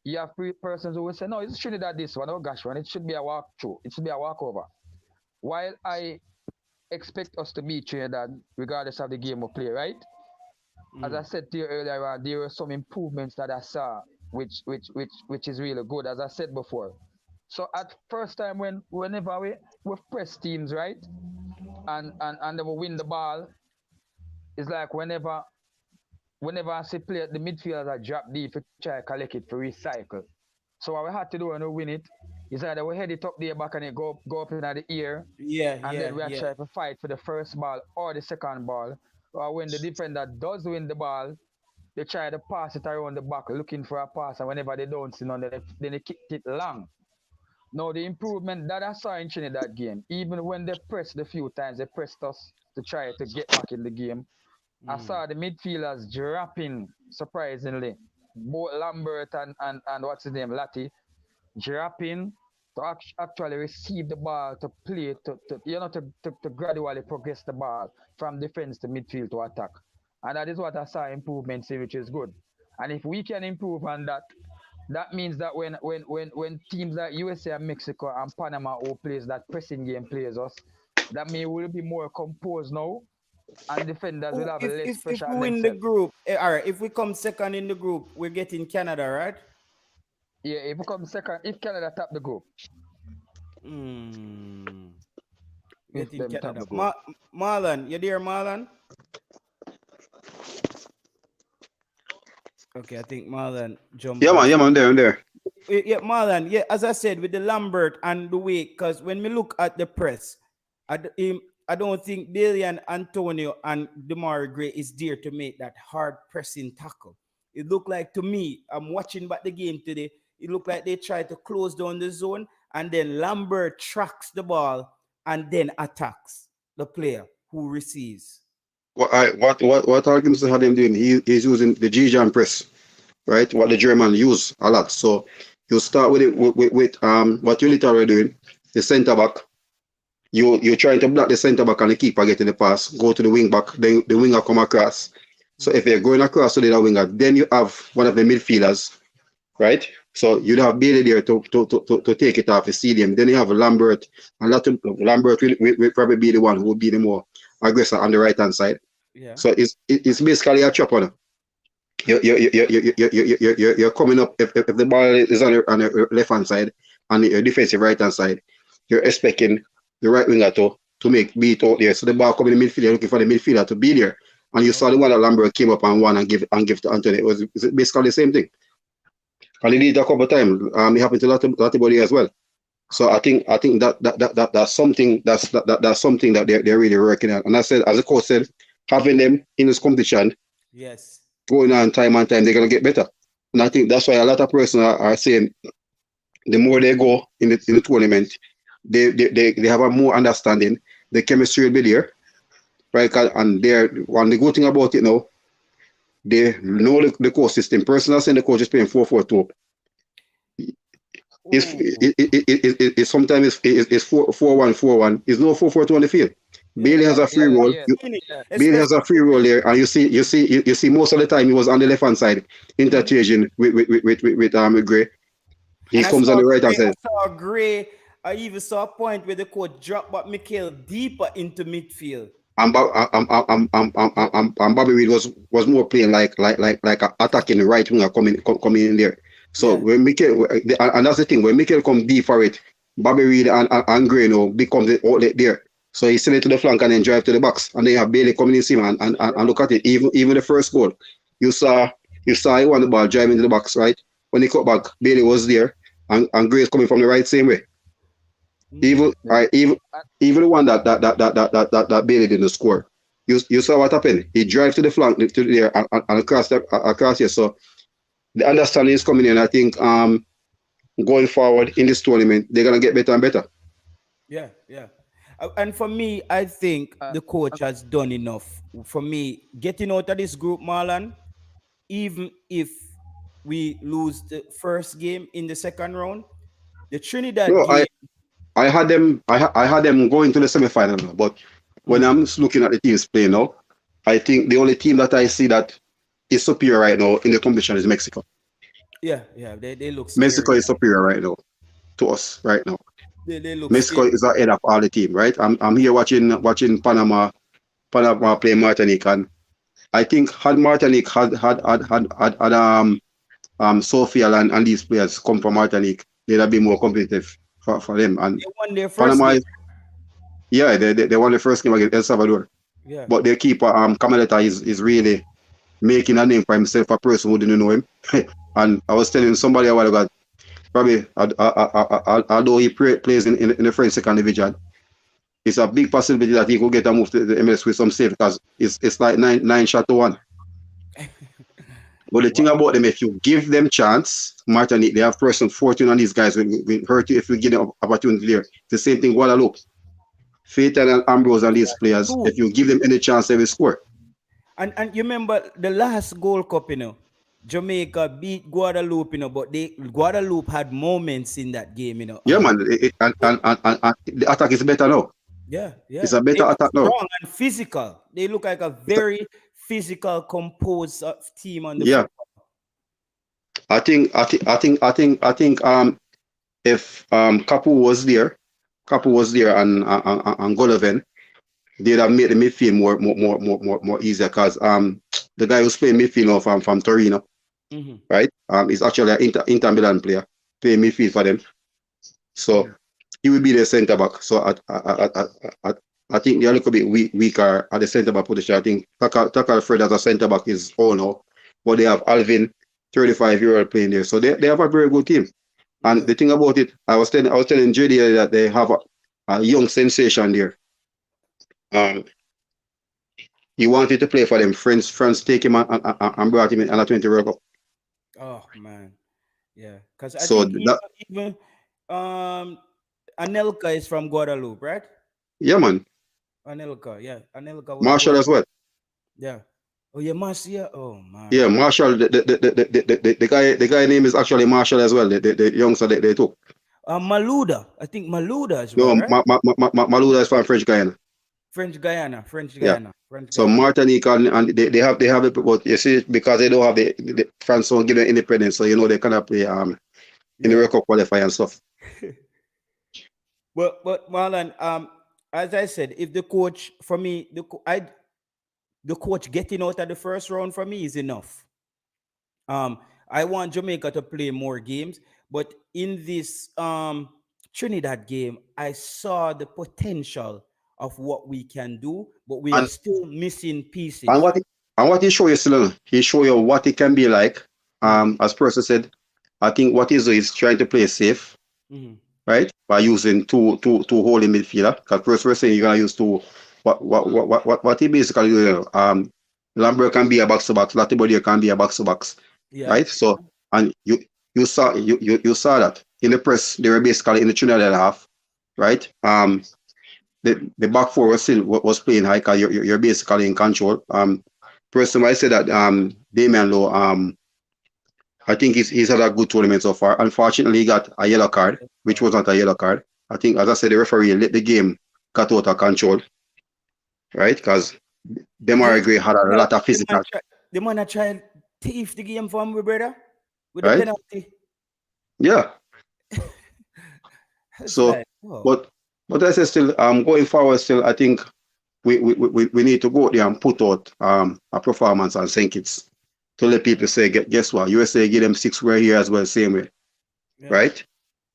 you have three persons who will say, no, it's Trinidad this one, oh gosh, one, it should be a walkthrough, it should be a walkover. While I expect us to beat Trinidad, regardless of the game we play, right? As I said to you earlier on, there were some improvements that I saw, which is really good, as I said before. So at first time whenever we press teams, right, and then we win the ball, it's like whenever I see play, the midfielders are drop deep to try to collect it for recycle. So what we had to do when we win it is either we head it up there back and it go up in the ear, and then we try to fight for the first ball or the second ball. Or when the defender does win the ball, they try to pass it around the back looking for a pass, and whenever they don't see none, then they kick it long. Now the improvement that I saw in Trinidad game, even when they pressed a few times, they pressed us to try to get back in the game. I saw the midfielders dropping, surprisingly, both Lambert and what's his name, Lati, dropping to actually receive the ball, to play, to gradually progress the ball from defense to midfield to attack. And that is what I saw improvements in, which is good. And if we can improve on that, that means that when teams like USA and Mexico and Panama who plays that pressing game plays us, that means we'll be more composed now, and defenders will have less pressure on themselves. If we win the group, all right, if we come second in the group, we're getting Canada, right? Yeah, if we come second, if Canada top the group. Getting Canada. Marlon, you there, Marlon? Okay, I think Marlon jumped. Yeah, man, I'm there. Yeah, Marlon, as I said, with the Lambert and the way, because when we look at the press, I don't think Dalian, Antonio, and Demari Gray is there to make that hard pressing tackle. It looked like, to me, I'm watching back the game today, it looked like they tried to close down the zone, and then Lambert tracks the ball and then attacks the player who receives. What arguments had him doing? He's using the G-jam press, right? What the German use a lot. So you start with it with what you're literally doing, the centre back. You're trying to block the centre back and the keeper getting the pass, go to the wing back, then the winger come across. So if you're going across to the other winger, then you have one of the midfielders, right? So you'd have Bailey there to take it off the stadium. Then you have Lambert, and Lambert will probably be the one who will be the more aggressor on the right hand side. Yeah. So it's basically a chop on. You're coming up if the ball is on your left hand side and your defensive right hand side, you're expecting the right winger to make beat out there. So the ball coming in the midfield, you're looking for the midfielder to be there. And you saw the one that Lambert came up and won and give to Anthony. It was basically the same thing. And he did it a couple of times. It happened to Latibody as well. So I think that's something that's something that they're really working on. And I said, as the coach said, having them in this competition, yes, going on time and time, they're gonna get better. And I think that's why a lot of persons are saying the more they go in the tournament, they have a more understanding. The chemistry will be there, right? And the good thing about it now, they know the coach system. Personally, saying the coach is playing 4-4-2. It sometimes it's 4-1-4-1. It's no 4-4-2 on the field. Bailey has a free role. Bailey has a free role there, and you see most of the time he was on the left hand side, interchanging with Gray. He comes on the right hand side. I saw Gray. I even saw a point where the coach dropped back Mikel deeper into midfield. And Bobby Reid was more playing like attacking the right winger coming in there. So when Mikel, and that's the thing, when Mikel come deep for it, Bobby Reid and Gray becomes the outlet there. So he send it to the flank and then drive to the box, and then you have Bailey coming in him and look at it. Even the first goal, you saw he won the ball driving to the box, right? When he cut back, Bailey was there, and Gray is coming from the right same way. Even the one that Bailey didn't score. You saw what happened. He drive to the flank to there and across here. So the understanding is coming in. I think going forward in this tournament, they're gonna get better and better. Yeah. And for me, I think the coach has done enough. For me, getting out of this group, Marlon, even if we lose the first game in the second round, the Trinidad game. I had them going to the semi-final, but when I'm looking at the teams playing now, I think the only team that I see that is superior right now in the competition is Mexico. Yeah, they look scary. Mexico is superior right now to us right now. They look Mexico scary. is ahead of all the team, right? I'm here watching Panama play Martinique, and I think had Martinique had Sofia and these players come from Martinique, they'd have been more competitive for them. And they won their first Panama game. Yeah, they won the first game against El Salvador. Yeah. But their keeper, Cameleta, is really making a name for himself, a person who didn't know him. And I was telling somebody a while ago, probably, although he plays in the French second division, it's a big possibility that he could get a move to the MLS with some save, because it's like 9 shots to 1. But the thing about them, if you give them chance, Martinique, they have person 14 on these guys. We hurt you if we give them opportunity there. The same thing, Guadeloupe. Phaeton and Ambrose and these players, if you give them any chance, they will score. And you remember the last Gold Cup, Jamaica beat Guadeloupe, but Guadeloupe had moments in that game, Yeah, man. And the attack is better now. Yeah. It's a better attack now. Strong and physical. They look like a very physical, composed team on the field. I think if Kapu was there and Golovin, they'd have made the midfield more easier, because the guy who's playing midfield now from Torino, right? He's actually an Inter Milan player, playing midfield for them. So he will be the centre back. So I think they're a little bit weaker at the centre back position. I think Taka Fred as a centre back is all now, but they have Alvin, 35-year-old, playing there. So they have a very good team. And the thing about it, I was telling JD that they have a young sensation there. He wanted to play for them. France take him and brought him in under 20 World Cup. Oh man, yeah. Because I think even Anelka is from Guadeloupe, right? Yeah, man. Anelka, yeah. Anelka was Marshall as well. Yeah. Oh, yeah, Marshall. Yeah. Oh, man. Yeah, Marshall. The guy name is actually Marshall as well. The youngster they took. Maluda. I think Maluda as No, well, right? Maluda is from French Guyana. French Guyana. Yeah. French So Guyana. Martinique and they have it, but you see, because they don't have the France don't give them independence, so you know they cannot play in the World Cup qualifier and stuff. But Marlon, as I said, if the coach for me, the coach getting out of the first round for me is enough. I want Jamaica to play more games, but in this Trinidad game, I saw the potential of what we can do, but we are still missing pieces. And what he show you still, he show you what it can be like. As Percy said, I think what he's doing is trying to play safe, right? By using two holding midfielder. Because first we're saying you're gonna use two. What he basically do, Lambert can be a box to box, Latibody can be a box to box. Right? So and you saw that in the press, they were basically in the Trinidad half, right? The back four was playing high because you're basically in control. Personally, I said that Damian Lowe, I think he's had a good tournament so far. Unfortunately, he got a yellow card, which was not a yellow card. I think, as I said, the referee let the game got out of control, right? Because Demar Gray had a lot of physical. The man tried thief the game for me, brother, with right? the penalty. Yeah. So, like, but I say still, going forward, still, I think we need to go there and put out a performance and St. Kitts to let people say, guess what? USA give them 6 right here as well, same way, right?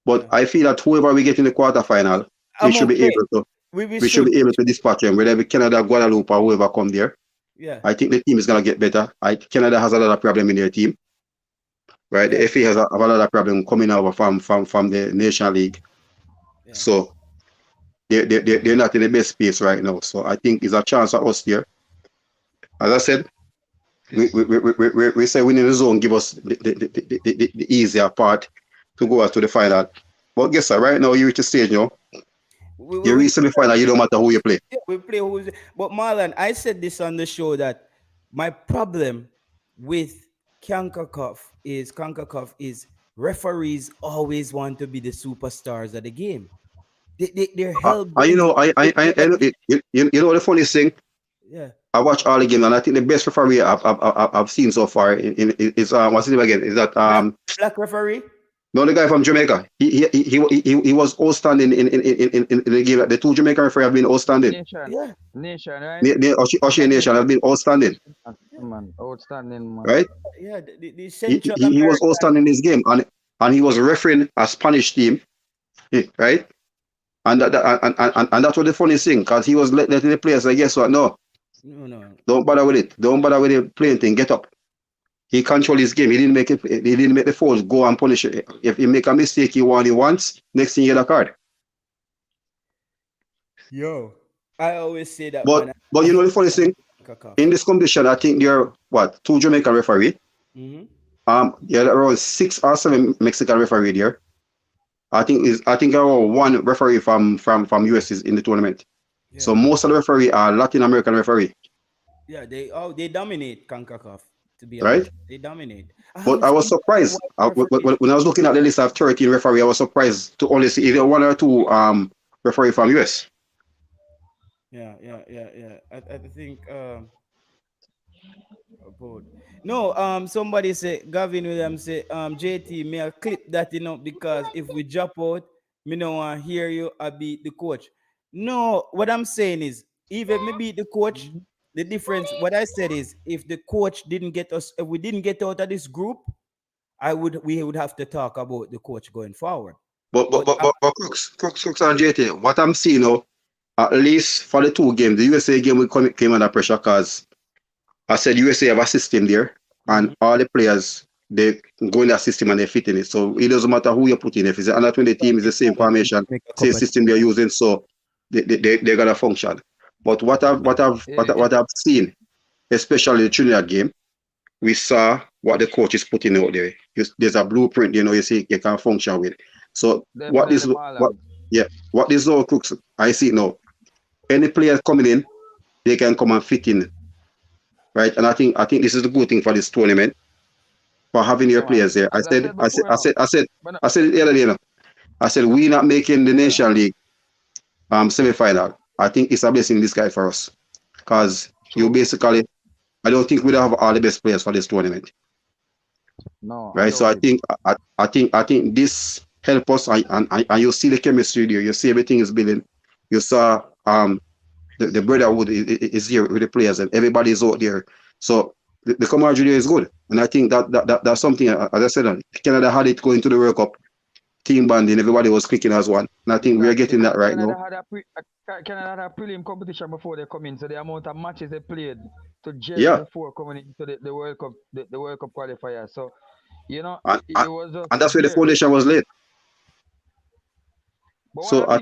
But I feel that whoever we get in the quarterfinal, we should be able to. We should be able to dispatch them, whether Canada, Guadeloupe, or whoever come there. Yeah. I think the team is gonna get better. Canada has a lot of problem in their team, right? The FA has a lot of problem coming over from the Nation League, so they're not in the best space right now. So I think it's a chance for us there. As I said, we say winning the zone give us the easier part to go out to the final. But guess what? Right now you reach the stage, you know. You reach the final, you don't matter who you play. Yeah, we play who's. But Marlon, I said this on the show that my problem with CONCACAF is referees always want to be the superstars of the game. They're held. You know the funniest thing. Yeah. I watch all the games, and I think the best referee I've seen so far is what's his name again? Is that black referee? No, the guy from Jamaica. He was outstanding in the game. The 2 Jamaican referees have been outstanding. Nation, right? Ocean Nation have been outstanding. Man, outstanding, man. Right? Yeah, the he was outstanding in this game, and he was refereeing a Spanish team, right? And that was the funniest thing, because he was letting the players say, guess what? No. Don't bother with it. Don't bother with the playing thing. Get up. He controlled his game. He didn't make the fouls go and punish it. If he make a mistake, he won it once. Next thing, you get a card. Yo, I always say that. But you know the funny thing, in this competition, I think there are 2 Jamaican referees. There are around 6 or 7 Mexican referees there. I think around 1 referee from US is in the tournament. Yeah. So most of the referees are Latin American referees. Yeah, they dominate CONCACAF. To be honest, right? They dominate. But I was surprised when I was looking at the list of 13 referees. I was surprised to only see either 1 or 2 referees from US. Yeah. I think no. Somebody say Gavin Williams say JT may I clip that because if we drop out, me no want to hear you. I beat the coach. No, what I'm saying is even me beat the coach. The difference, what I said is, if the coach didn't get us, if we didn't get out of this group, we would have to talk about the coach going forward. But Crooks and JT, what I'm seeing now, at least for the 2 games, the USA game we came under pressure because I said USA have a system there, and all the players they go in that system and they fit in it. So it doesn't matter who you put in. If it's under 20 team, it's the same formation, same system they're using, so they're gonna function. But what I've seen, especially the Trinidad game, we saw what the coach is putting out there. There's a blueprint, you see, you can function with. So what Definitely this Marlon. what this all crooks I see now. Any player coming in, they can come and fit in, right? And I think this is the good thing for this tournament for having your Yeah, man. players there. As I said before, you know, but I said it the other day, you know. I said we not making the Nation League semi-final. I think it's a blessing in disguise for us because you true. basically I don't think we'll have all the best players for this tournament, No, I right? So doubt it. I think this help us and you see the chemistry there. You see everything is building. You saw the brotherhood is here with the players and everybody is out there. So the camaraderie is good, and I think that's something. As I said, Canada had it going to the World Cup, team banding, everybody was clicking as one, and I think we are getting that right now. Canada had a prelim competition before they come in, so the amount of matches they played to gel Yeah, before coming into the World Cup, the World Cup qualifier. So, you know, and, it was just and that's where the there. foundation was laid. But So what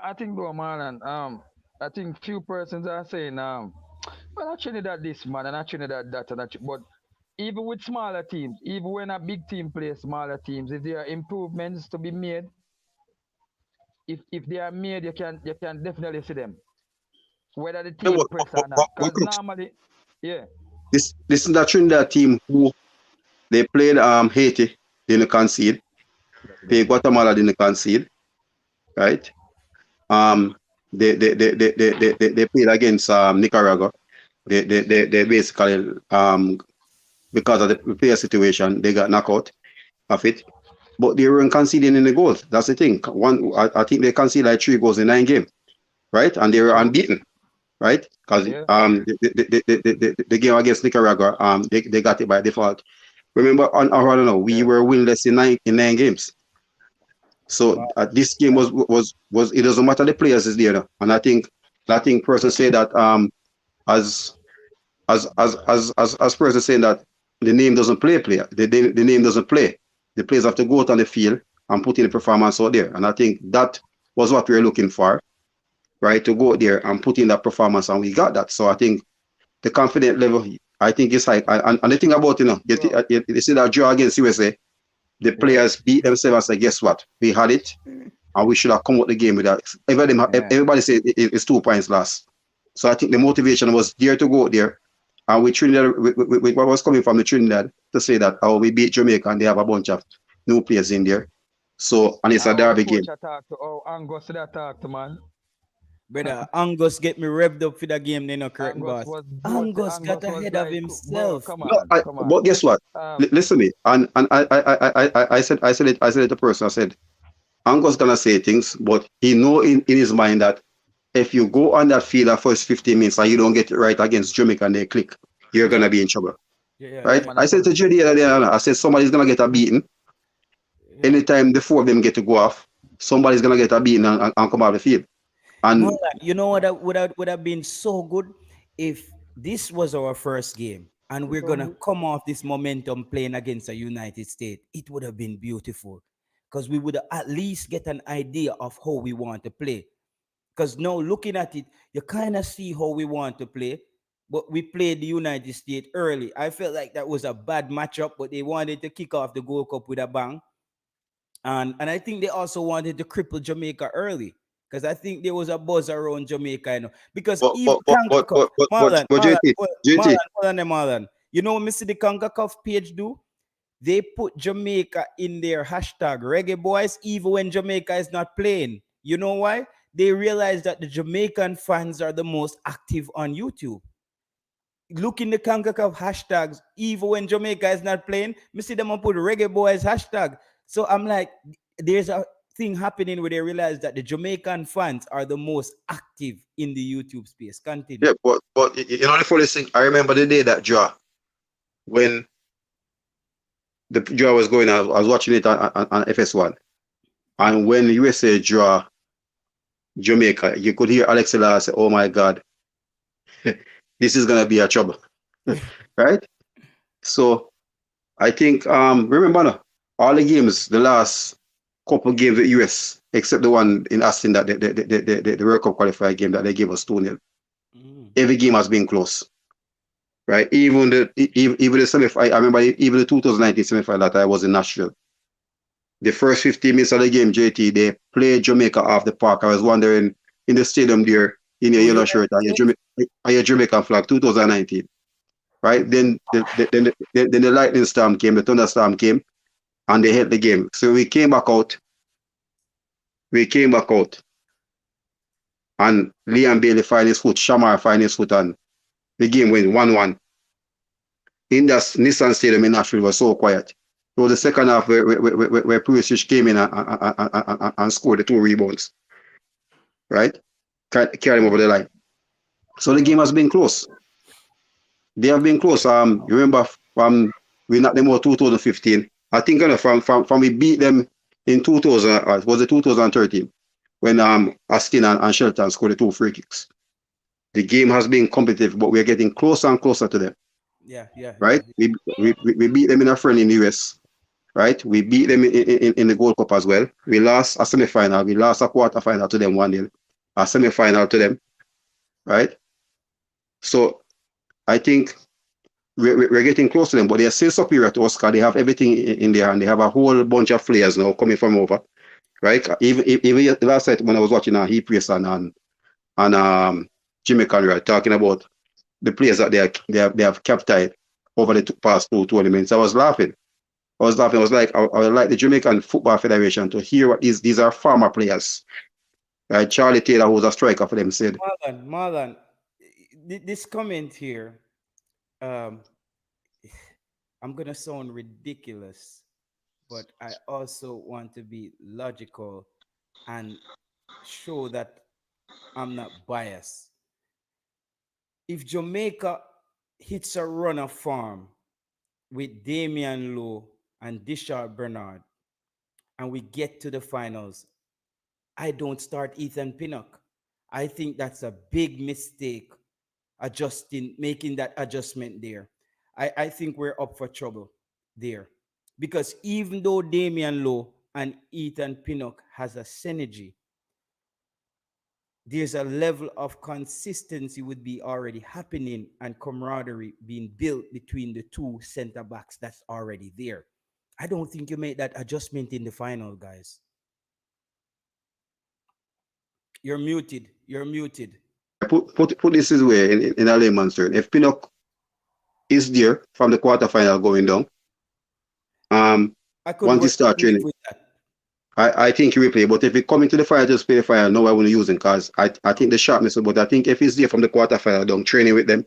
I think though, man, and I think few persons are saying, well, not Trinidad this man, and not Trinidad that, but even with smaller teams, even when a big team plays smaller teams, if there are improvements to be made, if they are made, you can definitely see them, whether the yeah, team press or not. Because normally, yeah, this is the Trinidad team who they played Haiti, didn't concede. They Guatemala didn't concede, right? Um, they played against Nicaragua. They basically because of the player situation they got knocked out of it. But they weren't conceding any goals. That's the thing. I think they conceded like 3 goals in 9 games, right? And they were unbeaten, right? Because yeah, the game against Nicaragua, they got it by default. Remember, I don't know, we yeah. were winless in 9 games. So this game was it doesn't matter the players is there, and I think person say that as as person saying that the name doesn't play player, the name doesn't play. The players have to go out on the field and put in the performance out there, and I think that was what we were looking for, right? To go out there and put in that performance, and we got that. So I think the confident level, I think it's high. And the thing about you see that draw against USA, the players beat themselves and say, guess what? We had it, and we should have come out the game with that. Everybody said it's 2 points lost. So I think the motivation was there to go out there. And with Trinidad, with what was coming from the Trinidad to say that, oh, we beat Jamaica and they have a bunch of new players in there. So, and it's a derby game. Angus did that talk to, man. Brother, Angus get me revved up for the game, then no curtain boss. Angus got ahead of himself. Come on. But guess what? Listen to me. And I said it to person. I said, Angus gonna say things, but he know in his mind that if you go on that field at first 15 minutes and you don't get it right against Jamaica and they click, you're gonna be in trouble. Right? I said to Judy, I said somebody's gonna get a beating. Anytime the 4 of them get to go off, somebody's gonna get a beating and come out of the field. And you know what would have been so good if this was our first game and we're gonna come off this momentum playing against the United States. It would have been beautiful because we would at least get an idea of how we want to play. Because now looking at it, you kind of see how we want to play. But we played the United States early. I felt like that was a bad matchup, but they wanted to kick off the Gold Cup with a bang. And I think they also wanted to cripple Jamaica early. Because I think there was a buzz around Jamaica, you know. Because even Marlon, you know what Mr. the CONCACAF page do? They put Jamaica in their hashtag Reggae Boys, even when Jamaica is not playing. You know why? They realize that the Jamaican fans are the most active on YouTube. Look in the CONCACAF hashtags, even when Jamaica is not playing, me see them put Reggae Boys hashtag. So I'm like, there's a thing happening where they realize that the Jamaican fans are the most active in the YouTube space. Continue. Yeah, but you know the funny thing, I remember the day that draw, when the draw was going, I was watching it on FS1, and when the USA draw Jamaica, you could hear Alex Ella say, "Oh my God, this is gonna be a trouble," right? So I think remember now, all the games, the last couple games with US, except the one in Austin that the World Cup qualifier game that they gave us 2-0. Every game has been close, right? Even the semifinal. I remember even the 2019 semifinal that I was in Nashville. The first 15 minutes of the game, JT, they played Jamaica off the park. I was wondering in the stadium there, in your yellow shirt, are your Jamaican flag, 2019. Right? Then the lightning storm came, the thunderstorm came, and they held the game. So we came back out. And Liam Bailey find his foot, Shamar find his foot, and the game went 1-1. In that Nissan Stadium in Nashville was so quiet. So the second half where Pulisic came in and scored the 2 rebounds. Right? Carry him over the line. So the game has been close. They have been close. You remember from we knocked them out 2015. I think from we beat them in 2000, was it 2013 when Askin and Shelton scored the 2 free kicks. The game has been competitive, but we're getting closer and closer to them. Yeah. Right? Yeah. We beat them in a friendly in the US. Right? We beat them in the Gold Cup as well. We lost a semi-final. We lost a quarter-final to them 1-0. A semi-final to them. Right? So I think we're getting close to them, but they're still superior to Oscar. They have everything in there, and they have a whole bunch of players now coming from over. Right? Even last night when I was watching Heat Priest and Jamaican, right, talking about the players that they have captured over the past 2 tournaments. I was laughing. I was like, I would like the Jamaican Football Federation to hear what these are former players. Right? Charlie Taylor, who's a striker for them, said. Marlon, this comment here, I'm gonna sound ridiculous, but I also want to be logical and show that I'm not biased. If Jamaica hits a run of form with Damian Lowe and Dishart Bernard, and we get to the finals, I don't start Ethan Pinnock. I think that's a big mistake, making that adjustment there. I think we're up for trouble there. Because even though Damian Lowe and Ethan Pinnock has a synergy, there's a level of consistency would be already happening and camaraderie being built between the 2 center backs that's already there. I don't think you make that adjustment in the final, guys. You're muted. Put this this way in a layman's term. If Pinnock is there from the quarterfinal going down, once he start training, I think he will play. But if he come into the final, just play the final, no, I wouldn't use him because I think the sharpness. But I think if he's there from the quarterfinal down, training with them,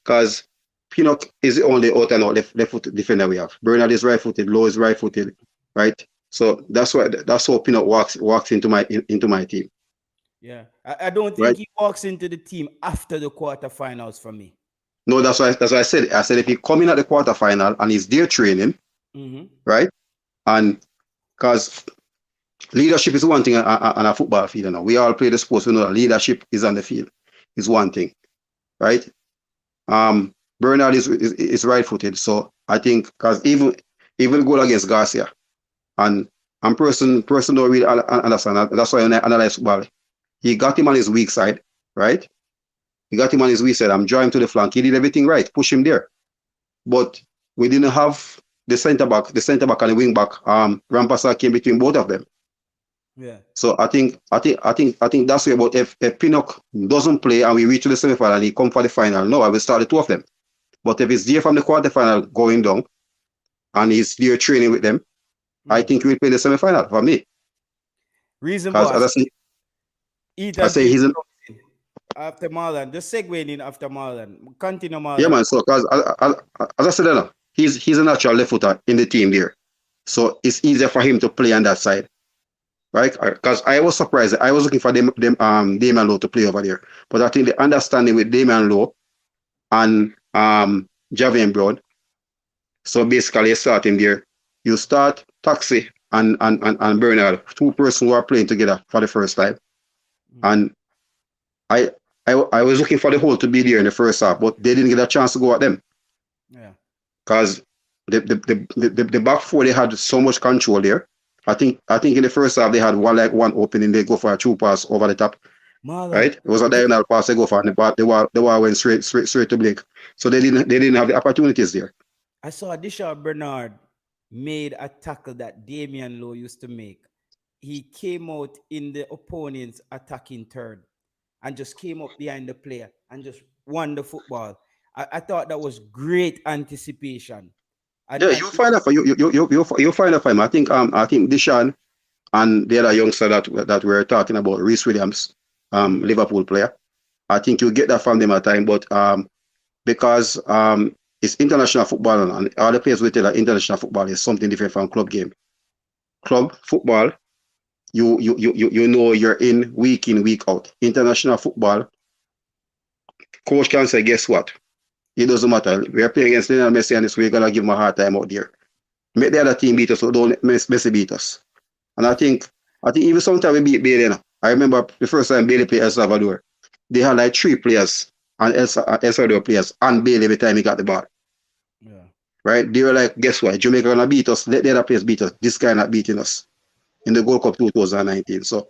because Pinnock is the only out and out left-footed defender we have. Bernard is right-footed, Lowe is right-footed, right? So that's how Pinnock walks into my team. Yeah, I don't think he walks into the team after the quarterfinals for me. No, that's why I said. I said if he come in at the quarterfinal and he's there training, right? And because leadership is one thing on a football field. You know, we all play the sports. We know that leadership is on the field. Is one thing, right? Bernard is right-footed, so I think because even goal against Garcia, and person don't really understand. That's why I analyze football. He got him on his weak side, right? He got him on his weak side. I'm drawing to the flank. He did everything right, push him there. But we didn't have the centre back and the wing back. Rampasa came between both of them. Yeah. So I think that's where. But if Pinnock doesn't play and we reach to the semi-final and he come for the final, no, I will start the 2 of them. But if he's there from the quarterfinal going down and he's there training with them, I think we'll play the semi-final for me. Reason why. I say he's after Marlon, just segueing in after Marlon. Continue, Marlon. Yeah, man. So, because as I said, he's a natural left footer in the team there, so it's easier for him to play on that side, right? Because I was surprised. I was looking for Damian Lowe to play over there, but I think the understanding with Damian Lowe and Javian Brown. So basically, you start him there. You start Taxi and Bernard, 2 persons who are playing together for the first time. And I was looking for the whole to be there in the first half, but they didn't get a chance to go at them. Yeah. Because the back 4 they had so much control there. I think in the first half they had one opening, they go for a 2 pass over the top. Marlon, right? It was a diagonal pass they go for, but the ball went straight to Blake. So they didn't have the opportunities there. I saw Dishart Bernard made a tackle that Damian Lowe used to make. He came out in the opponent's attacking third and just came up behind the player and just won the football. I thought that was great anticipation. Yeah, you find out for you find out for him. I think Deshaun and the other youngster that we're talking about, Reiss Williams, Liverpool player. I think you get that from them at time, but because it's international football and all the players will tell that international football is something different from club game. Club football, you know you're in, week out. International football, coach can say, guess what? It doesn't matter. We're playing against Lionel Messi and this we're gonna give him a hard time out there. Make the other team beat us, so don't let Messi beat us. And I think even sometimes we beat Bailey. You know? I remember the first time Bailey played El Salvador. They had like 3 players and El Salvador players and Bailey every time he got the ball. Yeah. Right? They were like, guess what? Jamaica gonna beat us. Let the other players beat us. This guy not beating us in the Gold Cup 2019. So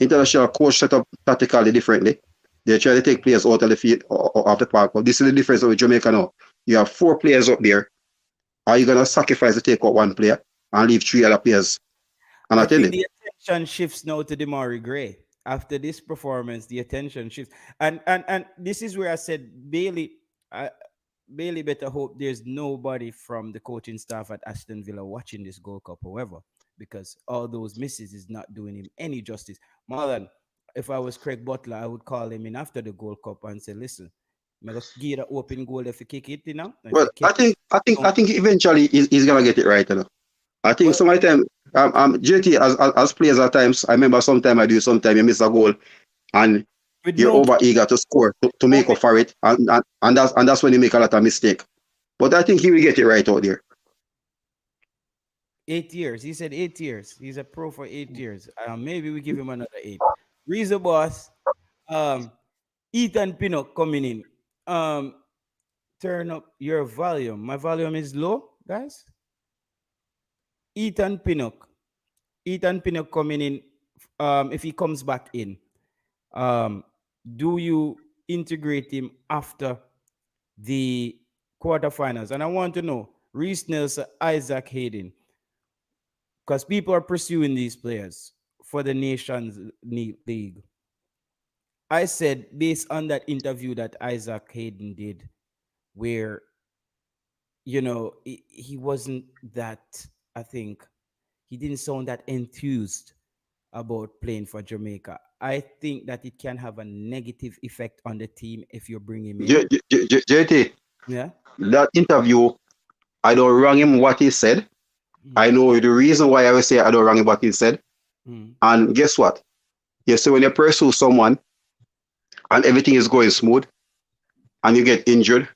international coach set up tactically differently. They try to take players out of the field or off the park. But this is the difference with Jamaica now. You have 4 players up there. Are you gonna sacrifice to take out 1 player and leave 3 other players? And I think the attention shifts now to Demari Gray. After this performance, the attention shifts. And this is where I said Bailey better hope there's nobody from the coaching staff at Aston Villa watching this Gold Cup, however, because all those misses is not doing him any justice. Marlon, if I was Craig Butler, I would call him in after the Gold Cup and say, listen, I'm gonna give the open goal if you kick it, you know. well, I think eventually he's gonna get it right, you know. I think sometimes JT as players at times, I remember sometimes I do, sometimes you miss a goal and you're over eager to score to make up for it, and that's when you make a lot of mistake. But I think he will get it right out there. 8 years. He said 8 years. He's a pro for 8 years. Maybe we give him another 8. Reza boss, Ethan Pinnock coming in. Turn up your volume. My volume is low, guys. Ethan Pinnock coming in. If he comes back in, do you integrate him after the quarterfinals? And I want to know Reiss Nelson Isaac Hyden, because people are pursuing these players for the Nations League. I said, based on that interview that Isaac Hayden did, where, you know, he wasn't that, I think, he didn't sound that enthused about playing for Jamaica. I think that it can have a negative effect on the team if you bring him in. JT, yeah, that interview, I don't wrong him what he said. I know the reason why I will say I don't wrong him what he said. And guess what? You see, when you pursue someone and everything is going smooth and you get injured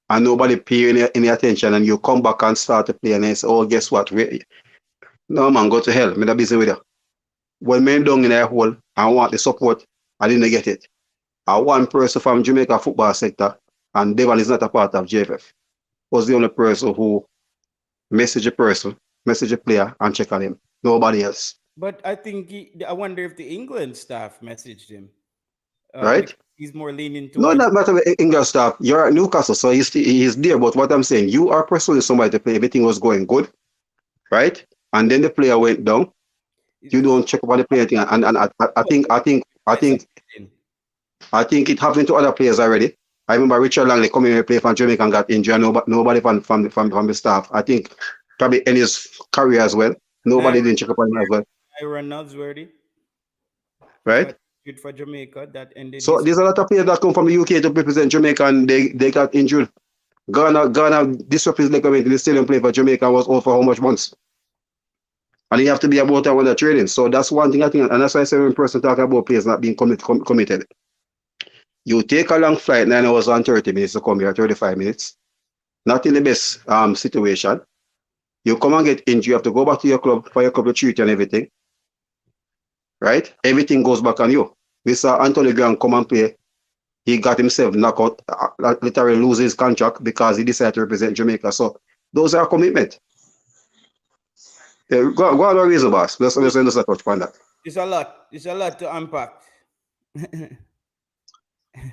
and nobody pay you any attention and you come back and start to play and they say, oh, guess what? No, man, go to hell. I'm not busy with you. When men down in a hole and want the support, I didn't get it. I one person from Jamaica football sector, and Devon is not a part of JFF, was the only person who message a player, and check on him. Nobody else. But I think I wonder if the England staff messaged him. Right? He's more leaning towards. No, not matter England staff. You're at Newcastle, so he's there. But what I'm saying, you are pursuing somebody to play. Everything was going good, right? And then the player went down. You don't check about the player thing, and I think it happened to other players already. I remember Richard Langley coming and play for Jamaica and got injured. Nobody from the staff. I think probably in his career as well. Nobody didn't check up on him as well. Aaron Nosworthy, right? Good for Jamaica. That ended. So there's a lot of players that come from the UK to represent Jamaica and they got injured. Ghana disrupted his ligament in the stadium play for Jamaica and was out for how much months? And you have to be about that when they're training. So that's one thing I think, and that's why I say when person talking about players not being committed. You take a long flight, 9 hours and 30 minutes to come here, 35 minutes. Not in the best situation. You come and get injured, you have to go back to your club for your club to treat you and everything. Right? Everything goes back on you. We saw Anthony Grant come and play. He got himself knocked out, literally lose his contract because he decided to represent Jamaica. So those are commitment. Yeah, go on, reason, boss. Let's touch upon that. It's a lot to unpack.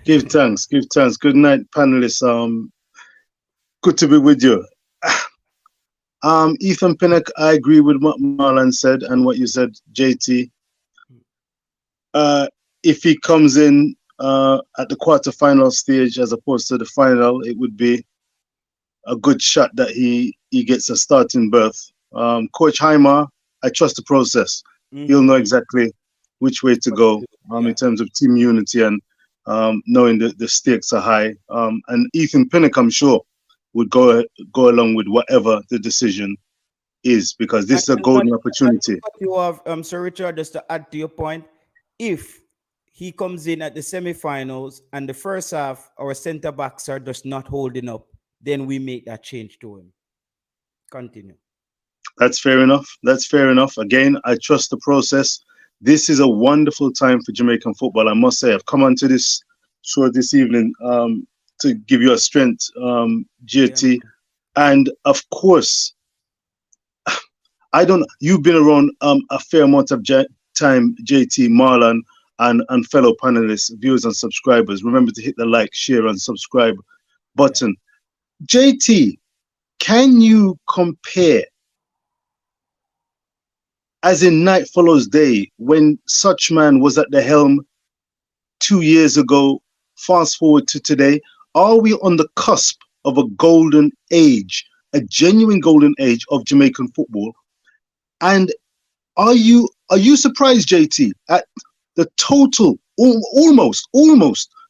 Give thanks. Good night, panelists. Good to be with you. Ethan Pinnock, I agree with what Marlon said and what you said, JT. If he comes in at the quarterfinal stage as opposed to the final, it would be a good shot that he gets a starting berth. Coach Heimer, I trust the process. He'll know exactly which way to go in terms of team unity and knowing that the stakes are high. And Ethan Pinnock, I'm sure, would go along with whatever the decision is, because this is a golden opportunity. You have, Sir Richard, just to add to your point, if he comes in at the semifinals and the first half, our centre backs are just not holding up, then we make that change to him. Continue. That's fair enough. That's fair enough. Again, I trust the process. This is a wonderful time for Jamaican football. I must say, I've come onto this show this evening to give you a strength, JT. And of course, you've been around a fair amount of time, JT, Marlon, and fellow panelists, viewers and subscribers. Remember to hit the like, share, and subscribe button. JT, can you compare, as in night follows day, when such man was at the helm 2 years ago, fast forward to today? Are we on the cusp of a golden age, a genuine golden age of Jamaican football? And are you surprised, JT, at the total, almost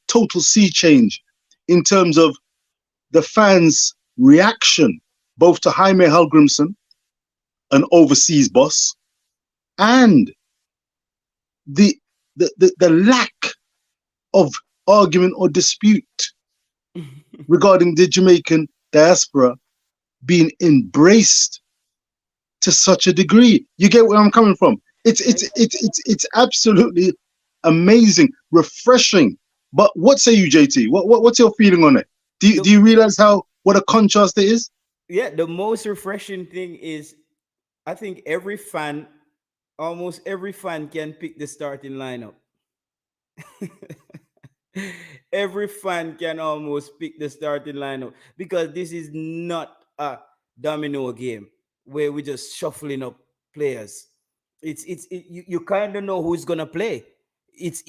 total sea change in terms of the fans' reaction, both to Jaime Hallgrimsson, an overseas boss, and the lack of argument or dispute regarding the Jamaican diaspora being embraced to such a degree? You get where I'm coming from? It's absolutely amazing, refreshing. But what say you, JT? What's your feeling on it? Do you realize what a contrast it is? Yeah, the most refreshing thing is, I think almost every fan can pick the starting lineup. Every fan can almost pick the starting lineup, because this is not a domino game where we're just shuffling up players. You kind of know who's gonna play. It's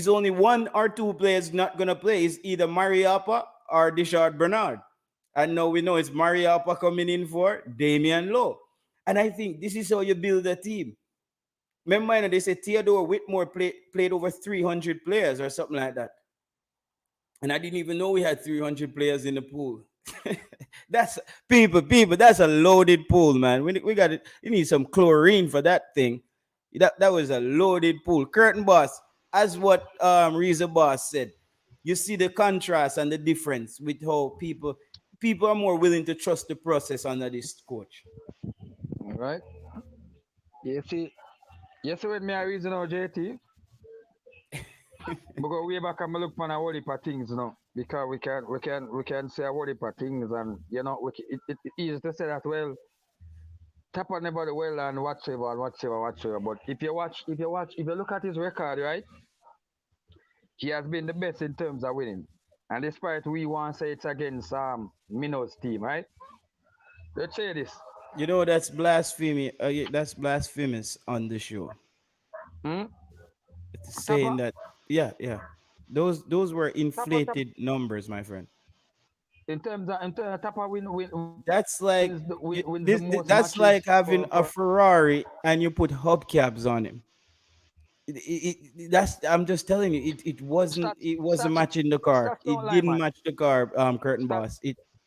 only one or two players not gonna play. It's either Mariapa or Dishard Bernard. And now we know it's Mariapa coming in for Damian Lowe. And I think this is how you build a team. Remember, they said Theodore Whitmore played over 300 players or something like that. And I didn't even know we had 300 players in the pool. That's people, that's a loaded pool, man. We got it. You need some chlorine for that thing. That was a loaded pool. Curtain boss, as what Reza Boss said, you see the contrast and the difference with how people are more willing to trust the process under this coach. All right. You see with me a reason now, JT. Because way back I'm look for a whole heap of things, because we can say a whole heap of things, and it easy to say that, well, Tapper never do well and whatsoever. But if you look at his record, right, he has been the best in terms of winning. And despite we want to say it's against Minno's team, right? Let's say this. That's blasphemy. That's blasphemous on the show. Hmm? It's saying Tapper? that, yeah. Those were Tapper. inflated numbers, my friend. In terms of Tapper That's like wins the most that's matches like having a for Ferrari and you put hubcaps on him. That's, I'm just telling you, stats it wasn't stats matching the car. stats don't It lie, didn't man. match the car, curtain Stat, boss.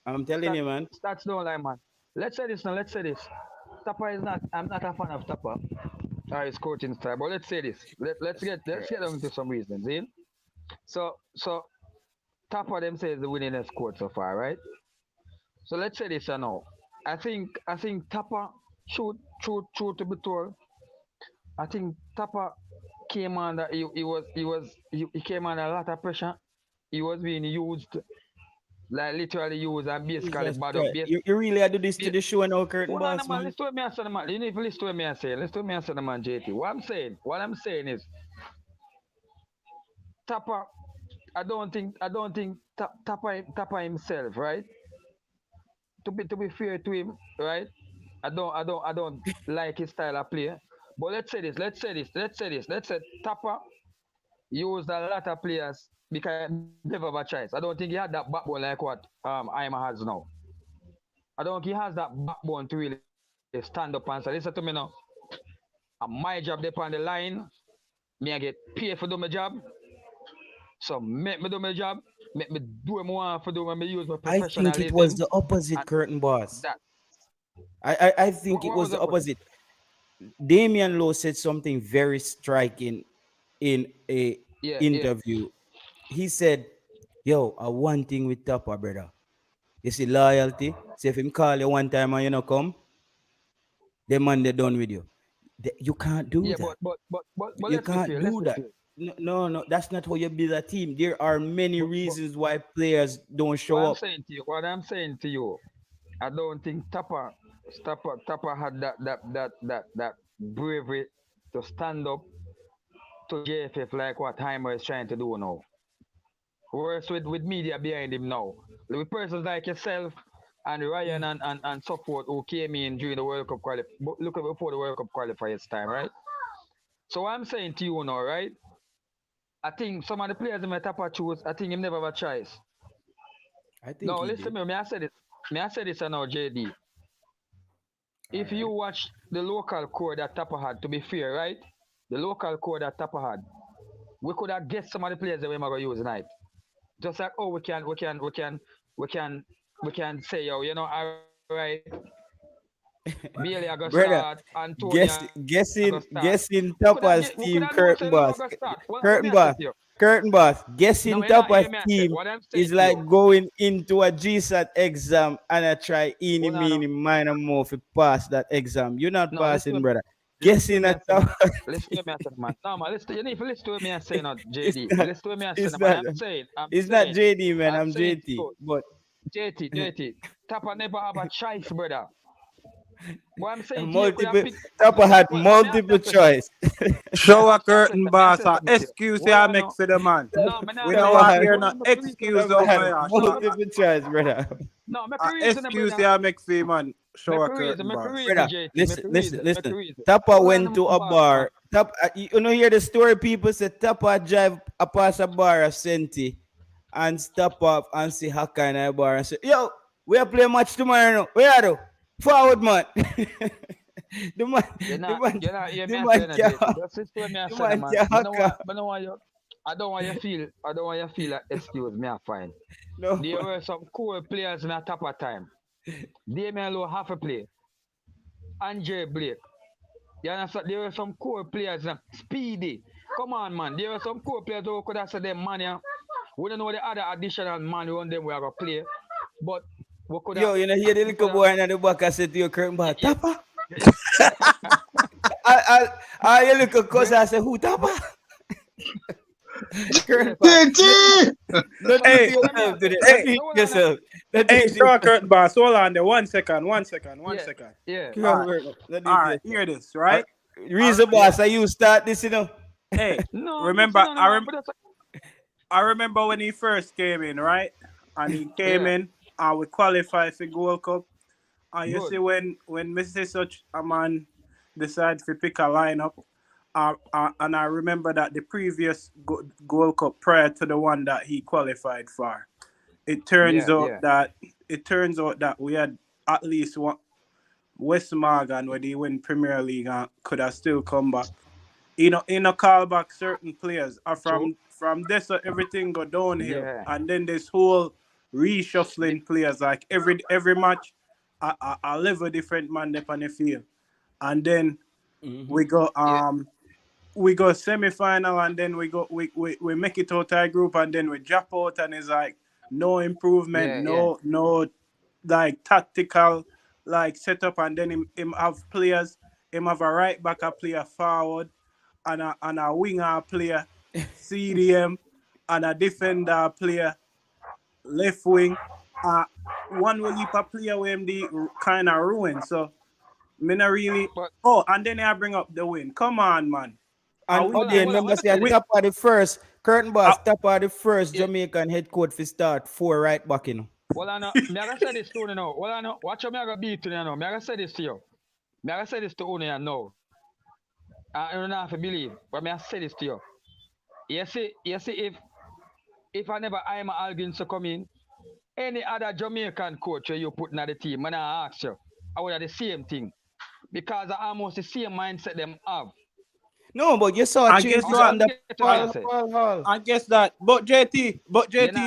I'm telling stat, you, man. stats don't lie, man. Let's say this now. Let's say this. Tapper is not. I'm not a fan of Tapper or his coaching style. But let's say this. Let's get down to some reasons. So Tapper them says the winningest coach so far, right? So let's say this now. I think Tapper true to be told. I think Tapper came under he came under a lot of pressure. He was being used, like literally used and basically Jesus bad up. Christ. You really had to do this to Bas- the show now, curtain Hold on, boss, man. man. Listen to me, I said, man. You need to listen to me, I say. Listen to me, I said, man, JT. What I'm saying is, Tapper. I don't think Tapper himself, right? to be fair to him, right? I don't like his style of play. But let's say Tapper used a lot of players because he never have a choice. I don't think he had that backbone like what Ima has now. I don't think he has that backbone to really stand up and say, listen to me now. My job there on the line, me I get paid for doing my job. So make me do my job, make me do what I want for do when me use my I think it was professionalism. the opposite, And curtain boss. that I think it what was was the the opposite? opposite. Damian Lowe said something very striking in a Yeah, yeah. interview. He said, "Yo, I one thing with Tapa, brother. You see loyalty. Say if him call you one time and you not come, the man they done with you. You can't do Yeah, that. but You let's be can't fair. Let's do be that. fair. No, that's not how you build a team. There are many But reasons why players don't what show I'm up. saying to you, I don't think Tapper had that bravery to stand up to JFF like what Heimer is trying to do now. Whereas with media behind him now, with persons like yourself and Ryan and so forth who came in during the World Cup look at before the World Cup qualifiers time, right? So what I'm saying to you now, right? I think some of the players in my Tapper choose, I think him never have a choice. I think No, he listen did. to me, I said this now, JD. All If you right. watch the local core that Tapper had, to be fair, right? The local core that Tapper had, we could have guessed some of the players that we're gonna use tonight. Just like oh we can say yo, all right, Bailey I go start, Brother, Antonio I go start. guessing We could have Topper's known say team, Lou I go curtain start. boss. What me I Curtain say to boss. you? Curtain boss. No, Guessing you're not hear Topper's me I say. team What I'm saying is to you. like going into a GSAT exam and I try any, Hold on, meeny, minor more to pass that exam. You're not no, passing, brother. listen to Guessing me a I say, man. Topper. Listen to me I say, man. No man, listen you need to listen to me I say not It's JD. not, Listen to me I say, it's man. not, I'm it's not saying, JD, man. I'm I'm saying to JT. you, But JT, Tapper never have a choice, brother. What I'm saying to you, could have multiple, picked. Topper had Well, me ask you multiple a question. choice. Me Shower ask you a curtain question. Me ask boss, you a something to you. excuse Hold you on, make no. for the man. No, me not We make don't Topper no want had hear excuse. no Me reason. excuse Topper over had here. No, me, multiple choice, brother. no, me A reason, excuse brother. you make for the man. Shower curtain Me boss. reason, Brother, JT. Me listen, listen, reason. Me listen. reason. Tapa Hold on, went my to a boss, man. bar. You know, hear the story people say Tapa drive a past a bar of Senti and stop up and see Haka in a bar and say, yo, we are playing match tomorrow. No? We are do. Forward, man. the man, the man, You're not hear the me man saying that, can, JT. Just listen to me I the say that, man man. can Haka. Me no want you. I don't want you feel like excuse me. I find No, there were some cool players in a top of time. Damian Lowe half a play. Andre Blake. You understand? There were some core players. Speedy. Come on, man. There were some core players who could have said them man. Yeah. We don't know the other additional man on them we are going to play. But we could have. yo, you know, hear the We little could have. boy in the back. I said to your curtain bar, Yeah, Tapa. I look at cause I say, who Tapa? yeah, Curtain bar. JT! Not do it Hey, to so let me yourself ask you. today. Not hey, do it No, to yourself. Not do hey, it to shower yourself. curtain boss. Hold on there. 1 second. Yeah, 1 second. yeah. All right. Not do All it to right. yourself. Hear this, right? I, Reason Yeah. boss, I you start this, you know. hey, No, remember, listen on the man. But that's I remember when he first came in, right? And he came yeah. in and we qualified for Gold Cup. And you Good. see when Mr. Such a man decided to pick a lineup, and I remember that the previous Gold Cup prior to the one that he qualified for, it turns Yeah, out yeah. that we had at least one West Morgan where they win Premier League and could have still come back. Call back certain players. True. From this everything go downhill. Yeah. And then this whole reshuffling players, like every match I live a different man up on the field. And then we go Yeah. semi final and then we make it out our group and then we drop out and it's like no improvement, Yeah. Yeah. no like tactical like setup and then him have players, him have a right back a player forward and a winger player, CDM, and a defender player, left wing. One will leap a player where the kind of ruin. So, me not really. But Oh, and then I bring up the win. Come on, man. And We, hold on, again, hold on. remember Let me say say at this. we, top of the first curtain uh, boss, top of the first Yeah. Jamaican head coach for start 4 right back, you know. Well, I know, me I gonna say this to you now. Well, I know, watch how me I gonna beat you now. Me I gonna say this to you. Me I gonna say this to you now. I don't have to believe, but me I say this to you. You see, if I never I'm Algin to come in, any other Jamaican coach you put in the team, man, I ask you, I would have the same thing. Because I almost the same mindset them have. No, but you saw I changes guess what? under Hall. I guess that. But JT,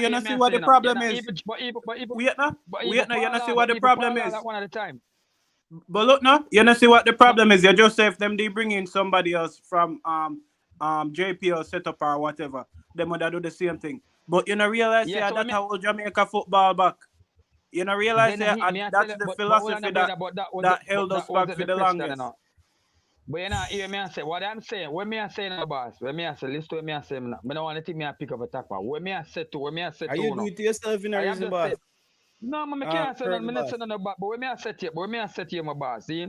you know see what the problem is. Wait now. You know see what the problem is. One at a time. But look now, you know see what the problem is. You just say if them they bring in somebody else from JPL setup or whatever, them would do the same thing. But you know realize so that how Jamaica football back. You know realize that's the philosophy that held us back for the longest. But you know, hear me say what I'm saying. When me I say no boss, when me I say, listen to me I say, I don't want to think me I pick up a tapper. When me I say to, are you doing it to yourself in a reason, boss? No, I can't say nothing. I'm not no boss. But when me I say to you, my boss, see,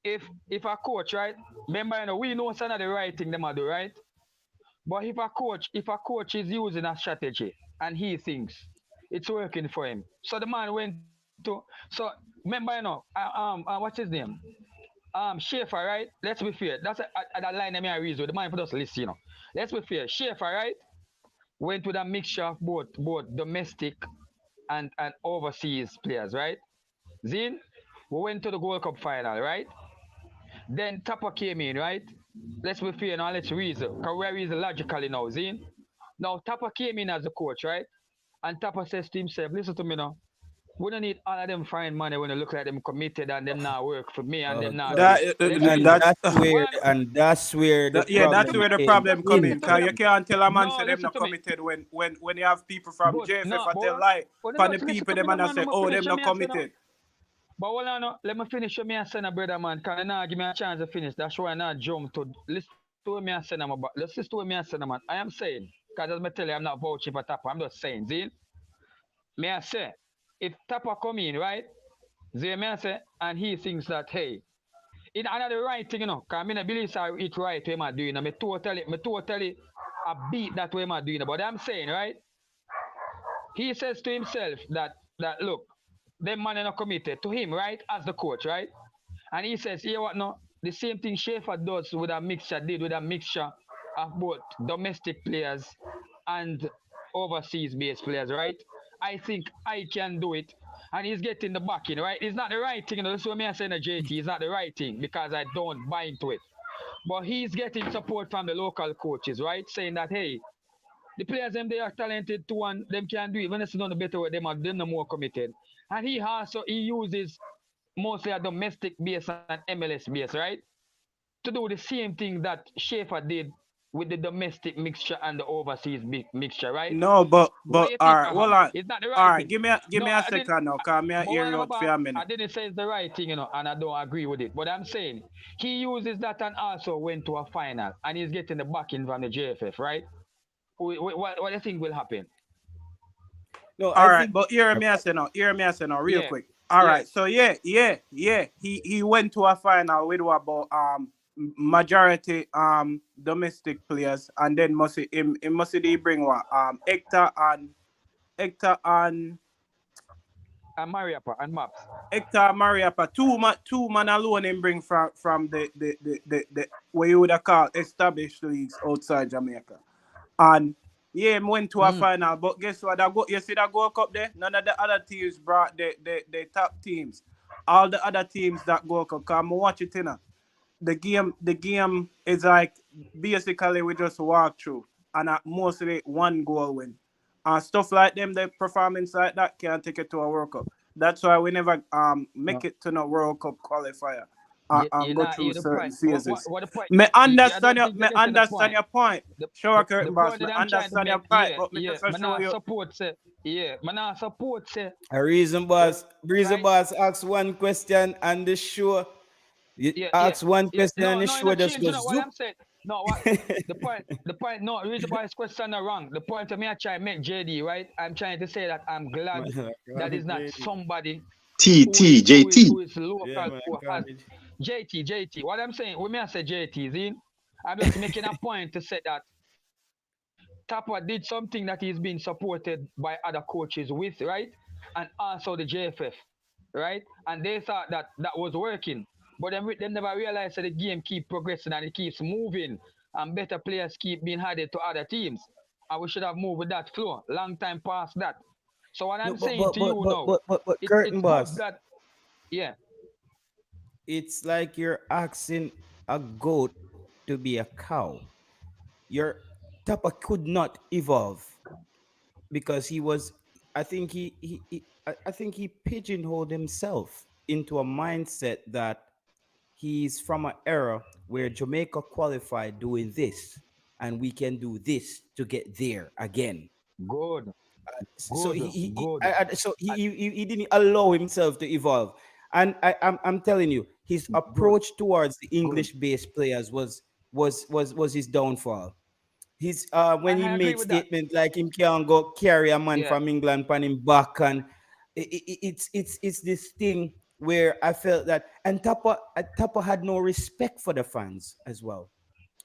if a coach, right? Remember, you know, we know some of the right thing them do, right? But if a coach is using a strategy and he thinks it's working for him, so the man went to. So remember, you know, what's his name? Schaefer, right? Let's be fair. That's a line that I read with. The man for us list, you know. Let's be fair. Schaefer, right? Went with a mixture of both domestic and overseas players, right? Zin, we went to the Gold Cup final, right? Then Tapa came in, right? Let's be fair now, let's reason. Because we reason logically now, Zin. Now Tapa came in as a coach, right? And Tapa says to himself, listen to me now. We don't need all of them find money when they look like them committed and them not work for me and them not. That's where the problem come in. Because you can't tell a man say them not committed when you have people from JFF and tell lie for the people them and say, oh, them not committed. But hold on, let me finish with me and send a brother man. Can you not give me a chance to finish? That's why I not jump to listen to me and send him about. Let's listen to me and send him man. I am saying, because as I tell you, I'm not vouching for Tapa. I'm just saying, see? May I say, if Tapa come in, right? May I say, and he thinks that, hey, it's another right thing, you know, because I mean, I believe it's right what I'm doing. I totally a beat that way I'm doing. But I'm saying, right? He says to himself that look, them man are not committed to him, right? As the coach, right? And he says, yeah, what no? The same thing Schaefer did with a mixture of both domestic players and overseas based players, right? I think I can do it. And he's getting the backing, right? It's not the right thing. You know, that's what I'm saying to JT. It's not the right thing because I don't buy into it. But he's getting support from the local coaches, right? Saying that, hey, the players, them they are talented too, and them can do it. When it's done a better way, them are more committed. And he uses mostly a domestic base and MLS base, right? To do the same thing that Schaefer did with the domestic mixture and the overseas mixture, right? No, but all right, hold on. It's not the right all right, thing. give me a second now, because me hear you out for a minute. I didn't say it's the right thing, you know, and I don't agree with it. But I'm saying he uses that and also went to a final, and he's getting the backing from the JFF, right? What do you think will happen? No, all right, but hear me say now, real quick. All right, so he went to a final with about majority domestic players, and then must he bring what Hector and Mariapa and Maps. Hector Mariapa, two man alone him bring from the what you would have called established leagues outside Jamaica. And yeah, went to a final, but guess what? You see that Gold Cup there? None of the other teams brought the top teams. All the other teams that Gold Cup, come watch it, you know. The game is like basically we just walk through and mostly one goal win. And stuff like them, the performance like that can't take it to a World Cup. That's why we never make it to no World Cup qualifier. Go through certain phases. Me understand your point. Sure, Curtin boss. Me understand your point, but me just show you. Support say. A reason boss asks one question and the show. Ask one question and the show just goes zoop. The point, no, reason why this question are wrong. The point of me I try to make JD, right? I'm trying to say that I'm glad that is not somebody JT. who is local who has JT. What I'm saying, when I say JT, I'm just making a point to say that Tapa did something that he's been supported by other coaches with, right? And also the JFF, right? And they thought that that was working. But they never realized that the game keep progressing and it keeps moving and better players keep being added to other teams. And we should have moved with that flow. Long time past that. So what I'm saying to you now, Curtain it's boss, good that, yeah. it's like you're asking a goat to be a cow. Your Tapa could not evolve because he was. I think I think he pigeonholed himself into a mindset that he's from an era where Jamaica qualified doing this, and we can do this to get there again. Good, So good, good. he didn't allow himself to evolve, and I'm telling you, his Good, approach towards the good. English-based players was his downfall. His when he I agree made with that. statement like him can't go carry a man Yeah, from England pan him back, and it's this thing where I felt that, and Tapa had no respect for the fans as well.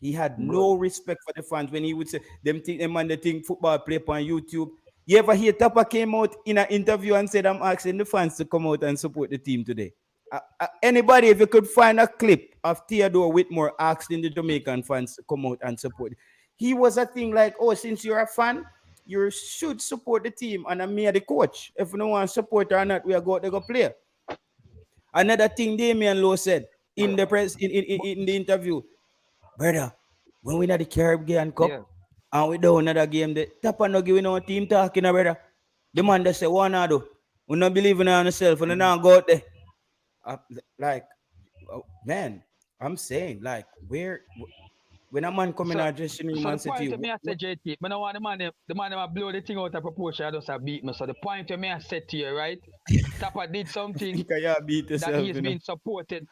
He had good. no respect for the fans when he would say them think them man they think football play on YouTube. You ever hear Tapa came out in an interview and said, "I'm asking the fans to come out and support the team today." Anybody, if you could find a clip of Theodore Whitmore asking the Jamaican fans to come out and support, he was a thing like, "Oh, since you're a fan, you should support the team, and I'm me the coach. If you don't want to support or not, we are going to go play." Another thing Damian Lowe said in the press in the interview, brother, when we not the Caribbean Cup Yeah, and we do another game, the Tapa no giving our team talking, brother. The man that say, "What I do? We not believing in yourself, and now go out there." Uh, like, man, I'm saying, like, when a man come in So, our dressing room so the and say to point you, of me I said JT, but I want the man them a blow the thing out of proportion. I just a beat me. So the point of me I said to you, right? Tapa did something "Think you beat that yourself, he's been supported,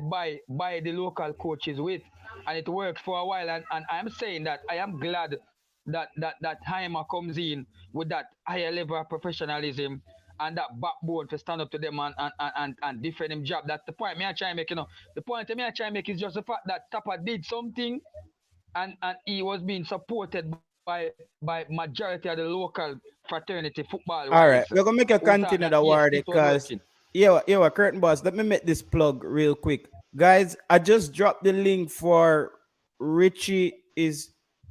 Okay. by the local coaches with, and it worked for a while. And I'm saying that I am glad that Heimer comes in with that higher level of professionalism and that backbone to stand up to them and defend him job. That's the point me I try and make, The point me I try and make is just the fact that Tapa did something and he was being supported by majority of the local fraternity football All wise right, we're gonna make a who thought that continue the yes, war this was because working. yeah, curtain boss. Let me make this plug real quick, guys. I just dropped the link for Richie is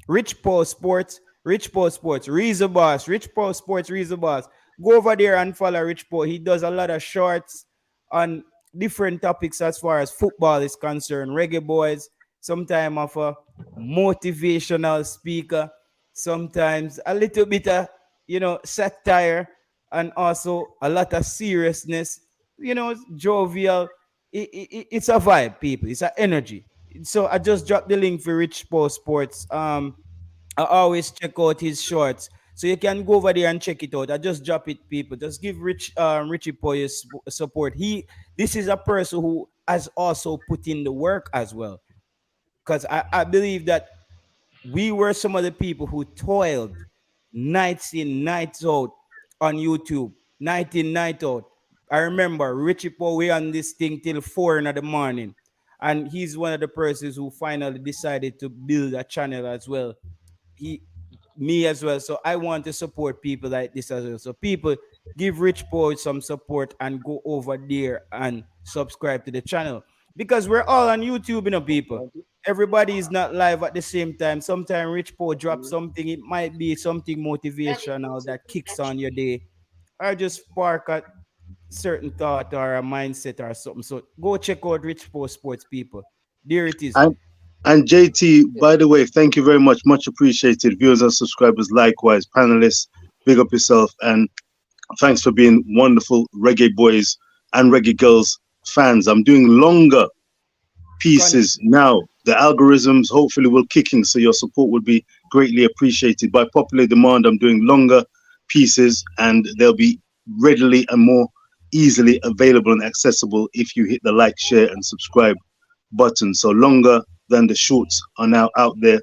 Rich Post Sports, Rich Post Sports, Rhys Boss, Rich Post Sports, Rhys Boss. Go over there and follow Rich Post. He does a lot of shorts on different topics as far as football is concerned. Reggae boys, sometimes of a motivational speaker, sometimes a little bit of satire, and also a lot of seriousness, jovial. It's a vibe, people. It's an energy. So I just dropped the link for Rich Post Sports. I always check out his shorts. So you can go over there and check it out. I just drop it, people. Just give Richie Poy his support. This is a person who has also put in the work as well. Because I believe that we were some of the people who toiled nights in, nights out on YouTube, night in, night out. I remember Richie Poe, we on this thing till 4 in the morning. And he's one of the persons who finally decided to build a channel as well. He, me as well. So I want to support people like this as well. So people, give Rich Poe some support and go over there and subscribe to the channel. Because we're all on YouTube, people. Everybody is not live at the same time. Sometimes Rich Poe drops something. It might be something motivational that kicks on your day, or just spark a certain thought or a mindset or something. So go check out Rich Poe Sports, people. There it is. And JT, Yeah. by the way, thank you very much. Much appreciated. Viewers and subscribers, likewise. Panelists, big up yourself. And thanks for being wonderful reggae boys and reggae girls fans. I'm doing longer pieces now. The algorithms hopefully will kick in, so your support would be greatly appreciated. By popular demand, I'm doing longer pieces, and they'll be readily and more easily available and accessible if you hit the like, share, and subscribe button. So longer than the shorts are now out there.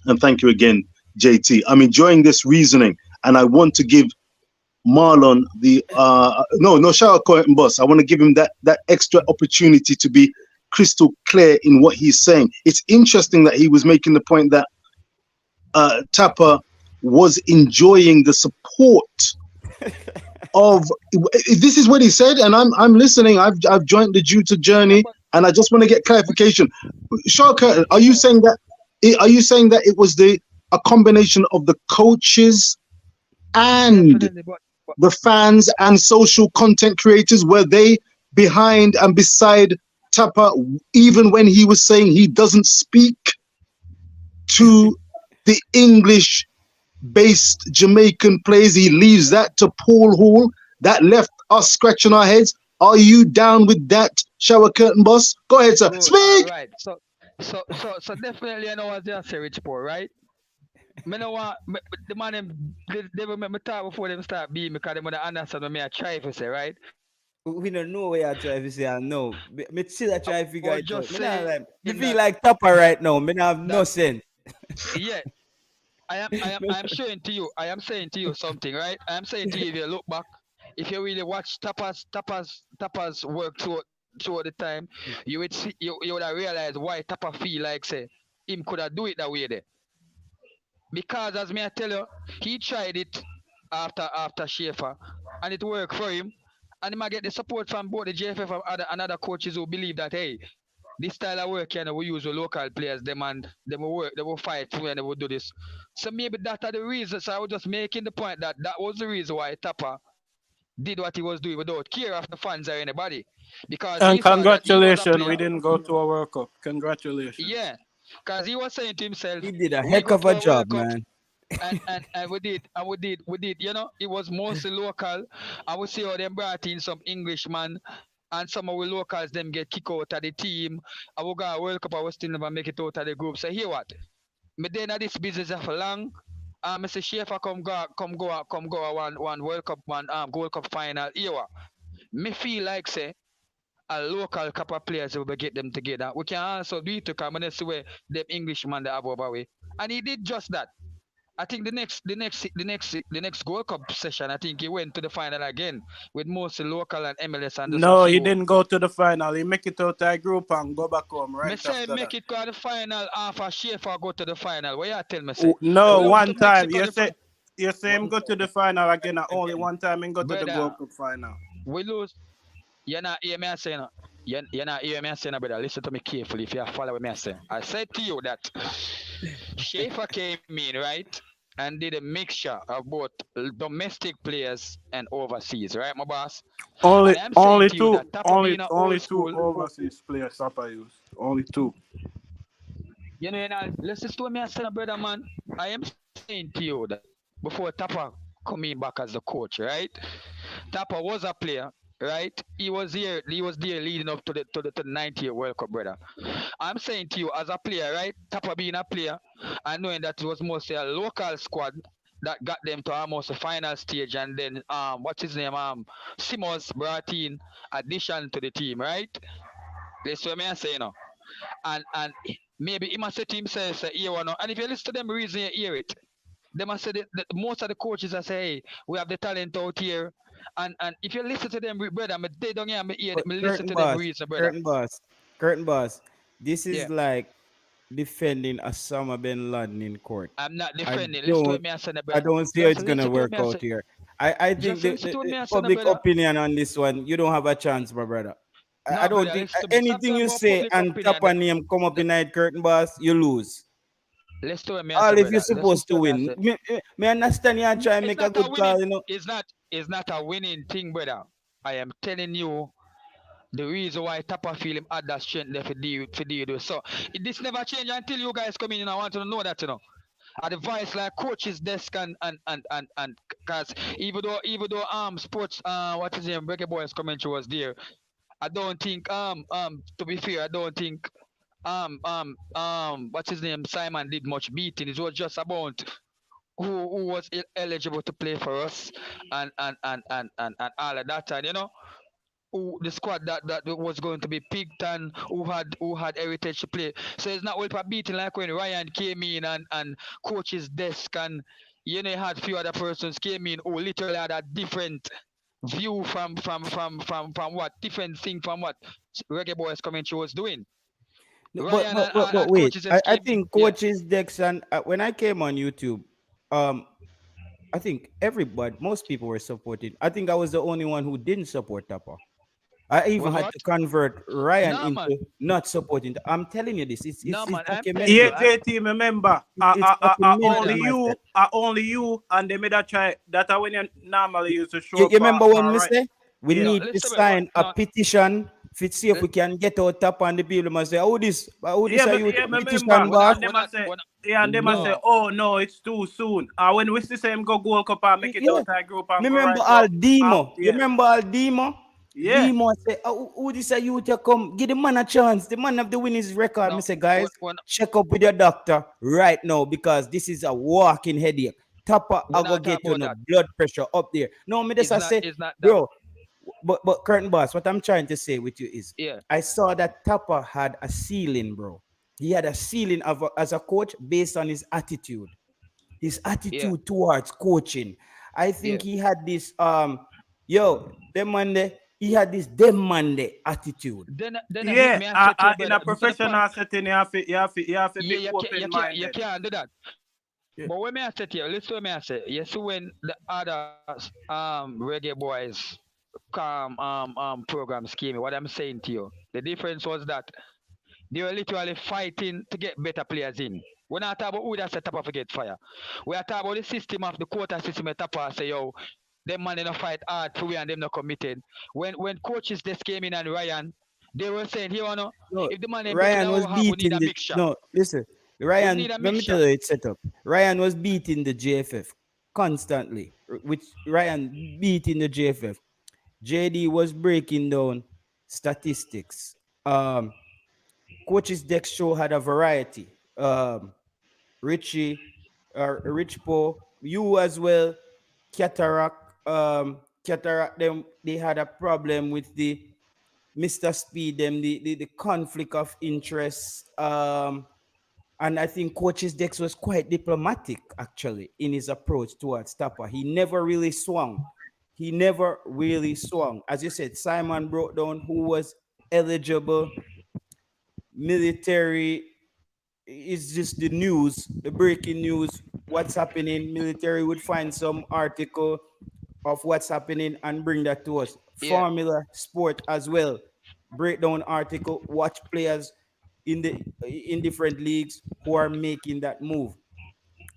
And thank you again, JT. I'm enjoying this reasoning, and I want to give Marlon the shout out Curtin Boss. I want to give him that extra opportunity to be crystal clear in what he's saying. It's interesting that he was making the point that Tapper was enjoying the support of. This is what he said, and I'm listening. I've joined the Juta journey, and I just want to get clarification. Shaw Curtin, are you saying that? Are you saying that it was a combination of the coaches and the fans and social content creators? Were they behind and beside Tapper, even when he was saying he doesn't speak to the English-based Jamaican players? He leaves that to Paul Hall. That left us scratching our heads. Are you down with that, Shower Curtain boss? Go ahead, sir. Speak. Right. So definitely, I know what they say, Rich Poor, right? Me know what the man them they will make me talk before them start being because they want to understand what me I try to say, right? We don't know what you're trying to say. I know. Me still try to figure it out. just Me say not like, me in feel that- like Tapper right now. Me not have no sense. Yeah. I am showing to you. I am saying to you something, right? I am saying to you, if you look back, if you really watch Tapper's work through the time, you would see, you would have realized why Tapper feel like say him could have do it that way there. Because as me I tell you, he tried it after Schaefer, and it worked for him. And he might get the support from both the JFF and other coaches who believe that hey, this style of work, we use the local players, they will work, they will fight through and they will do this. So maybe that are the reasons. I was just making the point that was the reason why Tapper did what he was doing without care of the fans or anybody. Because And he saw that he was a congratulations, we player. didn't go to a World Cup. Congratulations. Yeah. Because he was saying to himself, He did a we heck go of to a a World job, Cup, man. and we did, it was mostly local. I would see how them brought in some Englishman and some of the locals them get kicked out of the team. I will go a World Cup, I was still never make it out of the group. So here what? Me then at this business for long. Mr. Schaefer come go one World Cup, one Gold Cup final. Here what? Me feel like say a local couple of players will get them together. We can also do it to come and see where them Englishman they have over way. And he did just that. I think the next Gold Cup session, I think he went to the final again with mostly local and MLS and just a No, he few. didn't go to the final. He make it out of the group and go back home Me right say after make that. it to the final after Schaefer go to the final. What you tell me say? No, We went one to time. Mexico You say him go to the final again. And only one time him go to the brother. Gold Cup final. We lose. You're not hear me saying. You're not hear me saying, brother. Listen to me carefully if you follow me saying. I said to you that Schaefer came in, right? And did a mixture of both domestic players and overseas, right, my boss? Only, And I'm saying only to you two, that Tapper being an only old two school, overseas players Sapa use. Only two. listen to me, I said, brother, man. I am saying to you that before Tapper coming back as the coach, right? Tapper was a player, right? He was there leading up to the 90th World Cup, brother. I'm saying to you as a player, right? Tapper being a player and knowing that it was mostly a local squad that got them to almost the final stage, and then what's his name? Simmons brought in addition to the team, right? That's what I'm saying now. And maybe he must say to himself, say, here or no. And if you listen to them reason you hear it, they must say that most of the coaches are say, hey, we have the talent out here. And if you listen to them, brother, they don't hear me hear But me listen to them reason, brother. Curtain boss. This is Yeah. like defending Osama bin Laden in court. I'm not I defending. Listen to don't what me I say, I brother. don't see how Just it's gonna listen to what work me I out say. here. I think Just listen to what me the I say, public brother. opinion on this one, you don't have a chance, my brother. I No, don't brother, think listen to me. Stop anything talking you about say public and opinion. top a name come up in night curtain boss, you lose. Listen to what me I say, All if you're brother. Listen supposed to to what me I win. say. Me understand you and try and It's make a not a good call, winning. you know. It's not a winning thing, brother. I am telling you the reason why Tapper feel him had that strength there for deal with. So this never change until you guys come in and I want to know that, Advice like coaches desk and cause even though sports what is his Breaker Boys commentary was there. I don't think to be fair, I don't think what's his name Simon did much beating. It was just about who was eligible to play for us and all of that, and who the squad that was going to be picked and who had heritage to play. So it's not all for beating like when Ryan came in and coach's desk and you had few other persons came in who literally had a different view from what different thing from what Reggae Boys commentary was doing. Ryan But and wait, coaches I escape. think coaches Dex and when I came on YouTube, um, I think most people were supporting. I think I was the only one who didn't support Tapa. I even Was had what? to convert Ryan Nah, man. into not supporting. I'm telling you this. No, It's man. I'm telling Yeah, you. documented. JT, remember, It's documented, Brother, only you, and they made a try. That when you normally used to show You up remember when for we right. say we Yeah. no, need to listen, but sign a no, petition to see if we can get out Tapa and the people must say, oh this Yeah, are you remember. petition boss? And they must say, and they must say, no. oh no, it's too soon. When we see him go Gold Cup and make it Yeah. out that group and go Remember right Al now. Demo? You Yeah. remember Al Demo? Yeah. Demo say, who this are you to come? Give the man a chance. The man have the winnings record. No, Me say, guys, when check up with your doctor right now because this is a walking headache. Tapa, I when go I talk get you about no that, blood pressure up there. No, me just I say, it's not that. bro. But curtain boss, what I'm trying to say with you is, Yeah, I saw that Tapa had a ceiling, bro. He had a ceiling as a coach based on his attitude yeah, towards coaching. I think yeah. he had this them Monday, he had this them Monday attitude. Then Yeah. me I say to you, In a brother, to the point. professional setting, you have to Yeah, be open you minded. can't do that. Yeah. But when me I say to you, listen what me I say. You see when the other reggae boys programs came, what I'm saying to you, the difference was that they were literally fighting to get better players in. We're not talking about who that set up to get fire. We are talking about the system of the quota system at Tapa say, yo, them man they not fight hard for we and them not committed. When coaches just came in and Ryan, they were saying, here you know, No, if the man ain't better Ryan than was what we have, we need beating a the mixture. no. Listen, We Ryan. need a Let me mixture. tell you, it's set up. Ryan was beating the JFF constantly, which Ryan beating the JFF. JD was breaking down statistics. Coaches Dex show had a variety. Richie, Rich Po, you as well, Cataract, Cataract, them they had a problem with the Mr. Speed, them the conflict of interest. And I think Coaches Dex was quite diplomatic actually in his approach towards Tapa. He never really swung. He never really swung. As you said, Simon broke down who was eligible, military is just the news, the breaking news, what's happening. Military would find some article of what's happening and bring that to us. Yeah, Formula Sport as well, breakdown article, watch players in different leagues who are making that move.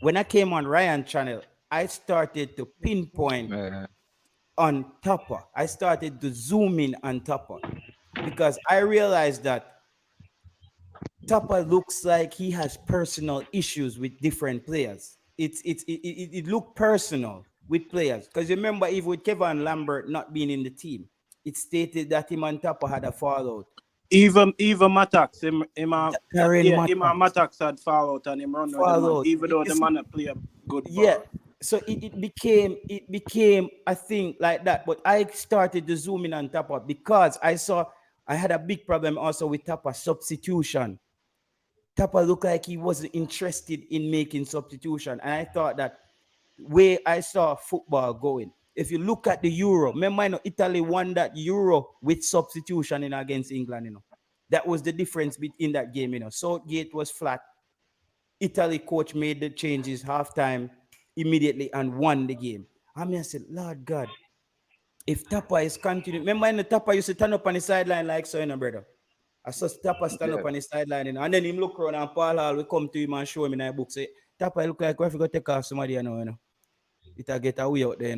When I came on Ryan channel, I started to pinpoint on Tapa. I started to zoom in on Tapa because I realized that Tapa looks like he has personal issues with different players. It looked personal with players because remember even with Kevon Lambert not being in the team, it stated that him and Tapa had a fallout. Even Matax, Karen Matax had fallout and him run with the man, even though the man play a good ball. Yeah. So it became a thing like that. But I started to zoom in on Tapa because I had a big problem also with Tapa substitution. Tapa looked like he wasn't interested in making substitution. And I thought that way I saw football going. If you look at the Euro, remember, Italy won that Euro with substitution in against England, That was the difference in that game, Southgate was flat. Italy coach made the changes halftime immediately and won the game. I said, Lord God, if Tapa is continuing, remember Tapa used to turn up on the sideline like so, brother. I saw Tapa stand up on the sideline, and then him look around and Paul Hall will come to him and show him in a book. Say, Tapa look like if you go take off somebody, It'll get away out there,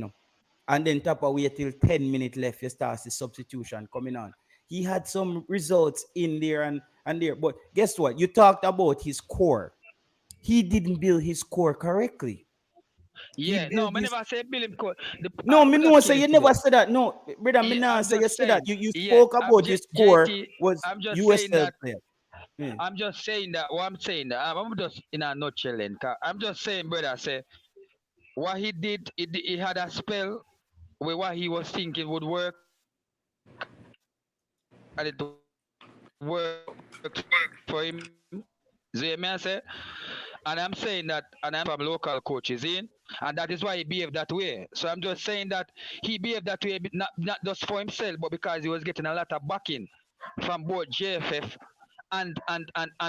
And then Tapa wait till 10 minutes left, you start the substitution coming on. He had some results in there and there. But guess what? You talked about his core. He didn't build his core correctly. yeah. No, I never say build him. No, me no say you never said that. No, brother, me not say you said that. You spoke about his core was USL player. Yeah. I'm just saying that. What I'm saying that I'm just in a nutshell. Then, I'm just saying, brother. Say what he did. He had a spell where what he was thinking would work, and it worked for him. See me I say, and I'm saying that, and I'm from local coaches in, and that is why he behaved that way. So I'm just saying that he behaved that way, not just for himself, but because he was getting a lot of backing from both JFF and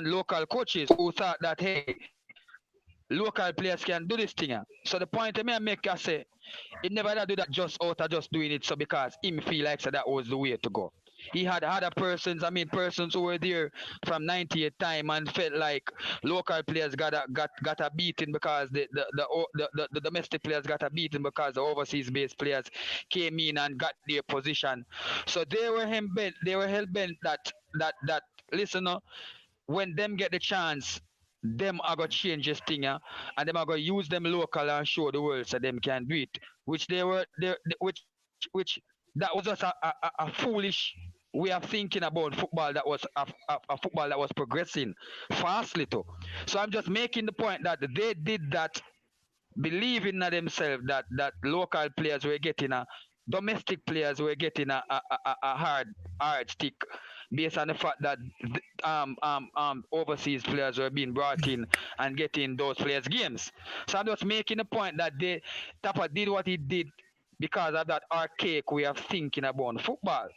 local coaches who thought that, hey, local players can do this thing. So the point I make, I say, he never had do that just out of just doing it so because him feel like so that was the way to go. He had other persons, persons who were there from 98 time and felt like local players got a beating because the domestic players got a beating because the overseas based players came in and got their position. So they were hell bent that listen, when them get the chance, them are gonna change this thing, and them are gonna use them local and show the world so them can do it. Which they were they which that was just a foolish way of thinking about football that was a football that was progressing fastly too. So I'm just making the point that they did that believing in themselves that local players were getting a domestic players were getting a hard stick based on the fact that overseas players were being brought in and getting those players games. So I'm just making the point that Tapa did what he did because of that archaic way of thinking about football.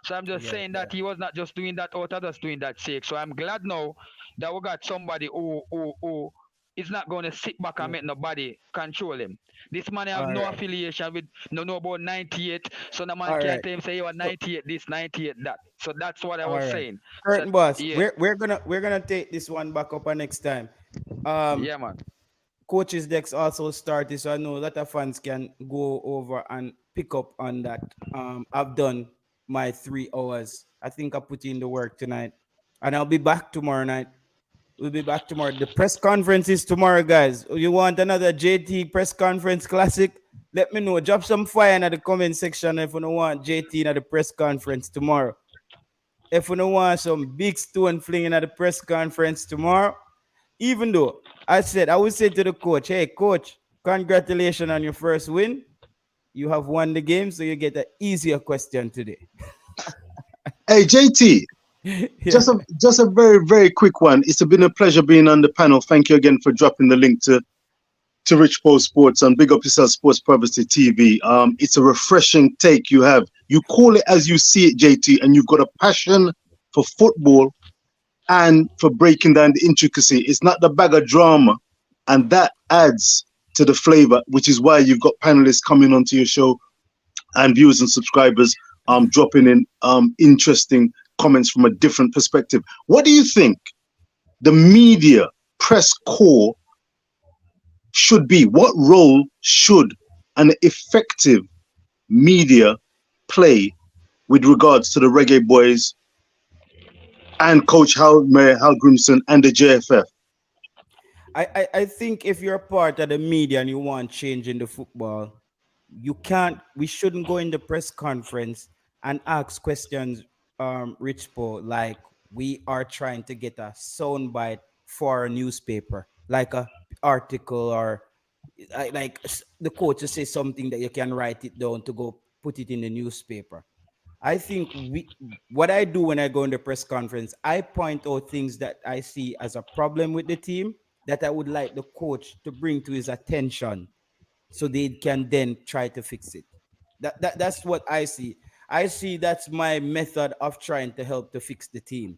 So I'm just saying that he was not just doing that out of just doing that sake. So I'm glad now that we got somebody who is not going to sit back and make nobody control him. This man have no affiliation with no about 98. So the man can't tell him say you are 98 this, 98 that. So that's what I was saying. Curtain So, boss, yeah. we're gonna take this one back up next time. Yeah, man. Coaches decks also started, so I know a lot of fans can go over and pick up on that. I've done my 3 hours. I think I put in the work tonight, and I'll be back tomorrow night. We'll be back tomorrow. The press conference is tomorrow, guys. You want another JT press conference classic? Let me know. Drop some fire in the comment section if you don't want JT at the press conference tomorrow. If you don't want some big stone flinging at the press conference tomorrow, even though I would say to the coach, hey, coach, congratulations on your first win. You have won the game, so you get an easier question today. Hey, JT, just a very, very quick one. It's been a pleasure being on the panel. Thank you again for dropping the link to Rich Post Sports and Big Up Yourself Sports Privacy TV. It's a refreshing take you have. You call it as you see it, JT, and you've got a passion for football and for breaking down the intricacy. It's not the bag of drama, and that adds to the flavor, which is why you've got panelists coming onto your show and viewers and subscribers dropping in interesting comments from a different perspective. What do you think the media press corps should be? What role should an effective media play with regards to the Reggae Boys and Coach Hal Grimson and the JFF? I think if you're part of the media and you want change in the football, we shouldn't go in the press conference and ask questions, Rich Po, like we are trying to get a soundbite for a newspaper, like a article or like the coach to say something that you can write it down to go put it in the newspaper. I think what I do when I go in the press conference, I point out things that I see as a problem with the team that I would like the coach to bring to his attention so they can then try to fix it. That's what I see. I see that's my method of trying to help to fix the team.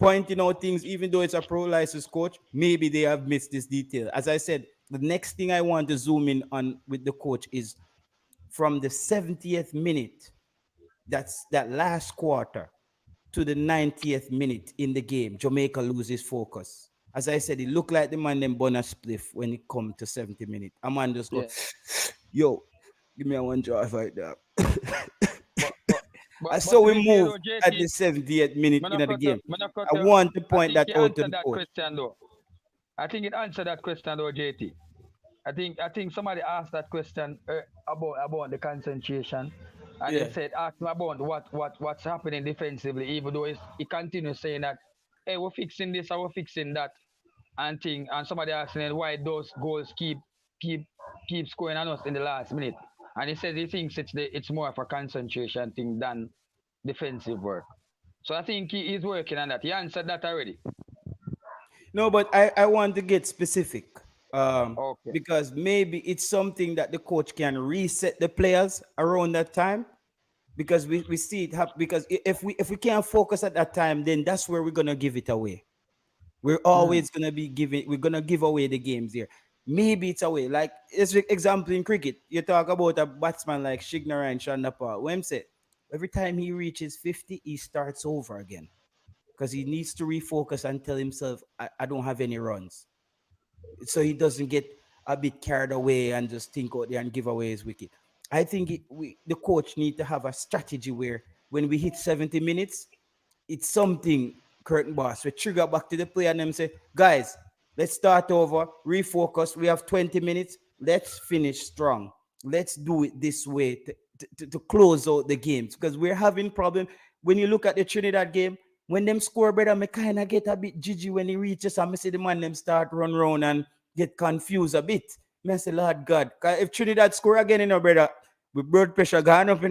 Pointing out things, even though it's a pro license coach, maybe they have missed this detail. As I said, the next thing I want to zoom in on with the coach is from the 70th minute, that's that last quarter, to the 90th minute in the game, Jamaica loses focus. As I said, it looked like the man them bonus spliff when it come to 70 minutes. A man just go, yo, give me a one drive right there. I saw we move at the 70th minute in the game. I want to point that out to the coach. I think it answered that question though, JT. I think somebody asked that question about the concentration, and they said ask him about what's happening defensively, even though he continues saying that, hey, we're fixing this or we're fixing that, and somebody asking him why those goals keep scoring on us in the last minute, and he says he thinks it's more of a concentration thing than defensive work. So I think he's working on that. He answered that already. No, but I want to get specific. Because maybe it's something that the coach can reset the players around that time. because we see it happen. Because if we can't focus at that time, then that's where we're gonna give it away. We're always gonna be giving. We're gonna give away the games here. Maybe it's away. Like as an example in cricket, you talk about a batsman like Shignara and Shandapal. When say every time he reaches 50, he starts over again because he needs to refocus and tell himself, I don't have any runs, so he doesn't get a bit carried away and just think out there and give away his wicket. I think the coach need to have a strategy where when we hit 70 minutes, it's something curtain boss. We trigger back to the player and them say, guys, let's start over, refocus. We have 20 minutes. Let's finish strong. Let's do it this way to close out the games because we're having problem. When you look at the Trinidad game, when them score, brother, me kind of get a bit jiggy when he reaches and me see the man them start run round and get confused a bit. Me say, Lord God, if Trinidad score again, brother, with blood pressure gone up,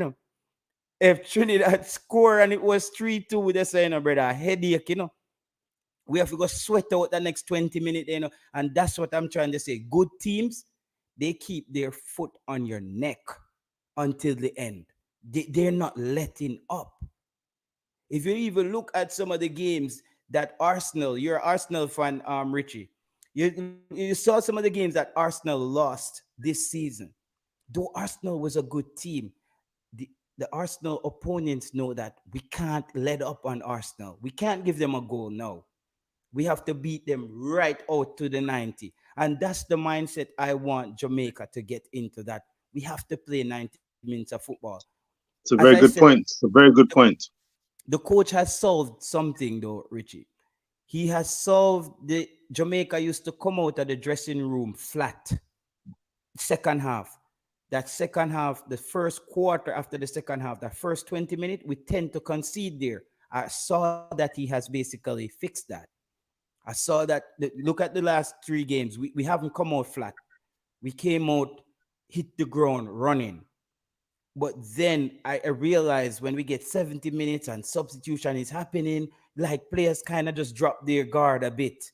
if Trinidad score and it was 3-2 with the say, brother, headache, we have to go sweat out the next 20 minutes, and that's what I'm trying to say. Good teams, they keep their foot on your neck until the end. They're not letting up. If you even look at some of the games that Arsenal, you're an Arsenal fan, Richie, you saw some of the games that Arsenal lost this season. Though Arsenal was a good team, the Arsenal opponents know that we can't let up on Arsenal. We can't give them a goal now. We have to beat them right out to the 90. And that's the mindset I want Jamaica to get into, that we have to play 90 minutes of football. It's a very good point. It's a very good point. The coach has solved something though, Richie. He has solved Jamaica used to come out of the dressing room flat. Second half. That second half, the first quarter after the second half, that first 20 minutes, we tend to concede there. I saw that he has basically fixed that. I saw that. Look at the last 3 games. We haven't come out flat. We came out, hit the ground running. But then I realized when we get 70 minutes and substitution is happening, like players kind of just drop their guard a bit.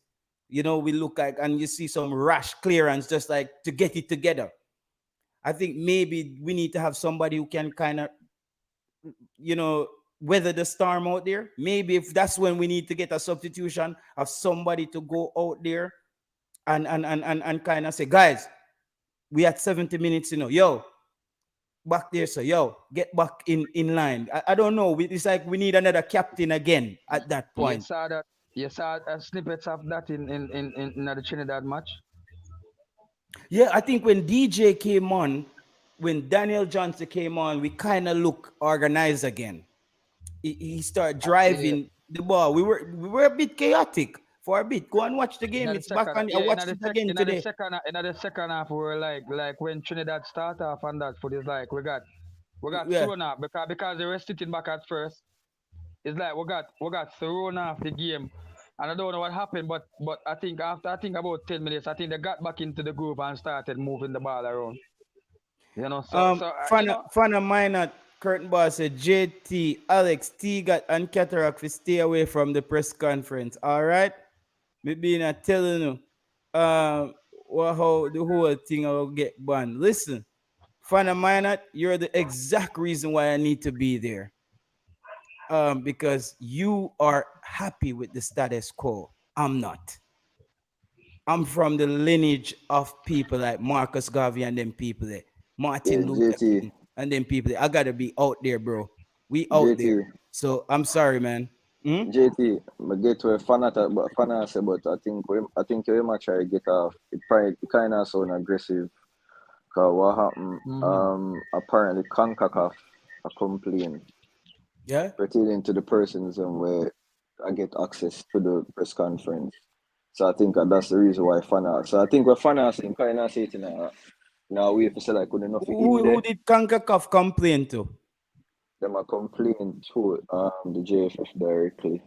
We look like, and you see some rash clearance just like to get it together. I think maybe we need to have somebody who can kind of, weather the storm out there. Maybe if that's when we need to get a substitution of somebody to go out there and kind of say, guys, we at 70 minutes, yo, back there, so yo, get back in line. I don't know. It's like we need another captain again at that point. You saw snippets of that in the Trinidad match. Yeah, I think when DJ came on, when Daniel Johnson came on, we kind of look organized again. He started driving the ball. We were a bit chaotic for a bit. Go and watch the game. It's back on. I watched it again today. In the second half, we were like when Trinidad start off on that foot, it's like we got thrown off because they were sitting back at first. It's like we got thrown off the game. And I don't know what happened, but I think after about 10 minutes, I think they got back into the groove and started moving the ball around. Fan of mine at Curtain Bar said JT, Alex, T-Gat, and Cataract will stay away from the press conference. All right? Maybe not telling you how the whole thing will get banned. Listen, fan of mine at, you're the exact reason why I need to be there. Because you are happy with the status quo. I'm not. I'm from the lineage of people like Marcus Garvey and them people there. Martin Luther King and them people there. I gotta be out there, bro. We out there. So I'm sorry, man. JT, I get to a fan at but I think you might try to get off. It kind of sound aggressive. Cause what happened? Apparently CONCACAF a complaint. Yeah. Pertaining to the persons and where I get access to the press conference. So I think that's the reason why Fanas. So I think we're Fanas in kind of saying now we have to say like good enough. Who did CONCACAF complain to? Them a complaint to the JFF directly.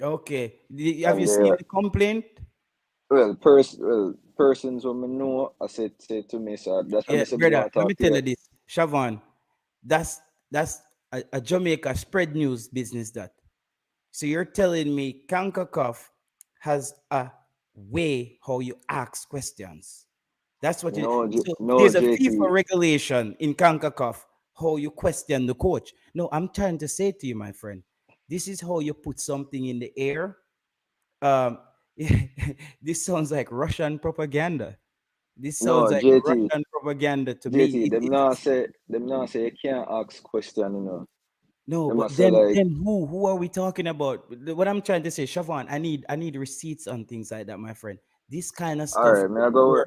Okay. Have you seen the complaint? Well, persons who me know, I said to me, so that's yeah, brother, let me tell you this, Shavon, that's a Jamaica spread news business that. So you're telling me CONCACAF has a way how you ask questions. That's what there's a FIFA regulation in CONCACAF how you question the coach. No, I'm trying to say to you, my friend, this is how you put something in the air. Um, this sounds like Russian propaganda. This sounds No, like JT, Russian propaganda to me. JT, them now say you can't ask question, No, Them but must say then like, who are we talking about? What I'm trying to say, Siobhan, I need receipts on things like that, my friend. This kind of stuff. Alright, may I go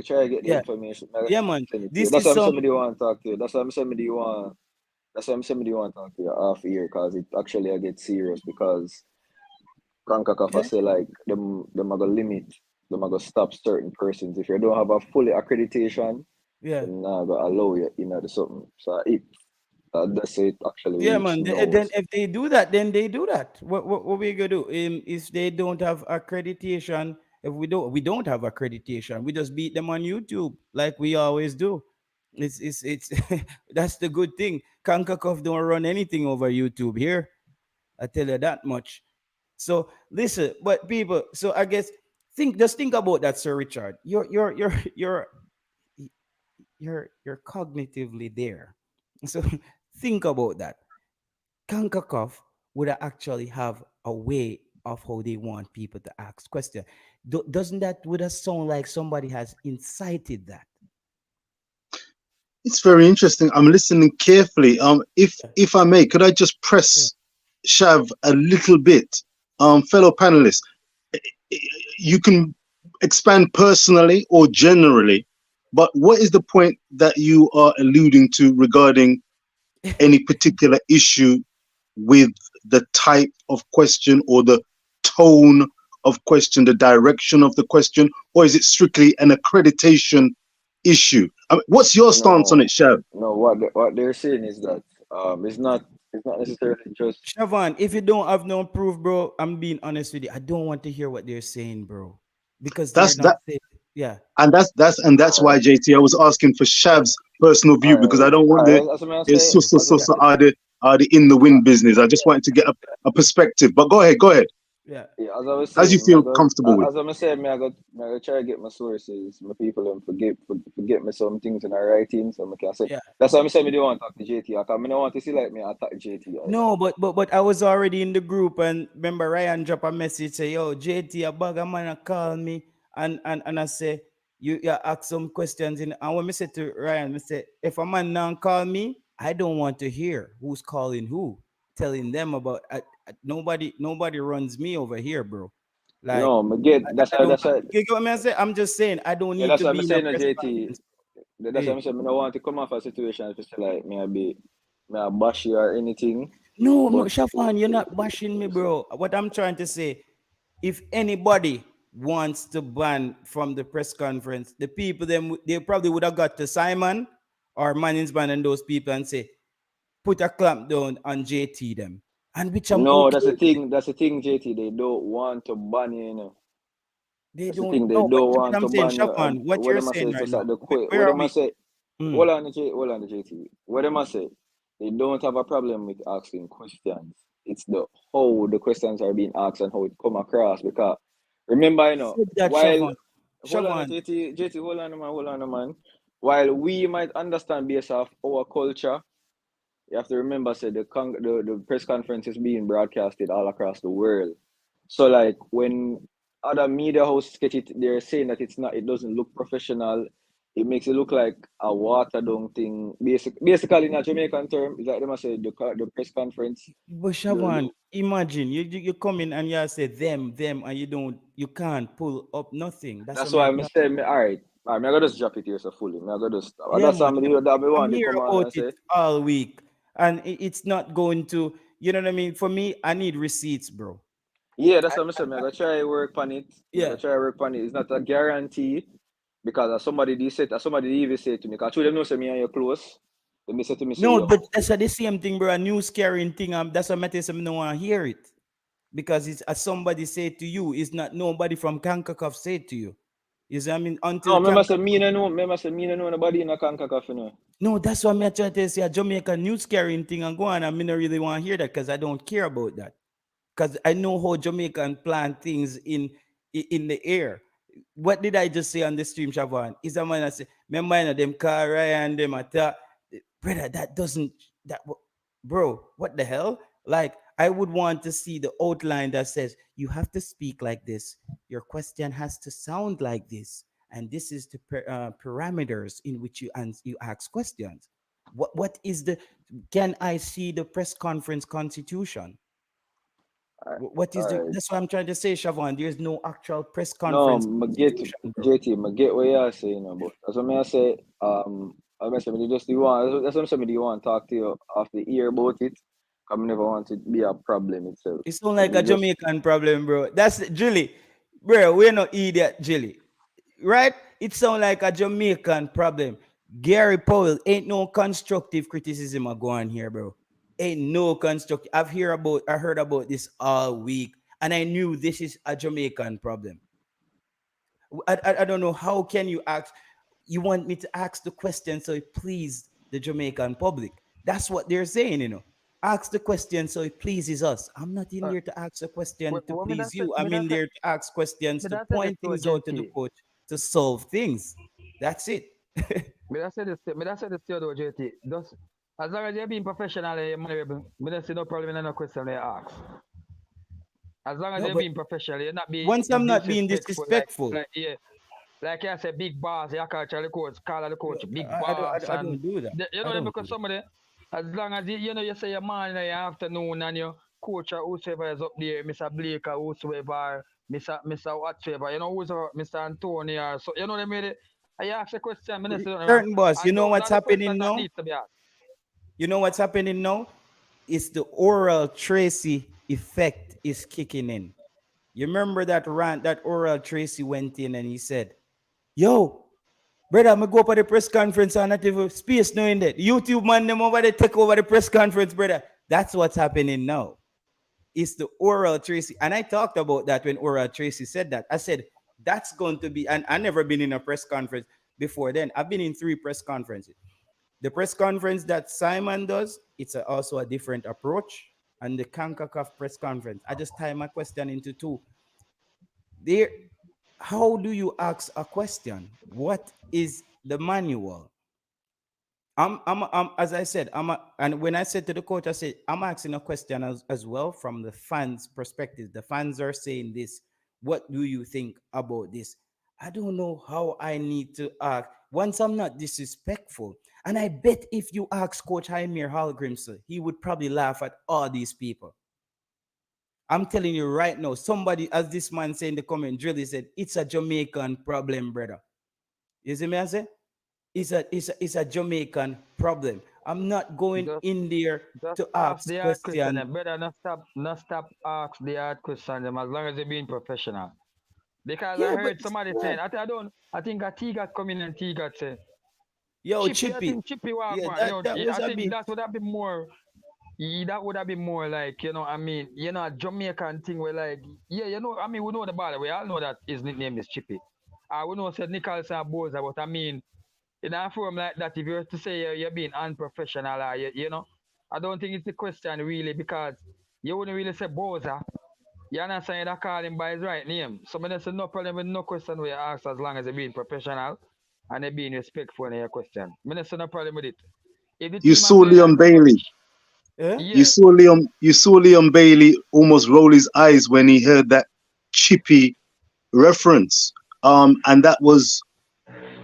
try to get the Yeah, information. yeah, man. Send it to you. This That's is why I'm some. somebody want to talk to you. That's why I'm somebody want to talk to you off here, because it actually I get serious, because CONCACAF Yeah, say like them are gonna limit, them are gonna stop certain persons. If you don't have a fully accreditation, yeah. them not gonna allow you in the something. So that's it actually Yeah, reach man. now. Then if they do that, then they do that. What we gonna do? If they don't have accreditation, if we don't have accreditation, we just beat them on YouTube like we always do. It's that's the good thing. Kankakov don't run anything over YouTube here. I tell you that much. So listen, but people. So I guess think about that, Sir Richard. You're cognitively there. So think about that. CONCACAF would actually have a way of how they want people to ask questions. Doesn't that would have sound like somebody has incited that? It's very interesting. I'm listening carefully. Yeah, If I may, could I just yeah. press Shav a little bit? Fellow panelists, you can expand personally or generally, but what is the point that you are alluding to regarding any particular issue with the type of question or the tone of question, the direction of the question, or is it strictly an accreditation issue? I mean, what's your stance on it, No, Shav? no. What they're saying is that it's not necessarily just Siobhan, if you don't have no proof, bro, I'm being honest with you. I don't want to hear what they're saying, bro, because they're That's not that, saying. Yeah, and that's alright. why JT, I was asking for yeah, Shav's personal view because I Alright, don't want the alright. That's what I it's say. yeah, are the in the wind business. I just wanted to get a perspective. But go ahead, yeah. Yeah, as I was as you saying, feel comfortable with. as I'm saying, me I go try to get my sources, my people, and forget me some things in our writing, so I can say. Yeah. That's why I'm saying me don't want to talk to JT. I don't want to see like me attack JT either. No, but I was already in the group, and remember Ryan drop a message say, "Yo, JT, a bag of man a call me," and I say, "You ask some questions." And when I say to Ryan, I say, "If a man now call me, I don't want to hear who's calling who, telling them about. Nobody runs me over here, bro. Like No, me get I don't. that's why You get what I'm saying? I'm just saying I don't yeah, need that's to why I'm be in a saying press JT. conference. That's why Hey. I'm saying me don't want to come off a situation if it's like me I bash you or anything, No, no, but Shafan, you're not bashing me, bro. What I'm trying to say, if anybody wants to ban from the press conference, the people they probably would have got to Simon or Manningsman and those people and say, put a clamp down on JT them. And which I'm no, okay that's the with it. thing. That's the thing, JT. They don't want to ban you. They That's the don't thing. They know what, don't what want I'm to saying, ban you. Shafan, what What you're them I say saying is right just now. at the quick. What Where are them I we? say. Hmm. Hold on, the JT. What them I say. They don't have a problem with asking questions. It's the how the questions are being asked and how it come across. Because remember, I said that, while Shafan. hold on, Shafan. JT, hold on, man. While we might understand based off our culture, you have to remember, say the press conference is being broadcasted all across the world. So like when other media hosts get it, they're saying that it doesn't look professional. It makes it look like a watered down thing. Basically, in a Jamaican term, it's like they must say the press conference. But The Shavan, imagine you come in and you say them, and you can't pull up nothing. That's that's what why I'm I'm telling saying, you. I'm gonna just drop it here so fully. I'm gonna just stop. And Yeah, that's man. something Yeah, man. that me I'm want to here come on about and it say. all week, and it's not going to. You know what I mean? For me, I need receipts, bro. Yeah, that's I, what I'm saying. I'm gonna try work on it. I'm yeah. gonna try work on it. It's not a guarantee because as somebody even say to me, because them know say me and you close. They may say to me, say, No, yo, but that's the same thing, bro. A news carrying thing. That's what matters. I don't want to hear it because it's as somebody said to you. It's not nobody from Kankakov said to you. You see, what I mean, no, until remember say Kankakov. me no know, remember say me no know nobody in a CONCACAF, you know. No, that's what I'm trying to say. A Jamaican news carrying thing and go on. I mean, I really want to hear that because I don't care about that. Because I know how Jamaican plan things in the air. What did I just say on the stream, Siobhan? Is a man I say, remember them car Ryan, them attack. brother, that doesn't that bro, what the hell? Like, I would want to see the outline that says you have to speak like this, your question has to sound like this, and this is the parameters in which you ask questions. What is the, can I see the press conference constitution? What is the, Alright. that's what I'm trying to say, Shavon. There's no actual press No, conference I get constitution, bro. JT, I get what you're saying, but that's what I say. I say, me just do want. That's what I'm saying. Me do want to talk to you off the ear about it. I never want to be a problem itself. It sounds So like me a just Jamaican problem, bro. That's Julie, bro. We're not idiot, Julie, right? It sounds like a Jamaican problem. Gary Powell, ain't no constructive criticism of going here, bro. Ain't no constructive. I heard about this all week, and I knew this is a Jamaican problem. I don't know, how can you ask, you want me to ask the question so it please the Jamaican public. That's what they're saying, ask the question so it pleases us. I'm not in there to ask a question to What me please that say? you. Me I'm in that say? there to ask questions Me to that say this point to things out to the JT. coach, to solve things. That's it. Me that say this. Me that say this to you, JT. Just as long as you're being professional and you're mannerable, me don't see no problem in no question they ask. As long as No, you're but being professional, you're not being once I'm not being disrespectful. disrespectful, Yeah, like I said, big boss. You call Charlie coach, call the coach, big boss, I and don't do that. you I know don't do because that. somebody, as long as you know you say your morning or your afternoon and your coach or whosoever is up there, Mr. Blake or whosoever, Mr. whatsoever, who's Mr. Antonio, or so you know what I mean. You ask a question, minister, Certain boss, and those what's are the questions happening that now? need to be asked. You know what's happening now? It's the oral Tracy effect is kicking in. You remember that rant that oral Tracy went in and he said, "Yo, brother, I'm gonna go up at the press conference and not even space knowing that. YouTube man them over there take over the press conference, brother." That's what's happening now. It's the oral Tracy. And I talked about that when oral Tracy said that. I said, that's going to be, and I never been in a press conference before then. I've been in 3 press conferences. The press conference that Simon does, it's also a different approach. And the CONCACAF press conference, I just tie my question into 2. There, how do you ask a question? What is the manual? As I said, and when I said to the coach, I said, I'm asking a question as well from the fans' perspective. The fans are saying this. What do you think about this? I don't know how I need to ask. Once I'm not disrespectful. And I bet if you ask Coach Jaime Hallgrimson, he would probably laugh at all these people. I'm telling you right now, somebody, as this man said in the comment, Drilly said, it's a Jamaican problem, brother. You see me, I say? It's a Jamaican problem. I'm not going Just, in there just to ask ask the hard question, questions. better not stop ask the hard question them as long as they're being professional. Because I Yeah, but heard somebody saying, I think a T got come in and T got say, yo, Chippy, I Chippy. think Chippy was Yeah, going. that was I a think bit. that would have been more. That would have been more like, I mean, a Jamaican thing where like, yeah, I mean, we know the ball. We all know that his nickname is Chippy. We know said Nicholson Boza, but I mean, in a forum like that, if you were to say you're being unprofessional, or I don't think it's the question really because you wouldn't really say Boza. You understand that call him by his right name. So I say no problem with no question where you ask as long as you're being professional and you're being respectful in your question. I say no problem with it. If the You team are saw playing like Leon Bailey. Eh? You yeah, saw Leon Bailey almost roll his eyes when he heard that Chippy reference. And that was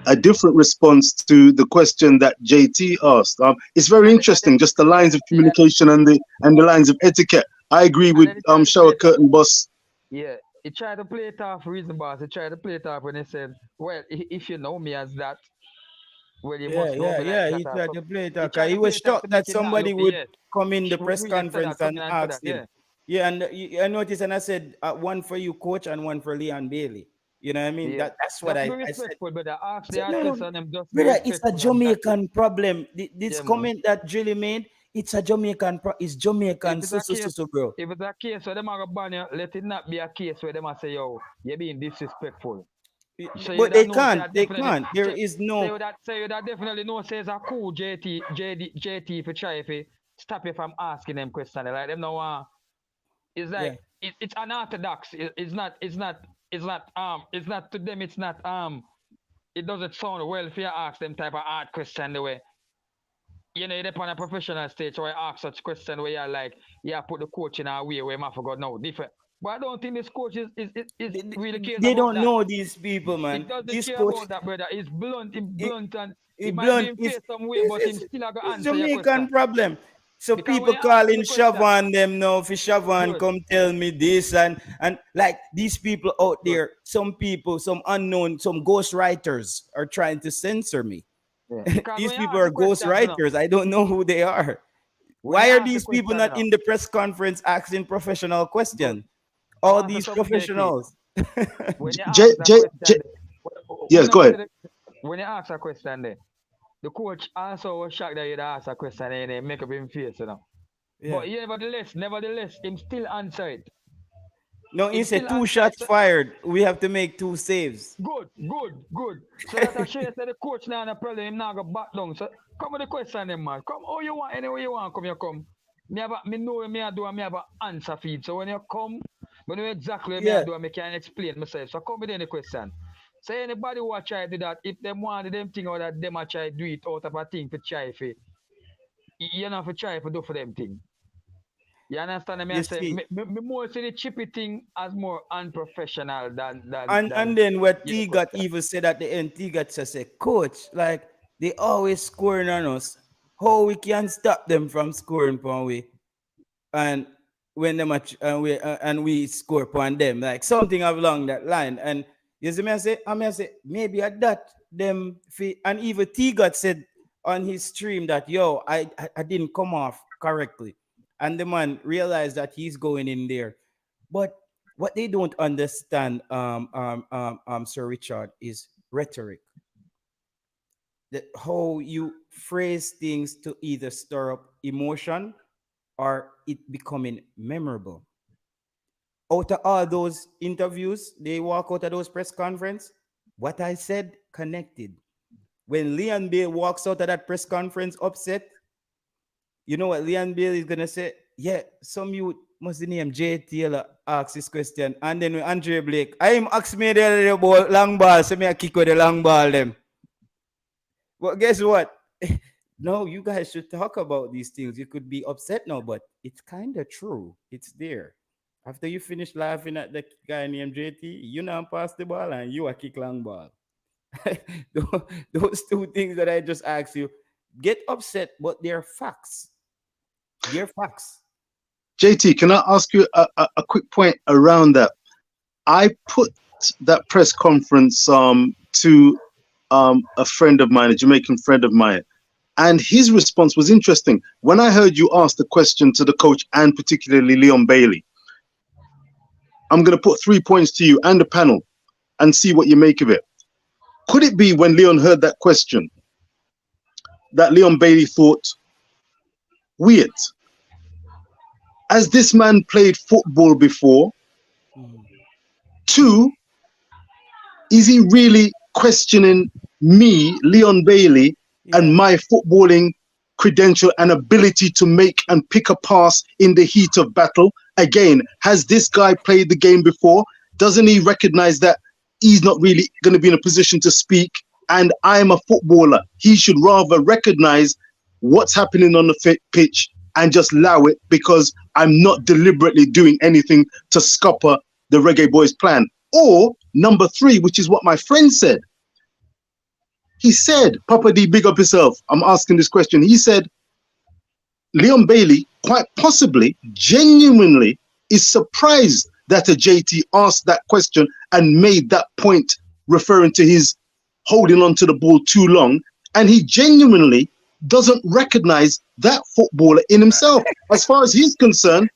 a different response to the question that JT asked. It's very interesting, just the lines of yeah, communication and the lines of etiquette. I agree and with then he tried to play Shower it off. Curtain Boss. Yeah, he tried to play it off reason boss. He tried to play it off when he said, "Well, if you know me as that, well, you Yeah, must know yeah, me like yeah. that." He tried So to play it he out. tried He to play was it off to shocked that make him not somebody look. would Yeah, come in the would press really say that, conference come and in and say that. ask him. Yeah, Yeah, and I noticed and I said, one for you, coach, and one for Leon Bailey. You know what I mean? yeah. That's what Just be I said. respectful, brother. Ask I the said, hard no, no, question, them just be brother, it's a respectful, and that's it. Jamaican problem. This Yeah, man. comment that Drilly made, it's a Jamaican it's If Jamaican, it's a case, bro. if it's a case where them are gonna ban you, let it not be a case where them are say, "Yo, you're being disrespectful." So you But that know say I they definitely can't. There is no, say you that definitely know say it's a cool JT for try if stop you from asking them questions. Like them no it's yeah. like it's unorthodox. It's not to them it's not it doesn't sound well if you ask them type of hard question the way. you know, you're on a professional stage where I ask such question where you're like, yeah, put the coach in a way where I forgot no different. But I don't think this coach is really cares They about don't that. know these people, He man. doesn't This care coach, about that, brother. He's blunt, it, and he it might be blunt. in face some way, but him still have to It's answer your Jamaican question. problem. So Because when people you ask him calling the question, Shavon them now for Shavon good. come tell me this and like these people out Good. there, some people, some unknown, some ghost writers are trying to censor me. Yeah. Because These when you people ask are the ghost question, you know, writers. I don't know who they are. when you Why are ask the these people question, not in the press conference asking professional good. questions? I All want to these something, JT. professionals. When you J, ask that J, J, question, yes, go ahead. when you ask a question there, the coach also was shocked that you asked a question and they make up him face, you know. Yeah. But nevertheless, him still answer it. No, Him he said still 2 answer it. shots fired. We have to make 2 saves. Good. So that I share that the coach now a problem, him now go back down. So come with the question then, man. Come how you want, anyway you want, come you come. Me know me I do and me have an answer feed. So when you come, me know exactly what me I do and me can explain myself. So come with any question. So anybody who try to do that, if them want them thing or that them a try do it out of a thing for try for, you know for try for do for them thing. You understand me? I say me more see the chippy thing as more unprofessional than and then what T got even said at the end, T got to say, coach, like they always scoring on us. How we can stop them from scoring upon we? And when the match and we score upon them, like something along that line. And you see me I say maybe at that them and even T got said on his stream that I didn't come off correctly. And the man realized that he's going in there. But what they don't understand, Sir Richard, is rhetoric. That how you phrase things to either stir up emotion or it becoming memorable. Out of all those interviews, they walk out of those press conference. What I said connected. When Leon Bale walks out of that press conference upset, you know what Leon Bale is gonna say? Yeah, some you must name J. Taylor ask this question. And then with Andre Blake, I am ask me the ball long ball, so me I kick with the long ball them. But guess what? No, you guys should talk about these things. You could be upset now, but it's kind of true. It's there. After you finish laughing at the guy named JT, you now pass the ball and you a kick long ball. Those 2 things that I just asked you, get upset, but they're facts. They're facts. JT, can I ask you a quick point around that? I put that press conference to a friend of mine, a Jamaican friend of mine, and his response was interesting. When I heard you ask the question to the coach and particularly Leon Bailey, I'm going to put 3 points to you and the panel and see what you make of it. Could it be when Leon heard that question that Leon Bailey thought, weird, has this man played football before? 2, is he really questioning me, Leon Bailey, and my footballing credential and ability to make and pick a pass in the heat of battle? Again, has this guy played the game before? Doesn't he recognize that he's not really going to be in a position to speak? And I'm a footballer. He should rather recognize what's happening on the pitch and just allow it, because I'm not deliberately doing anything to scupper the Reggae Boys plan. Or number 3, which is what my friend said. He said, Papa D, big up yourself. I'm asking this question. He said, Leon Bailey, quite possibly, genuinely is surprised that a JT asked that question and made that point referring to his holding on to the ball too long. And he genuinely doesn't recognize that footballer in himself. As far as he's concerned,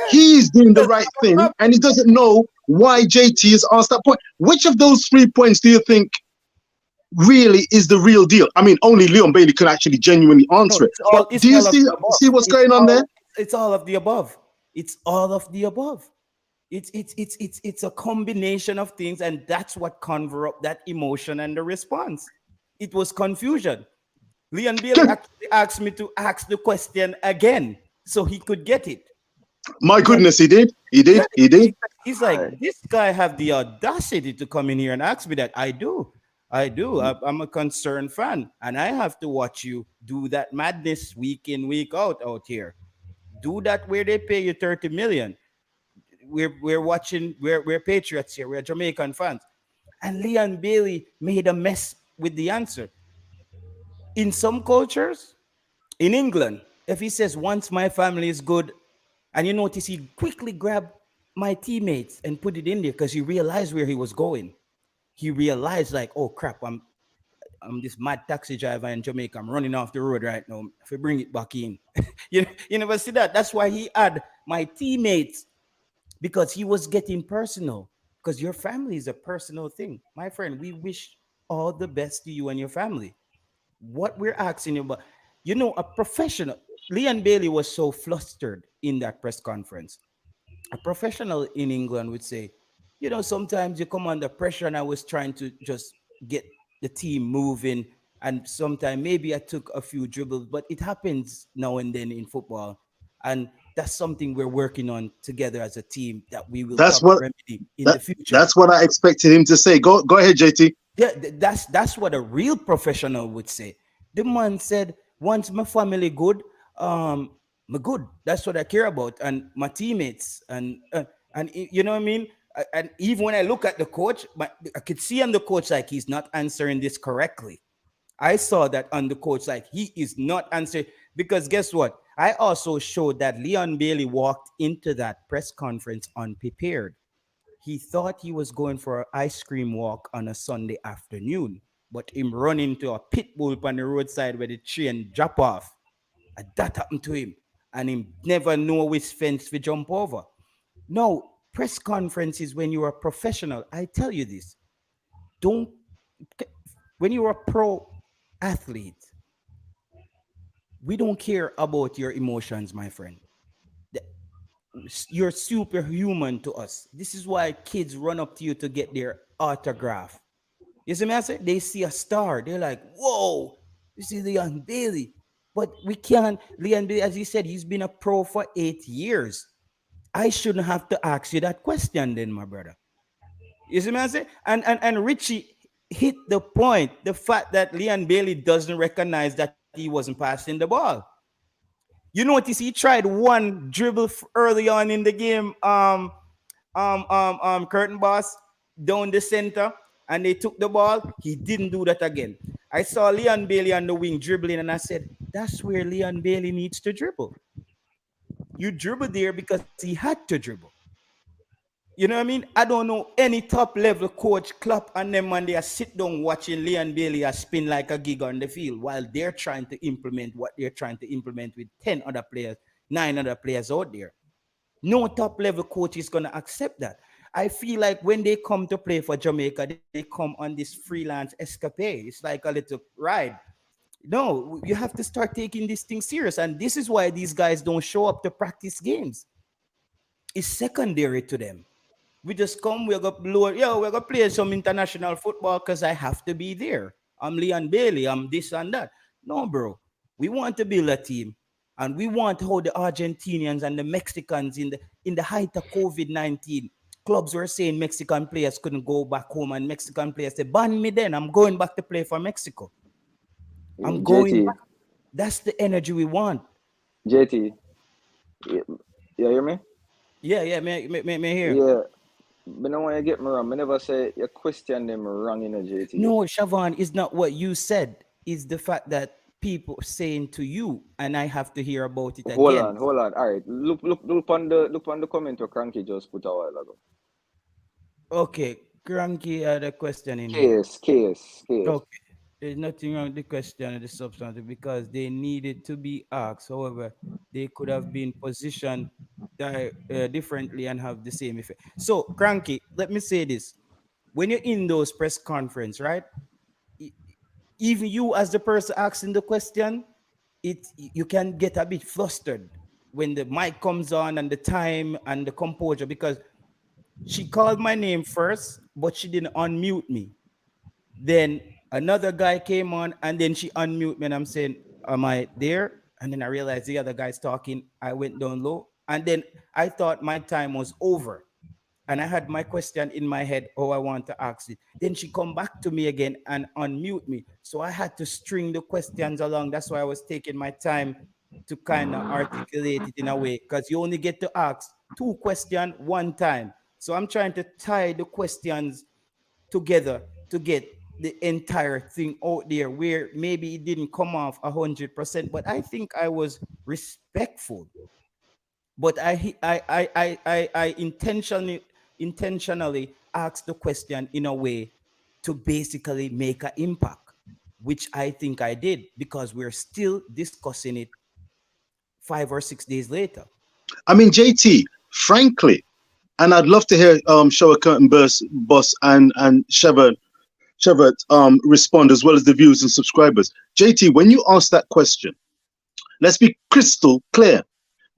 he's doing the right thing and he doesn't know why JT has asked that point. Which of those 3 points do you think really is the real deal? I mean, only Leon Bailey can actually genuinely answer it. But do you see what's going on there? It's all of the above. It's all of the above. It's a combination of things, and that's what conjure up that emotion and the response. It was confusion. Leon Bailey actually asked me to ask the question again so he could get it. My goodness, he did. He did. He did. He's like, this guy have the audacity to come in here and ask me that. I do. I do. I'm a concerned fan, and I have to watch you do that madness week in, week out here. Do that where they pay you 30 million. We're watching. We're patriots here. We're Jamaican fans, and Leon Bailey made a mess with the answer. In some cultures, in England, if he says once my family is good, and you notice he quickly grabbed my teammates and put it in there because he realized where he was going. He realized like, oh crap, I'm this mad taxi driver in Jamaica. I'm running off the road right now. If I bring it back in, you never see that. That's why he had my teammates, because he was getting personal. Because your family is a personal thing, my friend. We wish all the best to you and your family. What we're asking you about, a professional. Leon Bailey was so flustered in that press conference. A professional in England would say, sometimes you come under pressure, and I was trying to just get the team moving. And sometimes maybe I took a few dribbles, but it happens now and then in football. And that's something we're working on together as a team that we will That's probably what remedy in the future. that's what I expected him to say. Go ahead, JT. Yeah, that's what a real professional would say. The man said, "Once my family good, me good. That's what I care about, and my teammates, and you know what I mean." And even when I look at the coach, I could see on the coach like he's not answering this correctly. I saw that on the coach like he is not answering, because guess what? I also showed that Leon Bailey walked into that press conference unprepared. He thought he was going for an ice cream walk on a Sunday afternoon, but him run into a pit bull on the roadside where the train drop off. And that happened to him. And him never know which fence to jump over. No, press conferences, when you're a professional, I tell you this, don't, when you're a pro athlete, we don't care about your emotions, my friend. You're superhuman to us. This is why kids run up to you to get their autograph. You see me? I say they see a star, they're like, "Whoa, this is Leon Bailey." But we can't. Leon Bailey, as he said, he's been a pro for 8 years. I shouldn't have to ask you that question, then, my brother. You see me? I say, and Richie hit the point. The fact that Leon Bailey doesn't recognize that he wasn't passing the ball. You notice he tried one dribble early on in the game, curtain boss down the center, and they took the ball. He didn't do that again. I saw Leon Bailey on the wing dribbling, and I said, that's where Leon Bailey needs to dribble. You dribble there because he had to dribble. You know what I mean? I don't know any top level coach clap and them when they are sit down watching Leon Bailey spin like a gig on the field while they're trying to implement what they're trying to implement with 10 other players, 9 other players out there. No top level coach is going to accept that. I feel like when they come to play for Jamaica, they come on this freelance escapade. It's like a little ride. No, you have to start taking this thing serious. And this is why these guys don't show up to practice games. It's secondary to them. We just come, we're gonna play some international football because I have to be there. I'm Leon Bailey, I'm this and that. No, bro. We want to build a team, and we want how the Argentinians and the Mexicans in the height of COVID-19, clubs were saying Mexican players couldn't go back home, and Mexican players say, ban me then. I'm going back to play for Mexico. I'm going back. That's the energy we want. JT, you hear me? Yeah, may hear. Yeah. But no want you get me wrong. I never say you question them wrong in a JT. No, Shavon, it's not what you said. It's the fact that people saying to you, and I have to hear about it again. Hold on. All right. Look on the comment where Cranky just put a while ago. Okay, Cranky had a question in Case. Okay. There's nothing wrong with the question of the substantive because they needed to be asked. However, they could have been positioned differently and have the same effect. So, Cranky, let me say this. When you're in those press conference, right? Even you as the person asking the question, you can get a bit flustered when the mic comes on and the time and the composure, because she called my name first, but she didn't unmute me. Then another guy came on and then she unmuted me and I'm saying, am I there? And then I realized the other guy's talking. I went down low and then I thought my time was over. and I had my question in my head, oh, I want to ask it. Then she come back to me again and unmute me. So I had to string the questions along. That's why I was taking my time to kind of articulate it in a way, because you only get to ask 2 questions one time. So I'm trying to tie the questions together to get the entire thing out there where maybe it didn't come off 100%, but I think I was respectful. But I intentionally asked the question in a way to basically make an impact, which I think I did, because we're still discussing it 5 or 6 days later. I mean, JT, frankly, and I'd love to hear Show a Curtain Burst Boss and Shevert respond, as well as the viewers and subscribers. JT, when you ask that question, let's be crystal clear.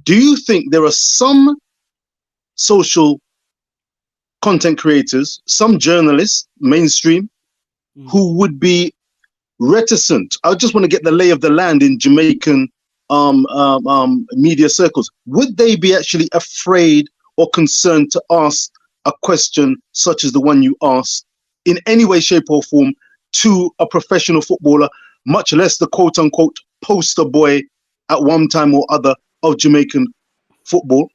Do you think there are some social content creators, some journalists, mainstream, who would be reticent? I just want to get the lay of the land in Jamaican media circles. Would they be actually afraid or concerned to ask a question such as the one you asked in any way, shape, or form to a professional footballer, much less the quote unquote poster boy at one time or other of Jamaican football?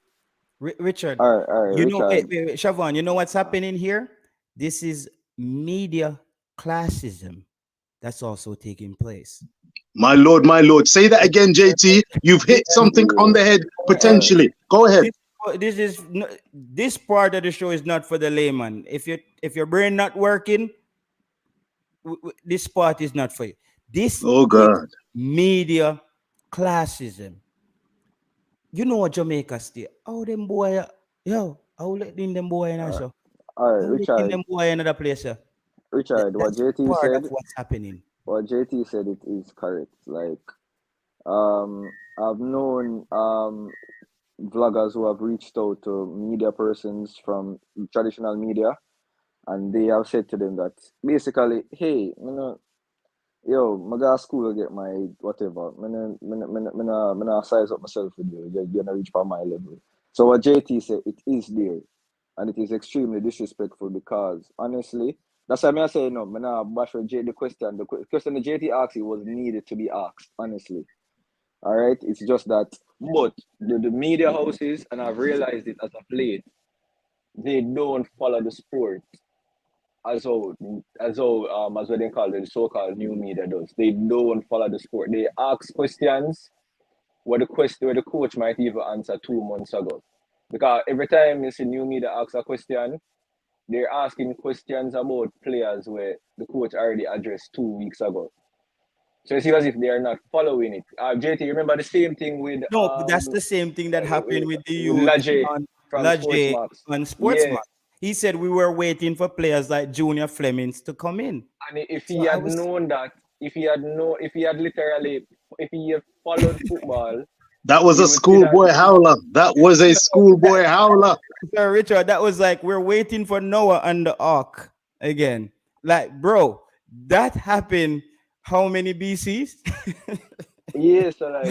Richard, All right, you Richard. know, wait, Siobhan, you know what's happening here? This is media classism that's also taking place. My lord, say that again, JT. You've hit something on the head, potentially. Go ahead. This part of the show is not for the layman. If your brain not working, this part is not for you. This is media classism. You know what Jamaica state? Oh, them boy, yo, I will let in them boy in our show. All right, Richard. Them boy in another place, sir. Richard, what JT part said. Of what's happening. What JT said, it is correct. Like, I've known vloggers who have reached out to media persons from traditional media, and they have said to them that basically, hey, yo, I go to school to get my whatever. I not size up myself with you. You're gonna reach for my level. So what JT said, it is there, and it is extremely disrespectful, because honestly, that's why I say no. I not bash for the question. The question the JT asked, it was needed to be asked. Honestly, all right. It's just that, but the media houses, and I've realized it as of late, they don't follow the sport as what they call it, the so-called new media does. They don't follow the sport. They ask questions where the coach might even answer 2 months ago. Because every time you see new media ask a question, they're asking questions about players where the coach already addressed 2 weeks ago. So it's as if they are not following it. JT, remember the same thing with no, that's the same thing that happened with the youth on Sportsmax. He said we were waiting for players like Junior Flemings to come in. And if he had known that, if he had followed football, that was a schoolboy howler. That was a schoolboy howler. Sir Richard, that was like we're waiting for Noah and the Ark again. Like, bro, that happened how many BCs? Yes, so what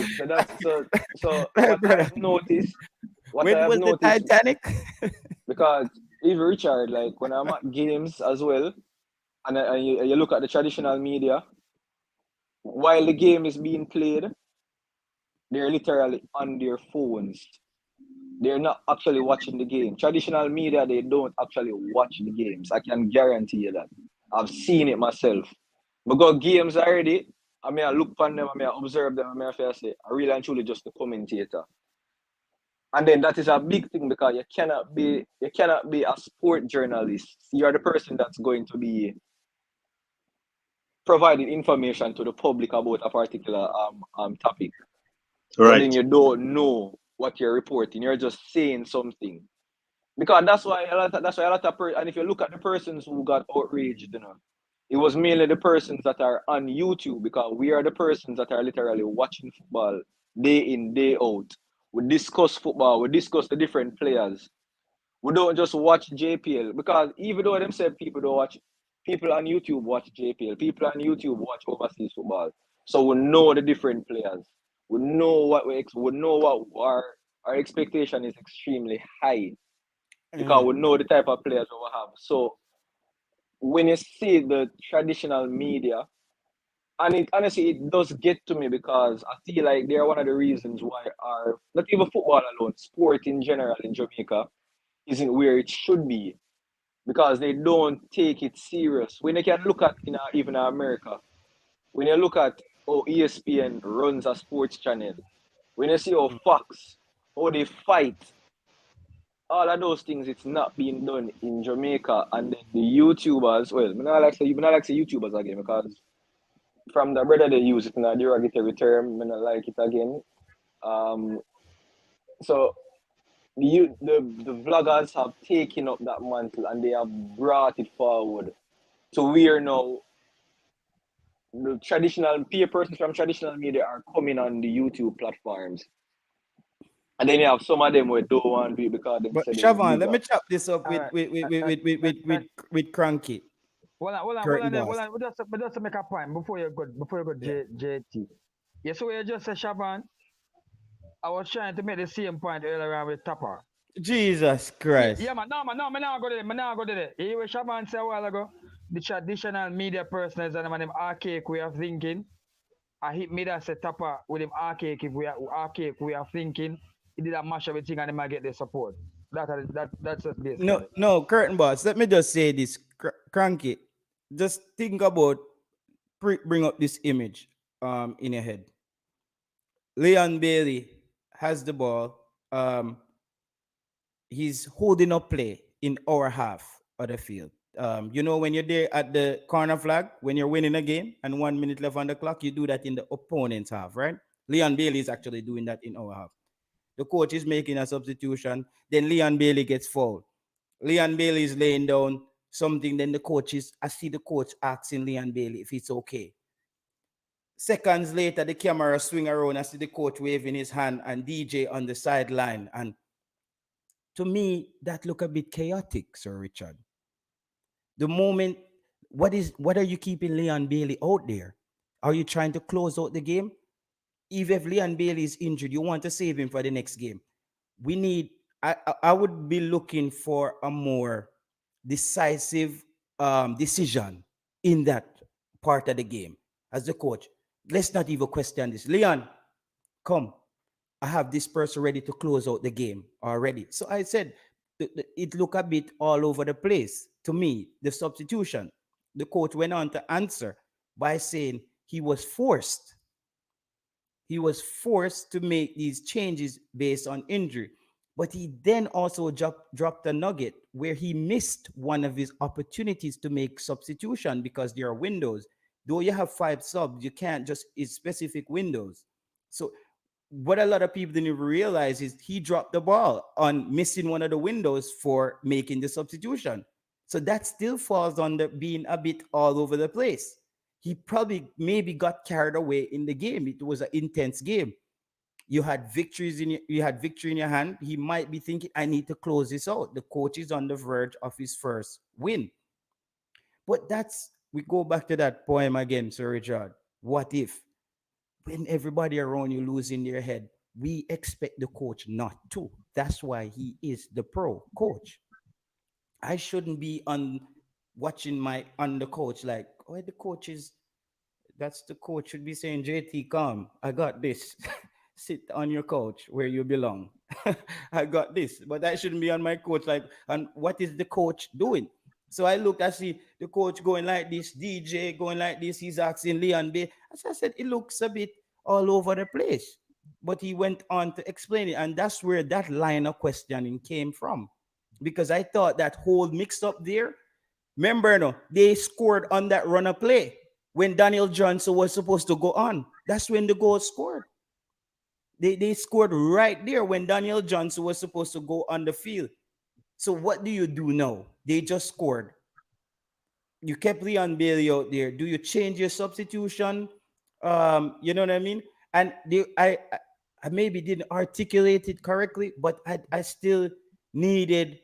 I've noticed. When was the Titanic? Because even Richard, like when I'm at games as well, and you look at the traditional media, while the game is being played, they're literally on their phones. They're not actually watching the game. Traditional media, they don't actually watch the games. I can guarantee you that. I've seen it myself. Because games already, I look upon them, I observe them, I say, I really and truly just a commentator. And then that is a big thing, because you cannot be a sport journalist. You're the person that's going to be providing information to the public about a particular topic. Right. And then you don't know what you're reporting. You're just saying something. Because that's why a lot of and if you look at the persons who got outraged, it was mainly the persons that are on YouTube, because we are the persons that are literally watching football day in, day out. We discuss football, we discuss the different players. We don't just watch JPL, because even though them say people don't watch, people on YouTube watch JPL, people on YouTube watch overseas football. So we know the different players. We know what our expectation is extremely high. because we know the type of players we have. So when you see the traditional media, and it honestly it does get to me because I feel like they're one of the reasons why our not even football alone, sport in general in Jamaica isn't where it should be because they don't take it serious. When you can look at even America, when you look at how ESPN runs a sports channel, when you see how Fox, how they fight, all of those things, it's not being done in Jamaica. And then the YouTubers, well, I'm not like say YouTubers again because from the brother they use it in a derogatory term, I don't like it again. So the vloggers have taken up that mantle and they have brought it forward to where now the traditional peer persons from traditional media are coming on the YouTube platforms. And then you have some of them who don't want to do it because they But say they're Shavon, let bigger. me chop this up with Cranky. Hold on there. We just make a point before you go JT. You see what you just said, Shabban? I was trying to make the same point earlier on with Tapa. Jesus Christ. Yeah, man. No, me now go there. You hear what Shabban said a while ago? The traditional media persons and them archaic way of thinking. I hit me that say Tapa with him archaic way of thinking. He did a mash everything and he might get the support. That's just basically. No, curtain boss. Let me just say this, Cranky. Just think about bring up this image in your head. Leon Bailey has the ball. He's holding up play in our half of the field. When you're there at the corner flag, when you're winning a game and 1 minute left on the clock, you do that in the opponent's half, right? Leon Bailey is actually doing that in our half. The coach is making a substitution. Then Leon Bailey gets fouled. Leon Bailey is laying down something. Then I see the coach asking Leon Bailey if it's okay. Seconds later, the camera swing around. I see the coach waving his hand and DJ on the sideline. And to me, that look a bit chaotic, Sir Richard. The moment, what are you keeping Leon Bailey out there? Are you trying to close out the game? If Leon Bailey is injured, you want to save him for the next game. I would be looking for a more decisive decision in that part of the game as the coach. Let's not even question this. Leon, come. I have this person ready to close out the game already. So I said, it looked a bit all over the place to me, the substitution. The coach went on to answer by saying he was forced. He was forced to make these changes based on injury. But he then also dropped a nugget where he missed one of his opportunities to make substitution because there are windows. Though you have 5 subs, you can't just, it's specific windows. So what a lot of people didn't even realize is he dropped the ball on missing one of the windows for making the substitution. So that still falls under being a bit all over the place. He probably maybe got carried away in the game. It was an intense game. You had victory in your hand. He might be thinking, I need to close this out. The coach is on the verge of his first win. But we go back to that poem again, Sir Richard. What if? When everybody around you losing their head, we expect the coach not to. That's why he is the pro coach. I shouldn't be watching on the coach like, oh, the coach is, that's the coach should be saying, JT, come, I got this. Sit on your couch where you belong. I got this. But I shouldn't be on my coach like, and what is the coach doing? So I see the coach going like this, DJ going like this. He's asking Leon Bay. As I said, it looks a bit all over the place. But he went on to explain it. And that's where that line of questioning came from. Because I thought that whole mix up there, remember, no, they scored on that run of play when Daniel Johnson was supposed to go on. That's when the goal scored. They scored right there when Daniel Johnson was supposed to go on the field. So what do you do now? They just scored. You kept Leon Bailey out there. Do you change your substitution? You know what I mean? And I maybe didn't articulate it correctly, but I still needed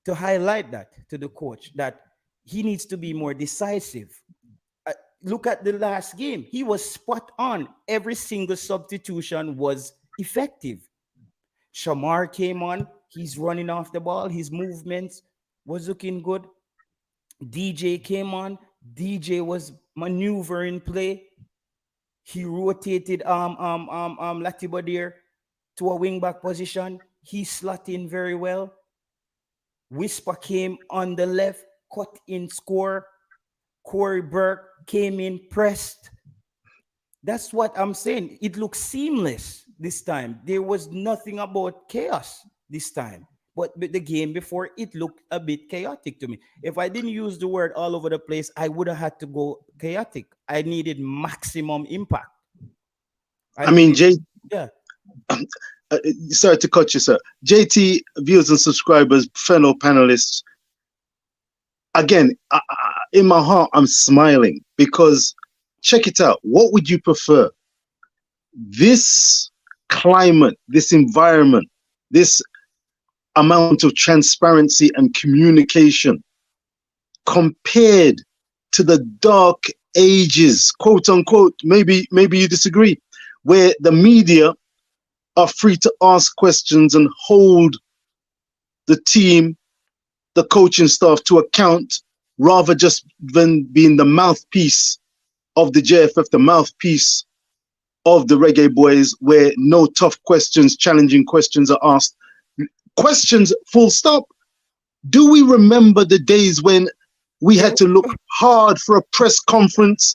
to highlight that to the coach, that he needs to be more decisive. Look at the last game. He was spot on. Every single substitution was effective. Shamar came on. He's running off the ball. His movements was looking good. DJ came on. DJ was maneuvering play. He rotated Latibodier to a wing back position. He slot in very well. Whisper came on the left, cut in score. Corey Burke came in, pressed. That's what I'm saying. It looked seamless this time. There was nothing about chaos this time. But the game before, it looked a bit chaotic to me. If I didn't use the word all over the place, I would have had to go chaotic. I needed maximum impact. Yeah. Sorry to cut you, sir. JT, viewers and subscribers, fellow panelists. Again, in my heart, I'm smiling because check it out. What would you prefer? This climate, this environment, this amount of transparency and communication compared to the dark ages, quote unquote, maybe you disagree, where the media are free to ask questions and hold the team, the coaching staff to account, rather just than being the mouthpiece of the JFF, the mouthpiece of the Reggae Boys, where no tough questions, challenging questions are asked. Questions, full stop. Do we remember the days when we had to look hard for a press conference?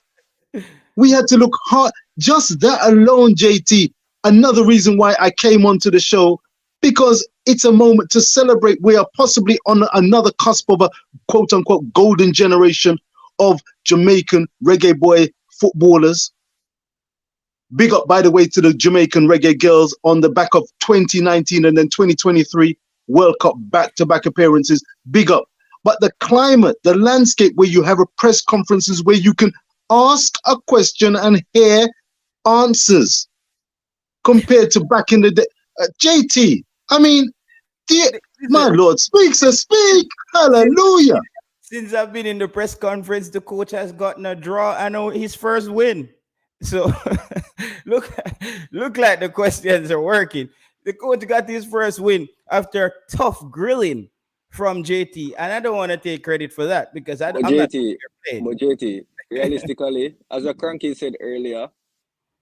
We had to look hard. Just that alone, JT, another reason why I came onto the show, because it's a moment to celebrate. We are possibly on another cusp of a quote-unquote golden generation of Jamaican reggae boy footballers. Big up, by the way, to the Jamaican reggae girls on the back of 2019 and then 2023 World Cup back-to-back appearances. Big up. But the climate, the landscape where you have a press conferences where you can ask a question and hear answers compared to back in the day. JT, I mean, my Lord, speak, sir, speak. Hallelujah. Since I've been in the press conference, the coach has gotten a draw. I know his first win. So look like the questions are working. The coach got his first win after tough grilling from JT, and I don't want to take credit for that because I'm not playing. But JT, realistically, as a Cranky said earlier,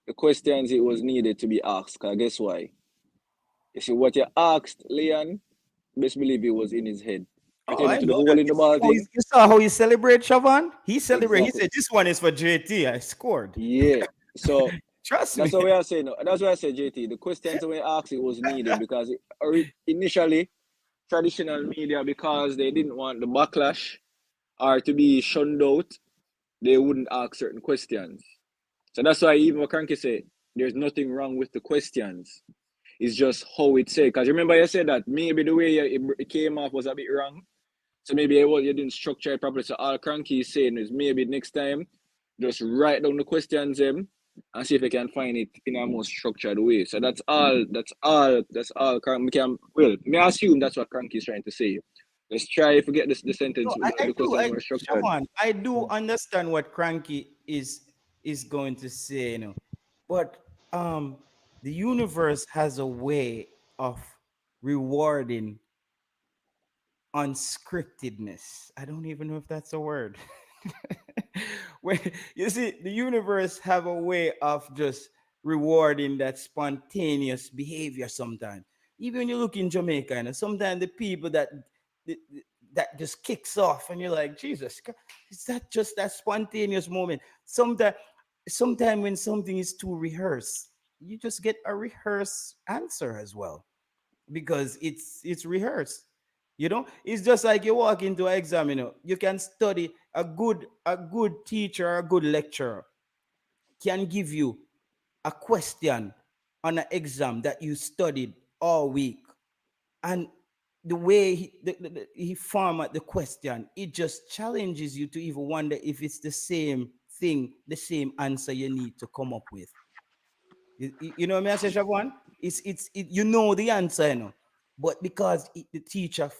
the questions it was needed to be asked. Guess why? You see, what you asked Leon, best believe it was in his head. You saw how he celebrated, Shavon? He celebrated. Exactly. He said, "This one is for JT. I scored." Yeah. So trust me. That's what we are saying. That's why I said, JT. The questions we asked it was needed because initially, traditional media, because they didn't want the backlash or to be shunned out, they wouldn't ask certain questions. So that's why even what Cranky said, there's nothing wrong with the questions. It's just how it's said. Because remember you said that maybe the way it came off was a bit wrong. So maybe you didn't structure it properly. So all Cranky is saying is maybe next time, just write down the questions and see if you can find it in a more structured way. So that's all. May I assume that's what Cranky is trying to say. Let's try if we get the sentence. I do understand what Cranky is going to say, you know, but the universe has a way of rewarding unscriptedness. I don't even know if that's a word. When you see, the universe have a way of just rewarding that spontaneous behavior sometimes. Even when you look in Jamaica, and sometimes the people that just kicks off and you're like, Jesus, is that just that spontaneous moment? Sometimes when something is too rehearsed, you just get a rehearsed answer as well because it's rehearsed. You know, it's just like you walk into an exam, you know, you can study a good teacher, a good lecturer can give you a question on an exam that you studied all week. And the way he format the question, it just challenges you to even wonder if it's the same thing, the same answer you need to come up with. You know what I mean? I say, Shavon? You know the answer, you know, but because the teacher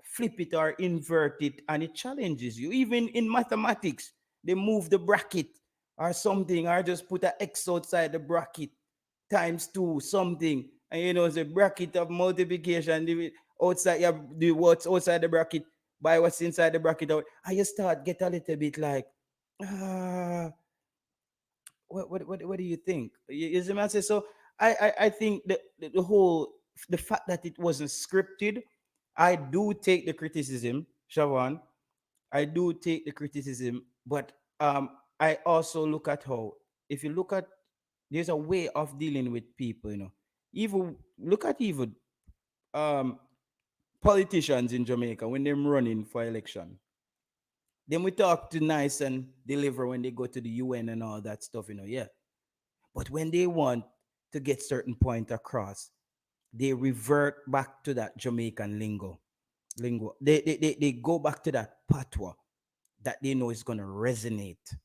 flip it or invert it and it challenges you. Even in mathematics, they move the bracket or something, or just put an X outside the bracket times 2 something, and you know, the bracket of multiplication, outside, you do what's outside the bracket, buy what's inside the bracket out, and you start get a little bit like, ah, what do you think? You see what I say? So I think the whole, the fact that it wasn't scripted, I do take the criticism, Siobhan. I do take the criticism, but I also look at how, if you look at, there's a way of dealing with people, you know. Even look at even um politicians in Jamaica when they're running for election. Then we talk to nice and deliver when they go to the UN and all that stuff, you know, yeah. But when they want to get certain point across, they revert back to that Jamaican lingo. They go back to that patois that they know is gonna resonate.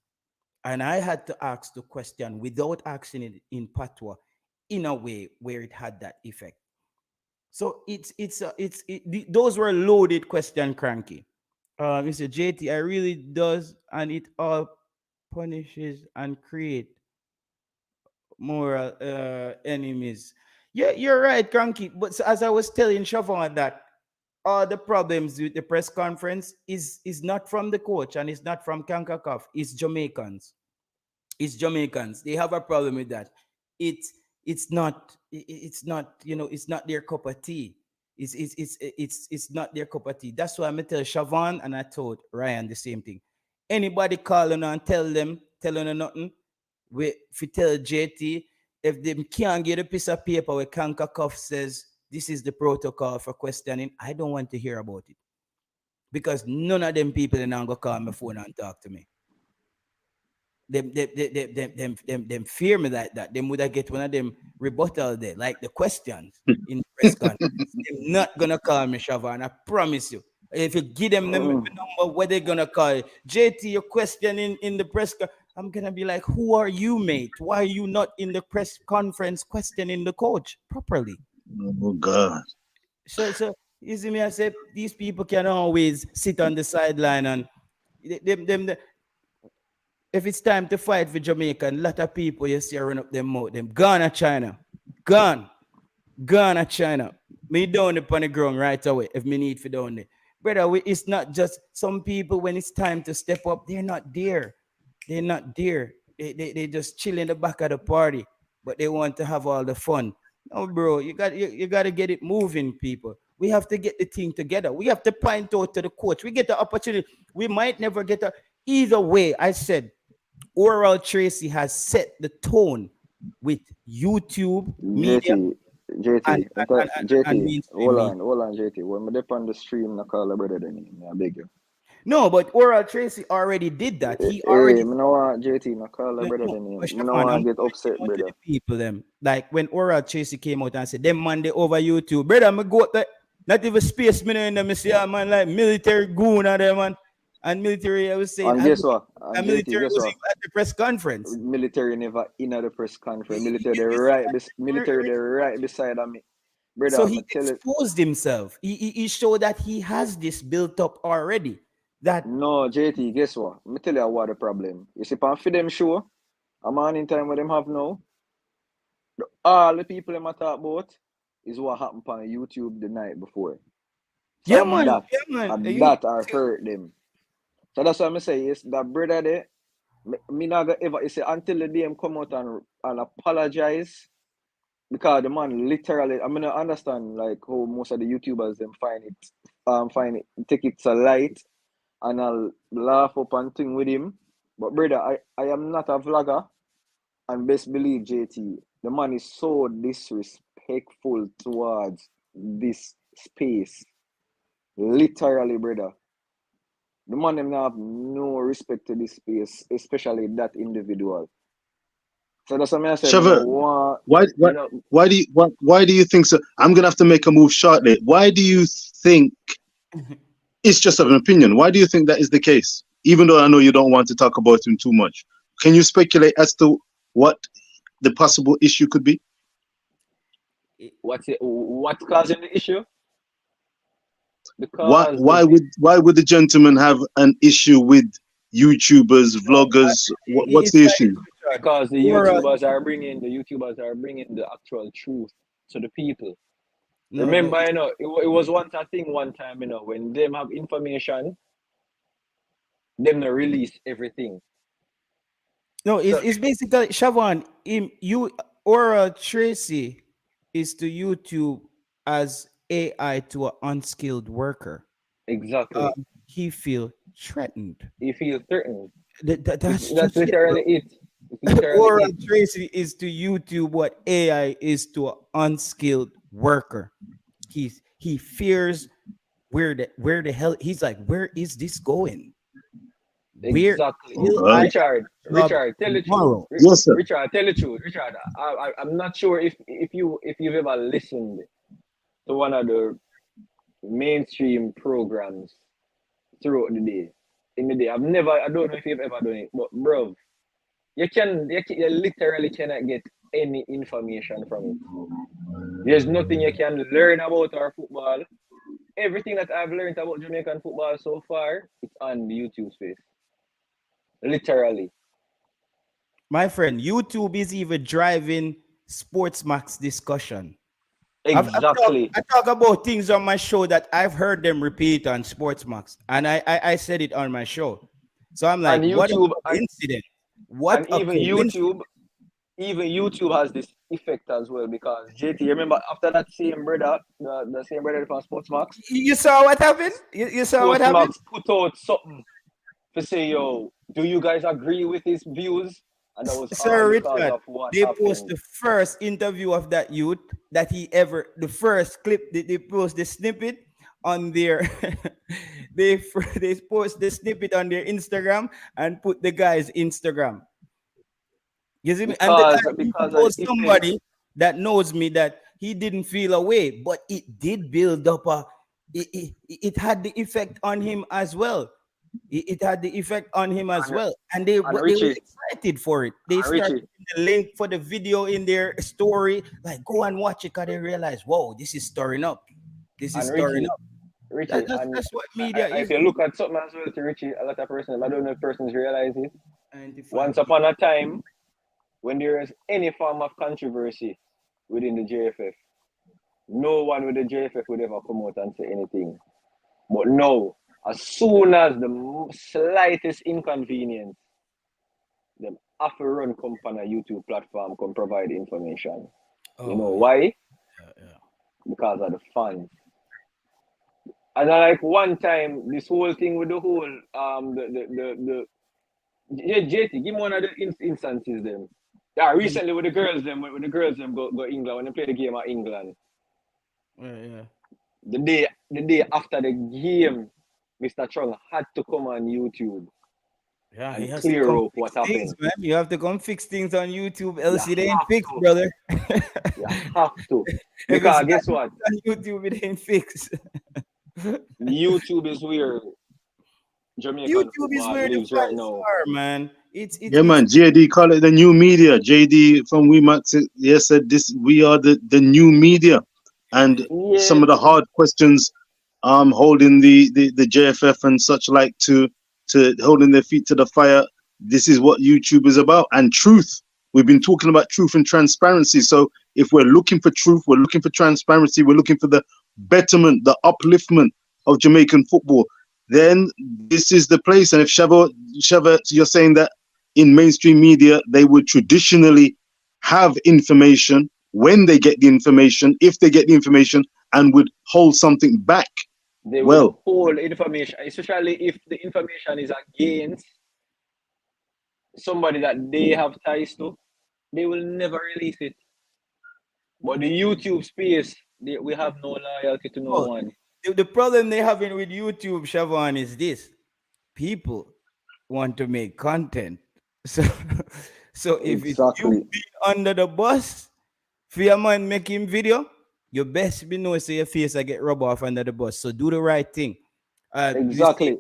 And I had to ask the question without asking it in patois, in a way where it had that effect. So those were loaded question, Cranky. Mr. JT, I really does, and it all punishes and create more enemies. Yeah, you're right, Cranky. But so as I was telling Siobhan that all the problems with the press conference is not from the coach and it's not from Kankakov, it's Jamaicans. It's Jamaicans. They have a problem with that. It's it's not, you know, it's not their cup of tea. It's not their cup of tea. That's why I'm gonna tell Siobhan and I told Ryan the same thing. Anybody calling and telling them nothing, we if you tell JT, if they can't get a piece of paper where Kankakov says this is the protocol for questioning, I don't want to hear about it. Because none of them people are not gonna call my phone and talk to me. Them fear me like that. Them would I get one of them rebuttal there, like the questions in the press conference. They're not gonna call me, Siobhan. I promise you. If you give them the number, what they gonna call it? JT, your question in the press I'm gonna be like, who are you, mate? Why are you not in the press conference questioning the coach properly? Oh God. So you see me, I said these people can always sit on the sideline and them if it's time to fight for Jamaica, a lot of people you see run up them mouth, them gone to China. Gone to China. Me down upon the ground right away if me need for down there. Brother, it's not just some people when it's time to step up, they're not there. They're not there. They just chill in the back of the party, but they want to have all the fun. No, bro, you got to get it moving, people. We have to get the team together. We have to point out to the coach. We get the opportunity. We might never get a. Either way, I said, Oral Tracy has set the tone with YouTube media. JT, and hold on, JT. When we dip on the stream, I call a brother then, I beg you. No, but Oral Tracy already did that. He already. Hey, no want JT, no call a brother then. No want get upset, brother. The people them like when Oral Tracy came out and said them man they over YouTube, brother. I'm go that not even space me in them. I see a man like military goon and them man. And military, I was saying. And guess what? And military was at the press conference. Military never in at the press conference. Military, they right beside of me. Brother, so he exposed himself. He showed that he has this built up already. That no, JT, guess what? Let me tell you what the problem. You see, for them show, a man in time what them have now, all the people them talk about is what happened on YouTube the night before. So yeah, man. That are hurt them. So that's what I'm saying is that brother there, me not gonna ever say until the DM come out and apologize, because the man literally, I mean I understand like how most of the YouTubers them find it take it to light and I'll laugh up and thing with him. But brother, I am not a vlogger, and best believe JT, the man is so disrespectful towards this space. Literally, brother. The man them have no respect to this space, especially that individual. So that's what I said. Shaver, why do you think so? I'm gonna have to make a move shortly. Why do you think it's just an opinion? Why do you think that is the case? Even though I know you don't want to talk about him too much, can you speculate as to what the possible issue could be? What's causing the issue? Because why would the gentleman have an issue with YouTubers, vloggers? What's the issue? Because the YouTubers are bringing the actual truth to the people. Remember, it was once a thing one time, when them have information, them not release everything. No, So it's basically Shavon. You or Tracy is to YouTube as AI to an unskilled worker. exactly, He feel threatened. he feels threatened. That's That's just it, bro. literally it. It's literally Oral it. Tracy is to YouTube what AI is to an unskilled worker. He fears where the hell he's like, where is this going? Where Exactly. will Well, I job Richard, tell the truth. tomorrow? yes, sir. Richard, tell the truth. Richard, I'm not sure if you've ever listened to one of the mainstream programs throughout the day. In the day, I don't know if you've ever done it, but bro, you literally cannot get any information from it. There's nothing you can learn about our football. Everything that I've learned about Jamaican football so far, it's on the YouTube space. Literally. My friend, YouTube is even driving Sports Max discussion. Exactly. I talk about things on my show that I've heard them repeat on Sports Max, and I said it on my show. So I'm like, And what a YouTube coincidence! What and a coincidence! even YouTube has this effect as well because JT, remember after that same brother, the same brother from Sportsmax, You saw what happened? You saw what happened? Sportsmax put out something to say, yo, do you guys agree with his views? And that was all Sir because Richard, of what they post happened. the first interview of that youth that the first clip, they post the snippet on their, they post the snippet on their Instagram and put the guy's Instagram. You see me? And the guy he Because of the told effect. somebody that knows me that he didn't feel away, but it did build up it had the effect on him as well. It had the effect on him as And, well. And they and were Richie, excited for it. They and started Richie, putting the link for the video in their story. Like, go and watch it because they realize, whoa, this is stirring up. This is and stirring Richie, up. Richie, and That's what media if is. you look at something as well to Richie, a lot of persons, I don't know if persons realize it. Identify. Once upon a time, when there is any form of controversy within the JFF, no one with the JFF would ever come out and say anything. But now, as soon as the slightest inconvenience, them have to run come on a YouTube platform can provide information. You know why? Yeah. Because of the fans. And I like one time this whole thing with the whole JT, give me one of the instances them. Yeah, recently with the girls them when the girls them go England when they play the game at England. Yeah. The day after the game, Mr. Chung had to come on YouTube Yeah, he and has to clear come up what fix things, happened. man. You have to come fix things on YouTube, else You it ain't have fixed, to. brother. You have to. If Because it's guess not what? on YouTube, it ain't fixed. YouTube is where Jamaican YouTube is football where the lives right fans now. are, man. It's Yeah, man. JD call it the new media. JD from WeMax yes said this. We are the new media, and Yeah. some of the hard questions, holding the JFF and such like to holding their feet to the fire. This is what YouTube is about, and truth. We've been talking about truth and transparency. So if we're looking for truth, we're looking for transparency, we're looking for the betterment, the upliftment of Jamaican football, then this is the place. And if Shava, you're saying that in mainstream media, they would traditionally have information when they get the information, if they get the information, and would hold something back. They Well, will hold information, especially if the information is against somebody that they have ties to, they will never release it. But the YouTube space, we have no loyalty to no one. The problem they're having with YouTube, Shavon, is this: people want to make content. So if it's you Exactly. being under the bus, for your man making video, your best be know say your face I get rubbed off under the bus. So do the right thing. You see, Exactly.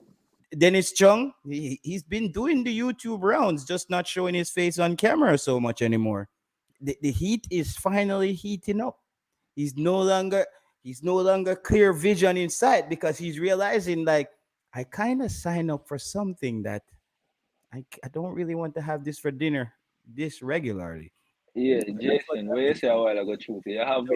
Dennis Chung, he's been doing the YouTube rounds, just not showing his face on camera so much anymore. The heat is finally heating up. He's no longer clear vision in sight because he's realizing like I kind of sign up for something that I don't really want to have this for dinner this regularly. Yeah, Jason, where you say a while ago, truth. You have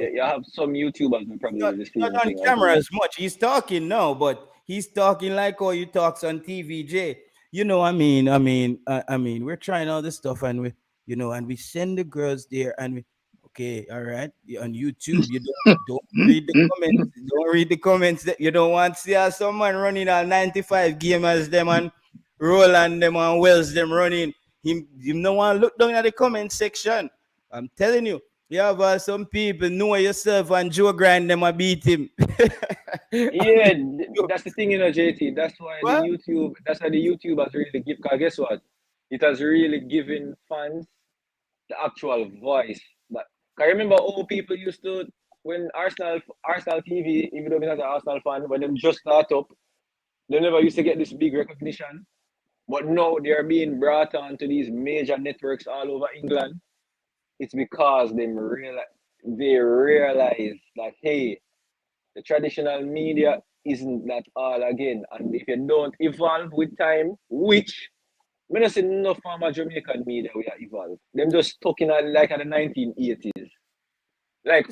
some YouTubers who probably not, do the not same on thing as camera you. as much. He's talking now, but he's talking like how you talks on TVJ. You know, I mean, we're trying all this stuff, and and we send the girls there, and okay, all right, on YouTube, you don't read the comments, don't read the comments that you don't want to see someone running all 95 gamers them and Roland them and Wells them running. Him no one look down at the comment section. I'm telling you. You have some people know yourself and Joe Grind them a beat him. Yeah, that's the thing, JT. What? That's why the YouTube has really give. Cause guess what? It has really given fans the actual voice. But I remember old people used to when Arsenal TV, even though I'm not an Arsenal fan, when them just start up, they never used to get this big recognition. But now they are being brought on to these major networks all over England. It's because they realize that hey, the traditional media isn't that all again. And if you don't evolve with time, which I don't say enough from a Jamaican media we are evolved. Them just stuck in like at the 1980s. Like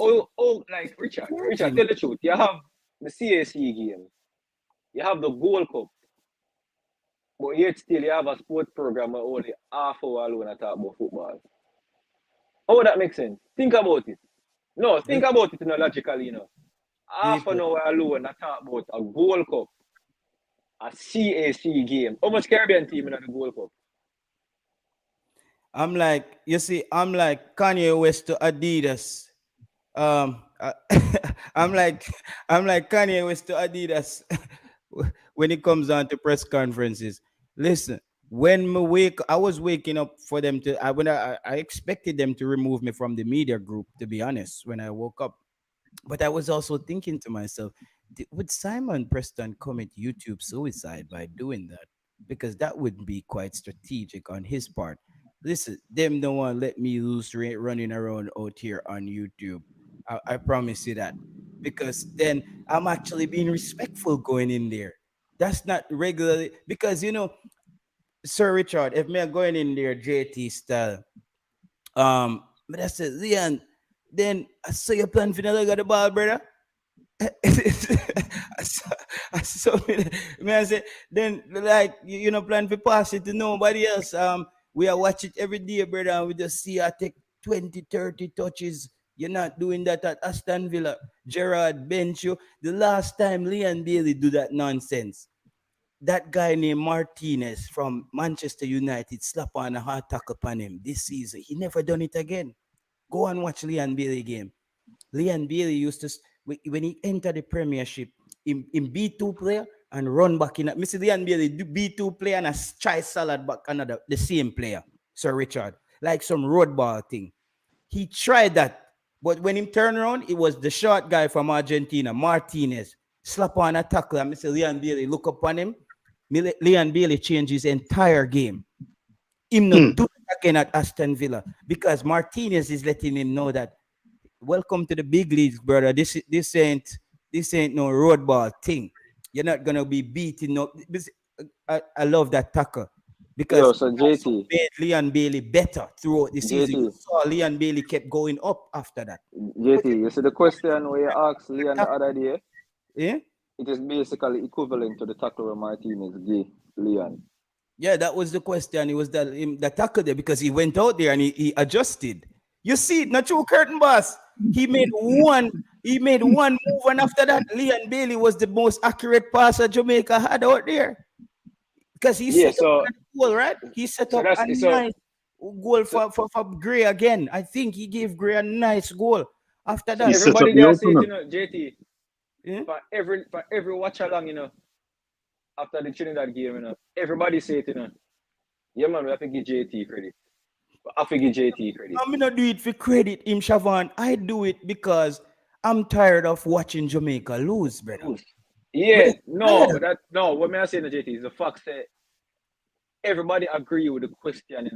like Richard, tell the truth. You have the CAC game, you have the Gold Cup, but yet still you have a sports program where only half hour alone I talk about football. How would that make sense? Think about it. No, think about it logically, Half an hour alone I talk about a Gold Cup, a CAC game. How much Caribbean team in the Gold Cup? I'm like Kanye West to Adidas. I'm like Kanye West to Adidas when it comes down to press conferences. Listen, I was waking up for them to. I expected them to remove me from the media group. To be honest, when I woke up, but I was also thinking to myself, would Simon Preston commit YouTube suicide by doing that? Because that would be quite strategic on his part. Listen, them don't want to let me loose running around out here on YouTube. I promise you that. Because then I'm actually being respectful going in there. That's not regularly because Sir Richard, if me going in there JT style, but I said, Leon, then I saw you plan for the leg of the ball, brother. I saw me, I say, then like plan for pass it to nobody else. We are watch it every day, brother, and we just see I take 20, 30 touches. You're not doing that at Aston Villa. Gerard bench you. The last time Leon Bailey do that nonsense, that guy named Martinez from Manchester United slap on a hard tackle upon him this season. He never done it again. Go and watch Leon Bailey game. Leon Bailey used to, when he entered the Premiership, in B2 player and run back in. Mr. Leon Bailey do B2 player and a try salad back another, the same player, Sir Richard, like some road ball thing. He tried that, but when him turn around, it was the short guy from Argentina, Martinez, slap on a tackle, and Mr. Leon Bailey look up on him. Leon Bailey changed his entire game. Him not do it again at Aston Villa because Martinez is letting him know that welcome to the big leagues, brother. This ain't no road ball thing. You're not gonna be beating up. I love that tackle because So it also JT, made Leon Bailey better throughout the season. You JT, saw Leon Bailey kept going up after that. JT, you see the question where you asked Leon the other day? Yeah? It is basically equivalent to the tackle where Martinez gave Leon. Yeah, that was the question. It was the tackle there because he went out there and he adjusted. You see, not true, curtain boss. He made one move, and after that, Leon Bailey was the most accurate passer Jamaica had out there. Because he set up a goal, right? He set up a nice goal for Gray again. I think he gave Gray a nice goal. After that, everybody there say it, JT. Yeah? For every watch along, after the Trinidad game, everybody say it, yeah man, we have to give JT credit. I forget JT credit. I'm not do it for credit, him Shavon. I do it because I'm tired of watching Jamaica lose, brother. Yeah, what may I say to JT is the fact that everybody agree with the question,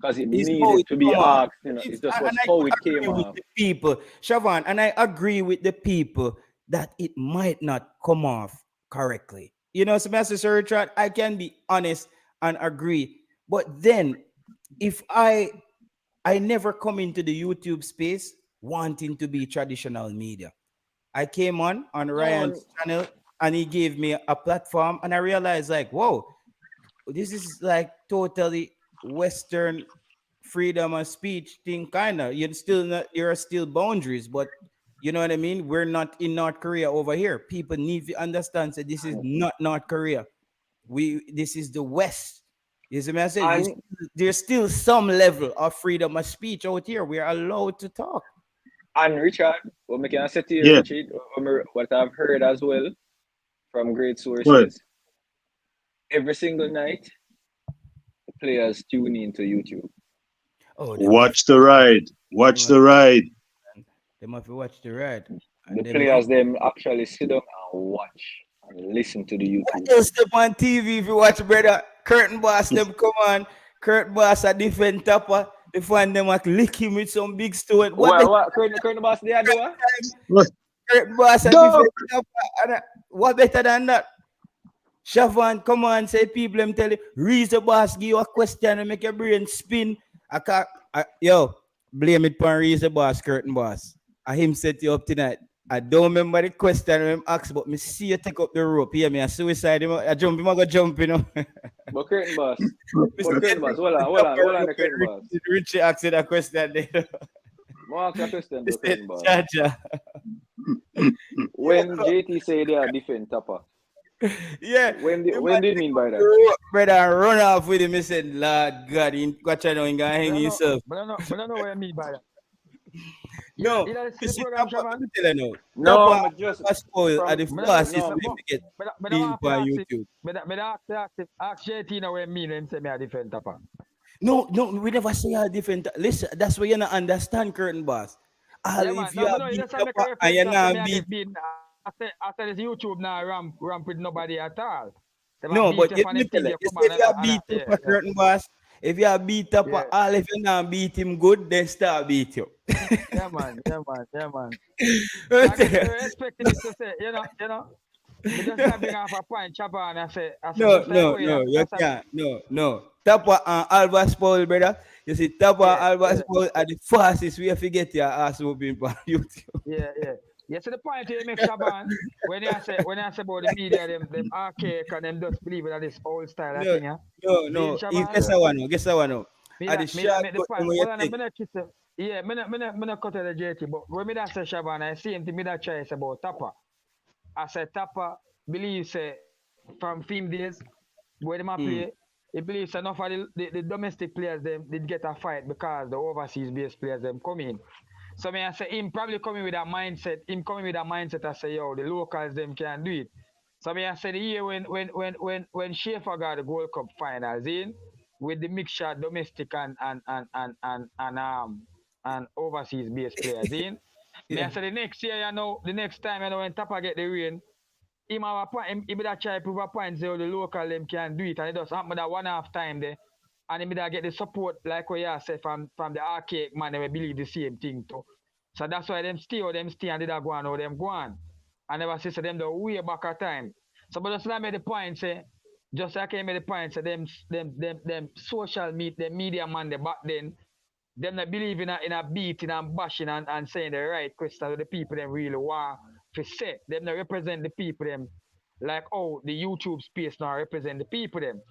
because it needed to be asked, it's just how it came off. The people, Shavon, and I agree with the people that it might not come off correctly. Semester Sir Richard, I can be honest and agree. But then if I I never come into the YouTube space wanting to be traditional media. I came on Ryan's channel and he gave me a platform and I realized like, whoa, this is like totally Western freedom of speech thing kind of. You're still boundaries, but you know what I mean? We're not in North Korea over here. People need to understand that this is not North Korea. This is the West. You see what I said? There's still some level of freedom of speech out here. We are allowed to talk. And Richard, what I can say to you, Yeah. Richard, what I've heard as well from great sources, What? every single night, the players tune into YouTube. Oh, Watch the ride. Watch the ride. They must watch the ride. The players them actually sit down and watch and listen to the YouTube. What else step on TV if you watch, brother? Curtain boss them come on. Curtain boss a different topper. They find them like lick him with some big stone. What curtain boss they are doing? Curtain boss a different topper. What better than that? Shavon, come on, say people them tell you, Rhys the boss give you a question and make your brain spin. Yo, blame it for Rhys the boss, curtain boss. I him set you up tonight. I don't remember the question him asked, but me see you take up the rope. Hear me, a suicide. I jump, I go jump, you know. But curtain boss. Curtain boss. Hold on, the curtain boss. Richie asked you that question there. More ask a question, the curtain boss. Jaja. When JT say they are different topper. Yeah. When do you mean by that? Brother, run off with him. He said, Lord God, you got to know you gonna hang yourself. But I don't know what I mean by that. No, you know, you see, program, no, just spoil at the fastest way to get people on YouTube. But ask JT now what I mean when say me a different topper. No, we never say a different. Listen, that's why you don't understand, curtain boss. If you are beat up and you're not beat. After this YouTube now ramp with nobody at all. No, but if you are beat up a curtain boss, if you are beat up all, if you not beat him good, then start beat you. Yeah, man. I expecting it to say, you know. You just bring off a point, chopper, and I say no, you can't. No. Tapa and Alba spoil, brother. You see, Tapa and Alba spoil are the fastest way to get your ass moving on YouTube. Yeah. Yeah, so the point you make, Shaban, when I say about the media, them archaic and them just believe in this old style. No. Guess I want to. I'm not cut the JT, but when I say Shaban, I see him to me that try about Tapa. I said Tapa believes from film days where they play, he believes enough of the domestic players them did get a fight because the overseas based players them come in. So I say him probably coming with that mindset. I say, yo, the locals them can do it. So I say the year when Schaefer got the Gold Cup finals in with the mixture domestic and overseas based players in. I say the next year, the next time when Tapa get the rain, he better try to prove a point so the local them can do it, and it does happen that 1/2 time there. And he better get the support like what you say from the archaic man, they believe the same thing too. So that's why them stay and they don't go on or them go on. I never see them the way back at time. So but just like I made the point say, just like I made the point say them social media man they back then, them that believe in a beating and bashing and saying the right question to the people them really want to say. Them that represent the people them like the YouTube space now represent the people them.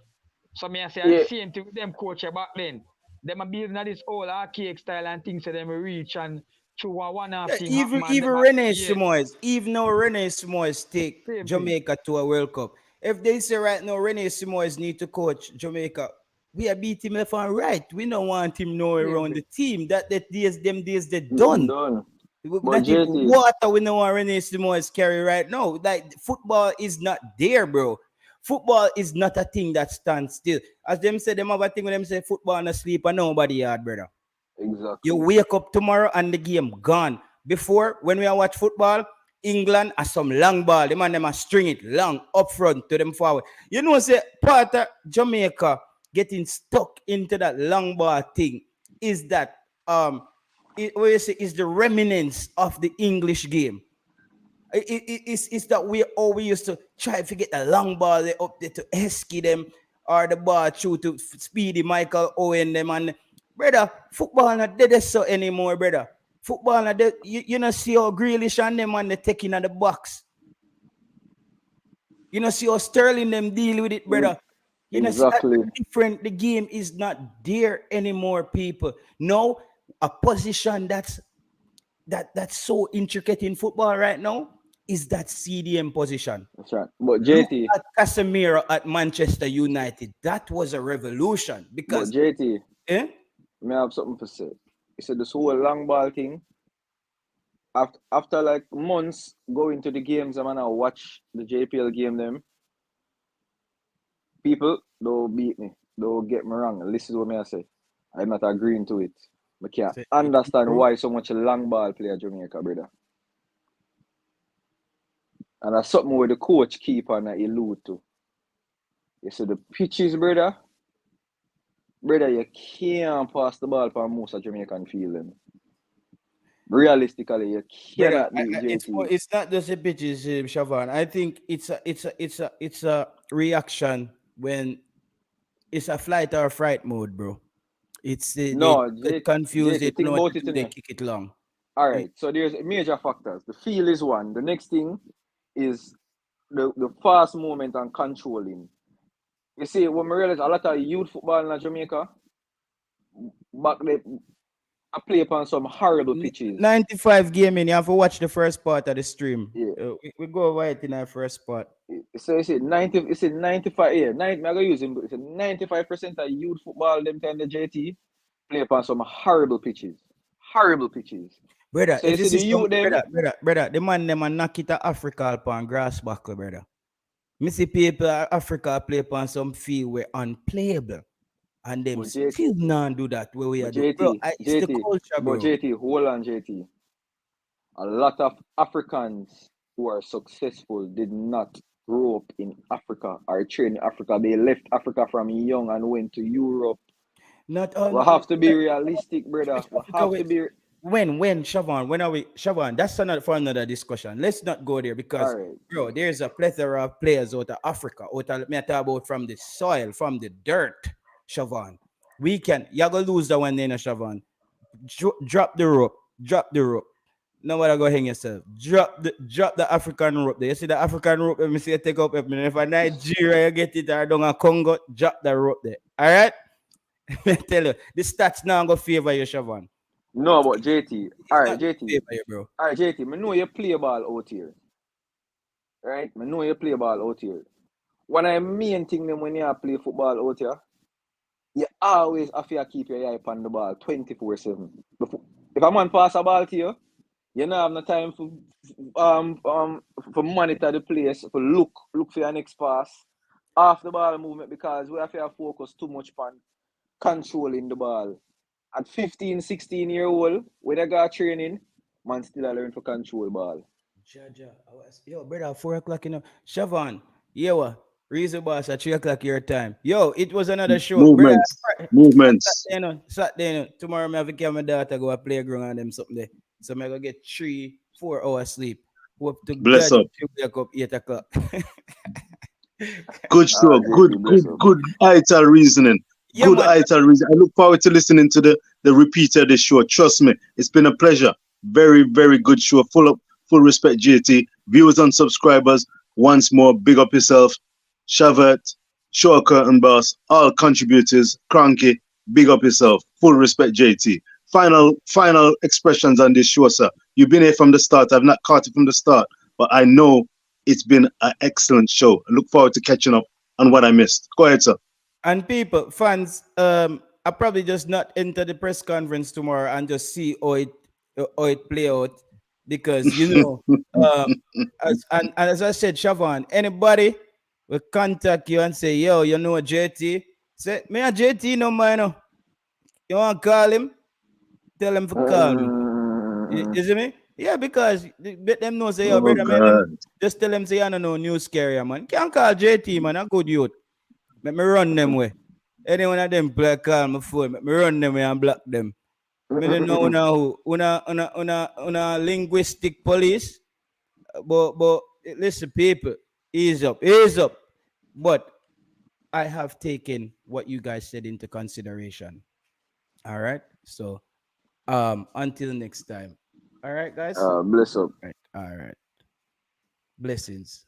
So I say the same thing with them coach back then. Them are building this old archaic style and things that them reach and through one thing. Even Rene Simoes, even now Rene Simoes take Jamaica to a World Cup. If they say right now Rene Simoes need to coach Jamaica, we are beat him left and right. We don't want him now around the team. That days they're done. That water we know Rene Simoes carry right now. Like football is not there, bro. Football is not a thing that stands still. As them say, them have a thing when them say football and sleep and nobody yard, brother. Exactly. You wake up tomorrow and the game gone. Before, when we watch football, England has some long ball. The man them a string it long up front to them forward. You know, say part of Jamaica getting stuck into that long ball thing is that is the remnants of the English game. It's that we used to try to get the long ball up there to esky them or the ball through to Speedy Michael Owen them and Brother, football not dead so anymore, brother. Football not dead. You know see how Grealish and them and they taking at the box. You know see how Sterling them deal with it, brother. You know, see, Exactly. different. The game is not there anymore, people. No, a position that's so intricate in football right now is that CDM position. That's right. But Look JT, at Casemiro at Manchester United. That was a revolution because JT, eh? may I have something to say? You said this whole long ball thing. After like months going to the games, I'm gonna watch the JPL game them. People don't beat me. Don't get me wrong. This is what I say. I'm not agreeing to it. I can't understand why so much long ball play at Jamaica, brother. And that's something where the coach keep on that allude to. You see the pitches, brother. Brother, you can't pass the ball for most of Jamaican field. Realistically, you cannot beat JT. It's not just the pitches, Shavan. I think it's a reaction when it's a flight or fright mode, bro. It's they get confused. They don't know they kick it long. All right, so there's major factors. The feel is one. The next thing is the fast movement and controlling. You see, when we realize a lot of youth football in Jamaica, back there, I play upon some horrible pitches. 95 game in, you have to watch the first part of the stream. Yeah. We go right in our first part. So you see 95, yeah, I'm gonna use him, but it's 95% of youth football them time the JT play upon some horrible pitches. Horrible pitches. Brother, so you see the youth them, brother, the man them and knock it to Africa upon grass buckle, brother. Me see people Africa play upon some field where unplayable. And them still not do that where we are doing. Bro, it's the culture, bro. But JT, hold on, JT. A lot of Africans who are successful did not grow up in Africa or train in Africa. They left Africa from young and went to Europe. Not all. We have to be realistic, brother. We have to be. When Siobhan, when are we Siobhan? That's for another discussion. Let's not go there because bro, there's a plethora of players out of Africa. Me talk about from the soil, from the dirt. Siobhan, we can. You're gonna lose that one, then, Siobhan. Drop the rope. Now what I go hang yourself. Drop the African rope there. You see the African rope? Let me see you take up. If I Nigeria you get it or down a Congo, drop the rope there. All right. I tell you, the stats now go favor you, Siobhan. No, but JT. All right, JT. You, bro. All right, JT. I know you play ball out here. Right? I know you play ball out here. One of the main thing them when you play football out here, you always have to keep your eye on the ball 24/7. If a man pass a ball to you, you don't have no time for monitor the place, for look for your next pass off the ball movement because we have to focus too much on controlling the ball. At 15, 16-year-old, when I got training, man still learn to control ball. Yo, brother, 4 o'clock in the Siobhan, yo, Reason boss at 3 o'clock your time. Yo, it was another show. Movements. Saturday, tomorrow I have to give my daughter go a playground and them something there. So I'm gonna get 3-4 hours sleep. Hope to Bless up. Wake up 8 o'clock. Good show. Good ital reasoning. Yeah, good ital reasoning. I look forward to listening to the repeat of the show. Trust me, it's been a pleasure. Very, very good show. Full respect, JT. Viewers and subscribers, once more, big up yourself. Shavat, Shoka and Boss, all contributors, Cranky, big up yourself. Full respect, JT. Final expressions on this show, sir. You've been here from the start. I've not caught it from the start, but I know it's been an excellent show. I look forward to catching up on what I missed. Go ahead, sir. And people, fans, I probably just not enter the press conference tomorrow and just see how it play out because as I said, Siobhan, anybody will contact you and say, yo, you know JT? Say, me a JT no man. You want to call him? Tell him to call me. You see me? Yeah, because let them know say, yo, brother, man, just tell them say, I don't know news carrier, man. Can't call JT, man. A good youth. Let me run them way. Any one of them play call my phone. Let me run them way and block them. I don't know now una linguistic police. But listen, people, ease up. But I have taken what you guys said into consideration. All right. So until next time. All right, guys. Bless up. All right. Blessings.